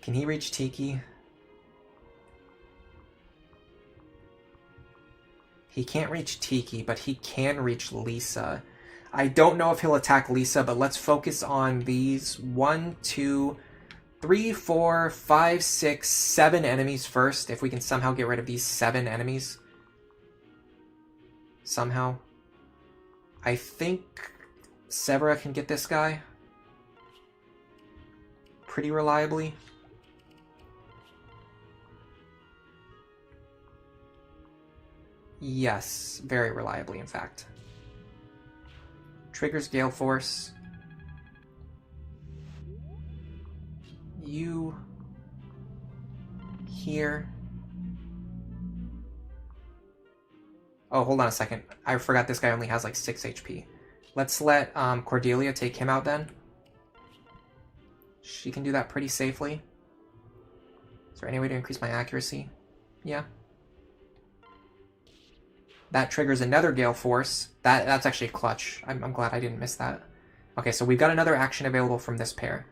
Can he reach Tiki? He can't reach Tiki, but he can reach Lisa. I don't know if he'll attack Lisa, but let's focus on these 1, 2, 3, 4, 5, 6, 7 enemies first. If we can somehow get rid of these 7 enemies. Somehow. I think Severa can get this guy. Pretty reliably. Yes, very reliably, in fact. Triggers Gale Force. You here. Oh, hold on a second. I forgot this guy only has like 6 HP. Let's let Cordelia take him out then. She can do that pretty safely. Is there any way to increase my accuracy? Yeah. That triggers another Gale Force. That's actually clutch. I'm glad I didn't miss that. Okay, so we've got another action available from this pair.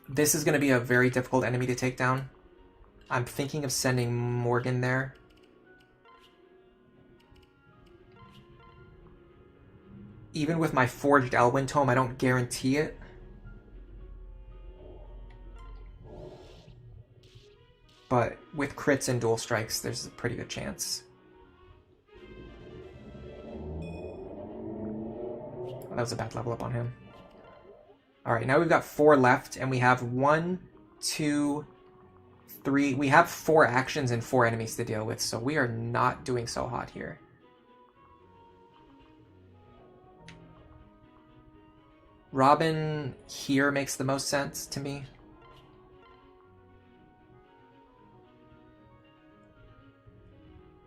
This is going to be a very difficult enemy to take down. I'm thinking of sending Morgan there. Even with my Forged Elwyn Tome, I don't guarantee it. But with crits and dual strikes, there's a pretty good chance. Oh, that was a bad level up on him. Alright, now we've got 4 left, and we have 1, 2, 3... We have 4 actions and 4 enemies to deal with, so we are not doing so hot here. Robin here makes the most sense to me.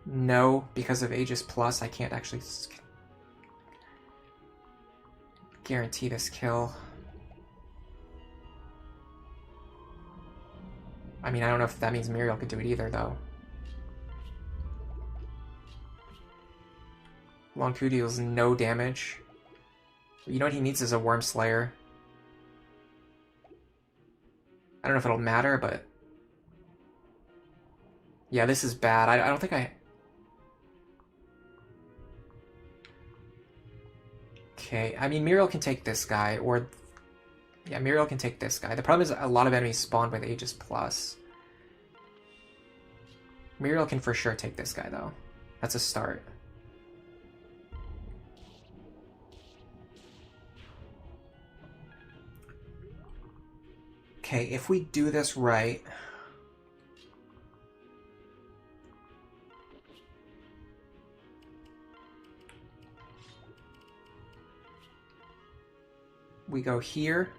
No, because of Aegis Plus, I can't actually guarantee this kill. I mean, I don't know if that means Muriel could do it either, though. Lonku deals no damage. You know what he needs is a Worm Slayer. I don't know if it'll matter, but... Yeah, this is bad. I don't think I... Okay, I mean, Muriel can take this guy, or... Yeah, Muriel can take this guy. The problem is a lot of enemies spawn with Aegis Plus. Muriel can for sure take this guy, though. That's a start. Okay, if we do this right... We go here.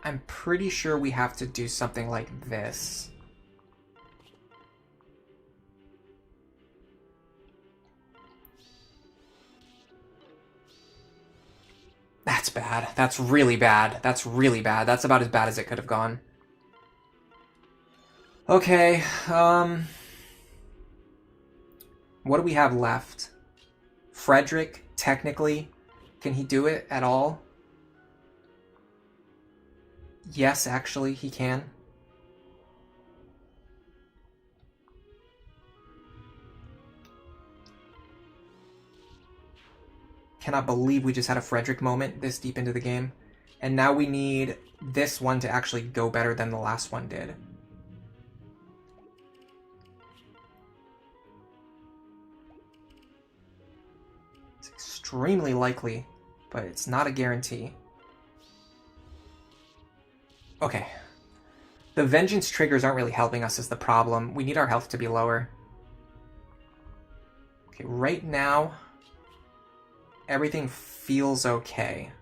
I'm pretty sure we have to do something like this. That's bad. That's really bad. That's really bad. That's about as bad as it could have gone. Okay, what do we have left? Frederick, technically. Can he do it at all? Yes, actually, he can. Cannot believe we just had a Frederick moment this deep into the game. And now we need this one to actually go better than the last one did. It's extremely likely, but it's not a guarantee. Okay. The vengeance triggers aren't really helping us is the problem. We need our health to be lower. Okay, right now, everything feels okay.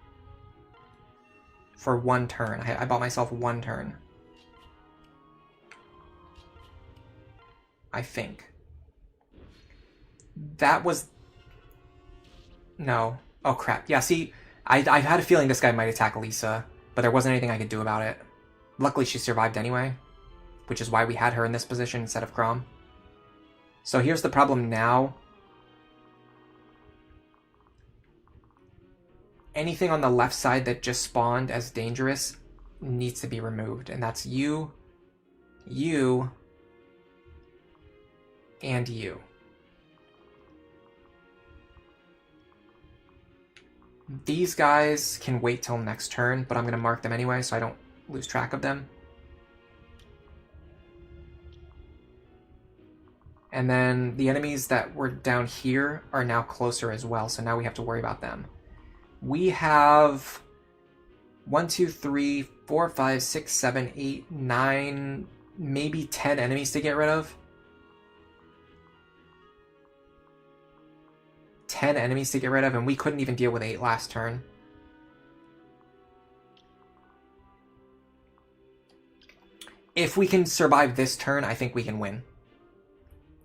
For one turn. I bought myself one turn. I think. That was... No. Oh, crap. Yeah, see, I had a feeling this guy might attack Lisa, but there wasn't anything I could do about it. Luckily, she survived anyway, which is why we had her in this position instead of Crom. So here's the problem now. Anything on the left side that just spawned as dangerous needs to be removed, and that's you, you, and you. These guys can wait till next turn, but I'm going to mark them anyway so I don't lose track of them. And then the enemies that were down here are now closer as well, so now we have to worry about them. We have 1, 2, 3, 4, 5, 6, 7, 8, 9, maybe 10 enemies to get rid of. 10 enemies to get rid of, and we couldn't even deal with 8 last turn. If we can survive this turn, I think we can win.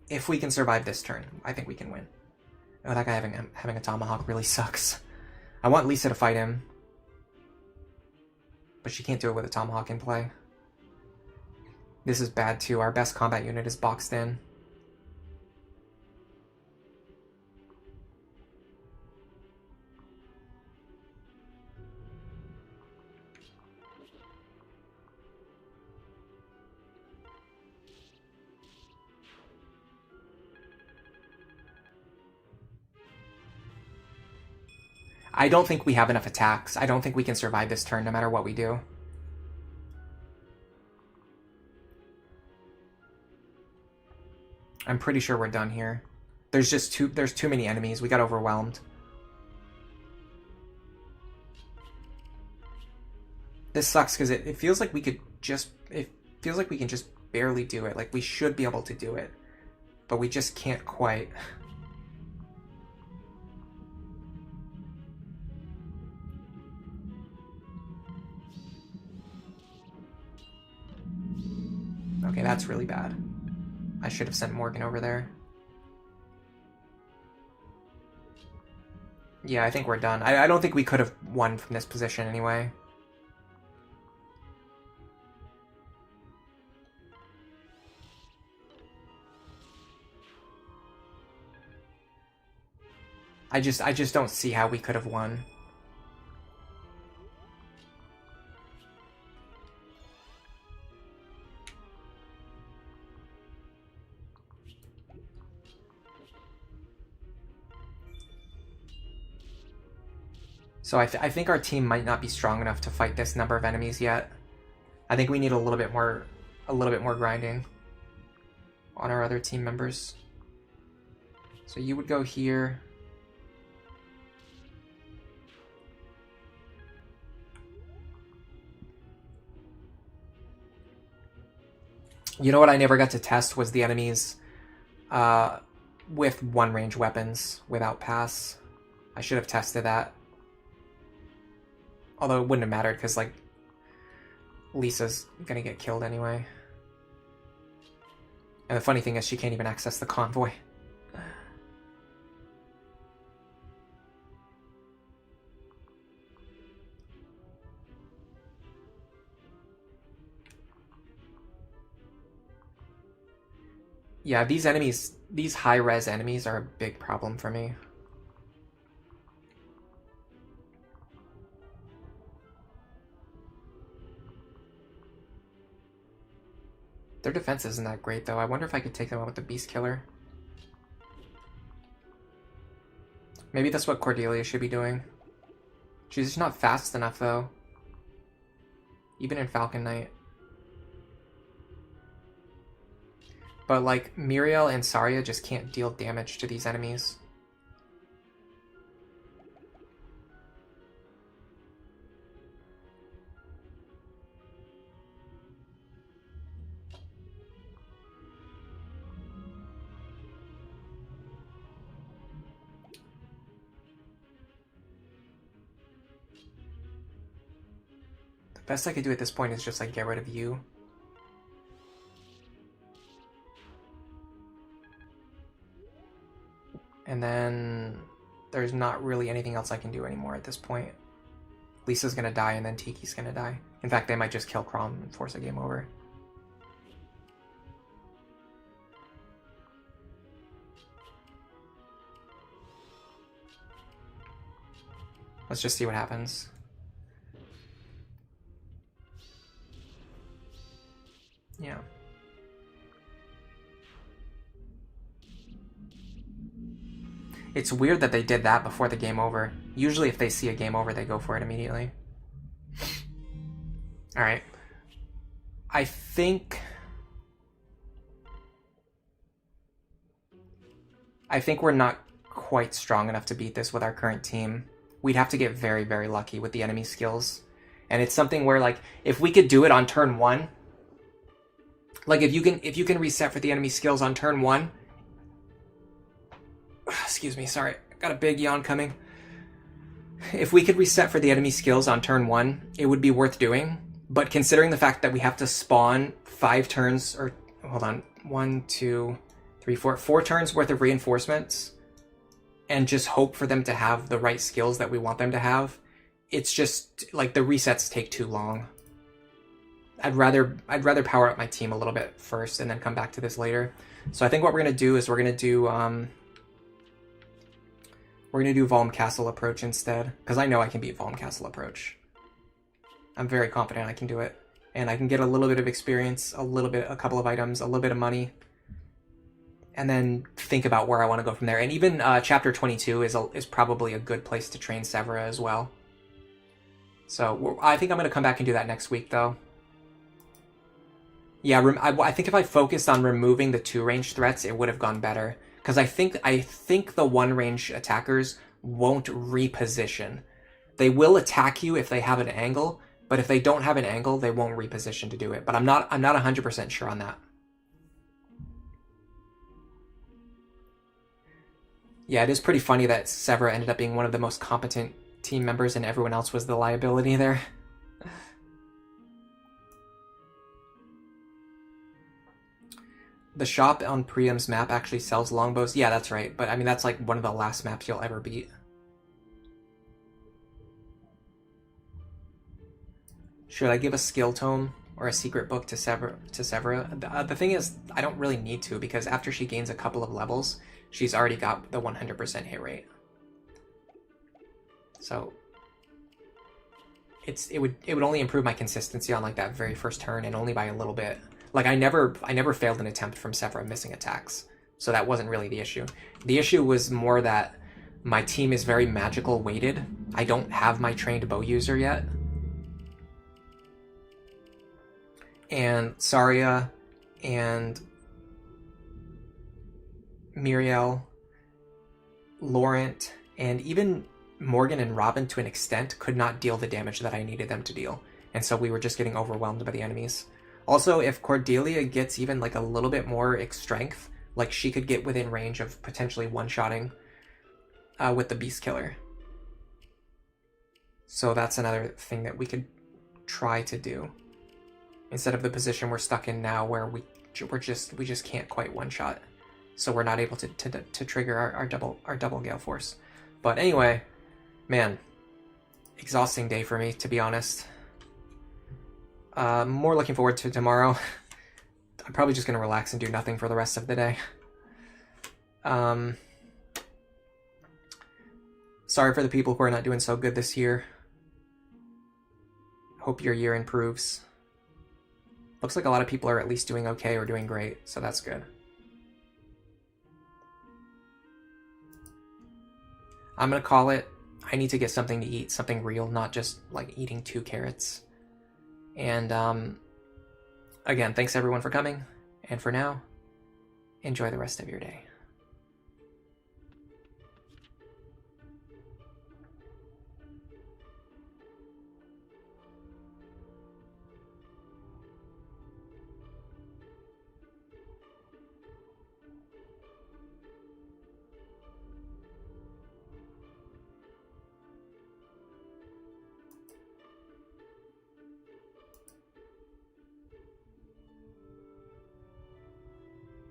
If we can survive this turn, I think we can win. Oh, that guy having a tomahawk really sucks. I want Lisa to fight him, but she can't do it with a tomahawk in play. This is bad too. Our best combat unit is boxed in. I don't think we have enough attacks. I don't think we can survive this turn no matter what we do. I'm pretty sure we're done here. There's too many enemies. We got overwhelmed. This sucks because it feels like we could just... It feels like we can just barely do it. Like, we should be able to do it. But we just can't quite. Okay, that's really bad. I should have sent Morgan over there. Yeah, I think we're done. I don't think we could have won from this position anyway. I just don't see how we could have won. So I think our team might not be strong enough to fight this number of enemies yet. I think we need a little bit more grinding on our other team members. So you would go here. You know what I never got to test was the enemies with one-range weapons without pass. I should have tested that. Although it wouldn't have mattered because, like, Lisa's gonna get killed anyway. And the funny thing is she can't even access the convoy. Yeah, these enemies, these high-res enemies are a big problem for me. Their defense isn't that great, though. I wonder if I could take them out with the Beast Killer. Maybe that's what Cordelia should be doing. She's just not fast enough, though. Even in Falcon Knight. But, like, Muriel and Tharja just can't deal damage to these enemies. The best I could do at this point is just, like, get rid of you. And then there's not really anything else I can do anymore at this point. Lisa's gonna die and then Tiki's gonna die. In fact, they might just kill Crom and force a game over. Let's just see what happens. Yeah. It's weird that they did that before the game over. Usually if they see a game over, they go for it immediately. Alright. I think we're not quite strong enough to beat this with our current team. We'd have to get very, very lucky with the enemy skills. And it's something where, like, if we could do it on turn 1, like, if you can reset for the enemy skills on turn 1, excuse me, sorry, got a big yawn coming. If we could reset for the enemy skills on turn 1, it would be worth doing. But considering the fact that we have to spawn 5 turns, or hold on, 1, 2, 3, 4 turns worth of reinforcements, and just hope for them to have the right skills that we want them to have, it's just, like, the resets take too long. I'd rather power up my team a little bit first and then come back to this later. So I think what we're gonna do is we're gonna do Valm Castle approach instead, because I know I can beat Valm Castle approach. I'm very confident I can do it, and I can get a little bit of experience, a couple of items, a little bit of money, and then think about where I want to go from there. And even chapter 22 is probably a good place to train Severa as well. So I think I'm going to come back and do that next week, though. Yeah, I think if I focused on removing the 2-range threats, it would have gone better. Because I think the 1-range attackers won't reposition. They will attack you if they have an angle, but if they don't have an angle, they won't reposition to do it. But I'm not 100% sure on that. Yeah, it is pretty funny that Severa ended up being one of the most competent team members and everyone else was the liability there. The shop on Priam's map actually sells longbows. Yeah, that's right. But I mean, that's like one of the last maps you'll ever beat. Should I give a skill tome or a secret book to Severa? The thing is, I don't really need to, because after she gains a couple of levels, she's already got the 100% hit rate. So it would only improve my consistency on, like, that very first turn, and only by a little bit. Like, I never failed an attempt from Severa missing attacks, so that wasn't really the issue. The issue was more that my team is very magical weighted. I don't have my trained bow user yet. And Tharja and Muriel, Laurent, and even Morgan and Robin to an extent could not deal the damage that I needed them to deal. And so we were just getting overwhelmed by the enemies. Also, if Cordelia gets even, like, a little bit more strength, like, she could get within range of potentially one-shotting with the Beast Killer. So that's another thing that we could try to do. instead of the position we're stuck in now where we just can't quite one-shot. So we're not able to trigger our double gale force. But anyway, man, exhausting day for me, to be honest. More looking forward to tomorrow. I'm probably just gonna relax and do nothing for the rest of the day. Sorry for the people who are not doing so good this year. Hope your year improves. Looks like a lot of people are at least doing okay or doing great, so that's good. I'm gonna call it. I need to get something to eat, something real, not just like eating 2 carrots. And again, thanks everyone for coming. And for now, enjoy the rest of your day.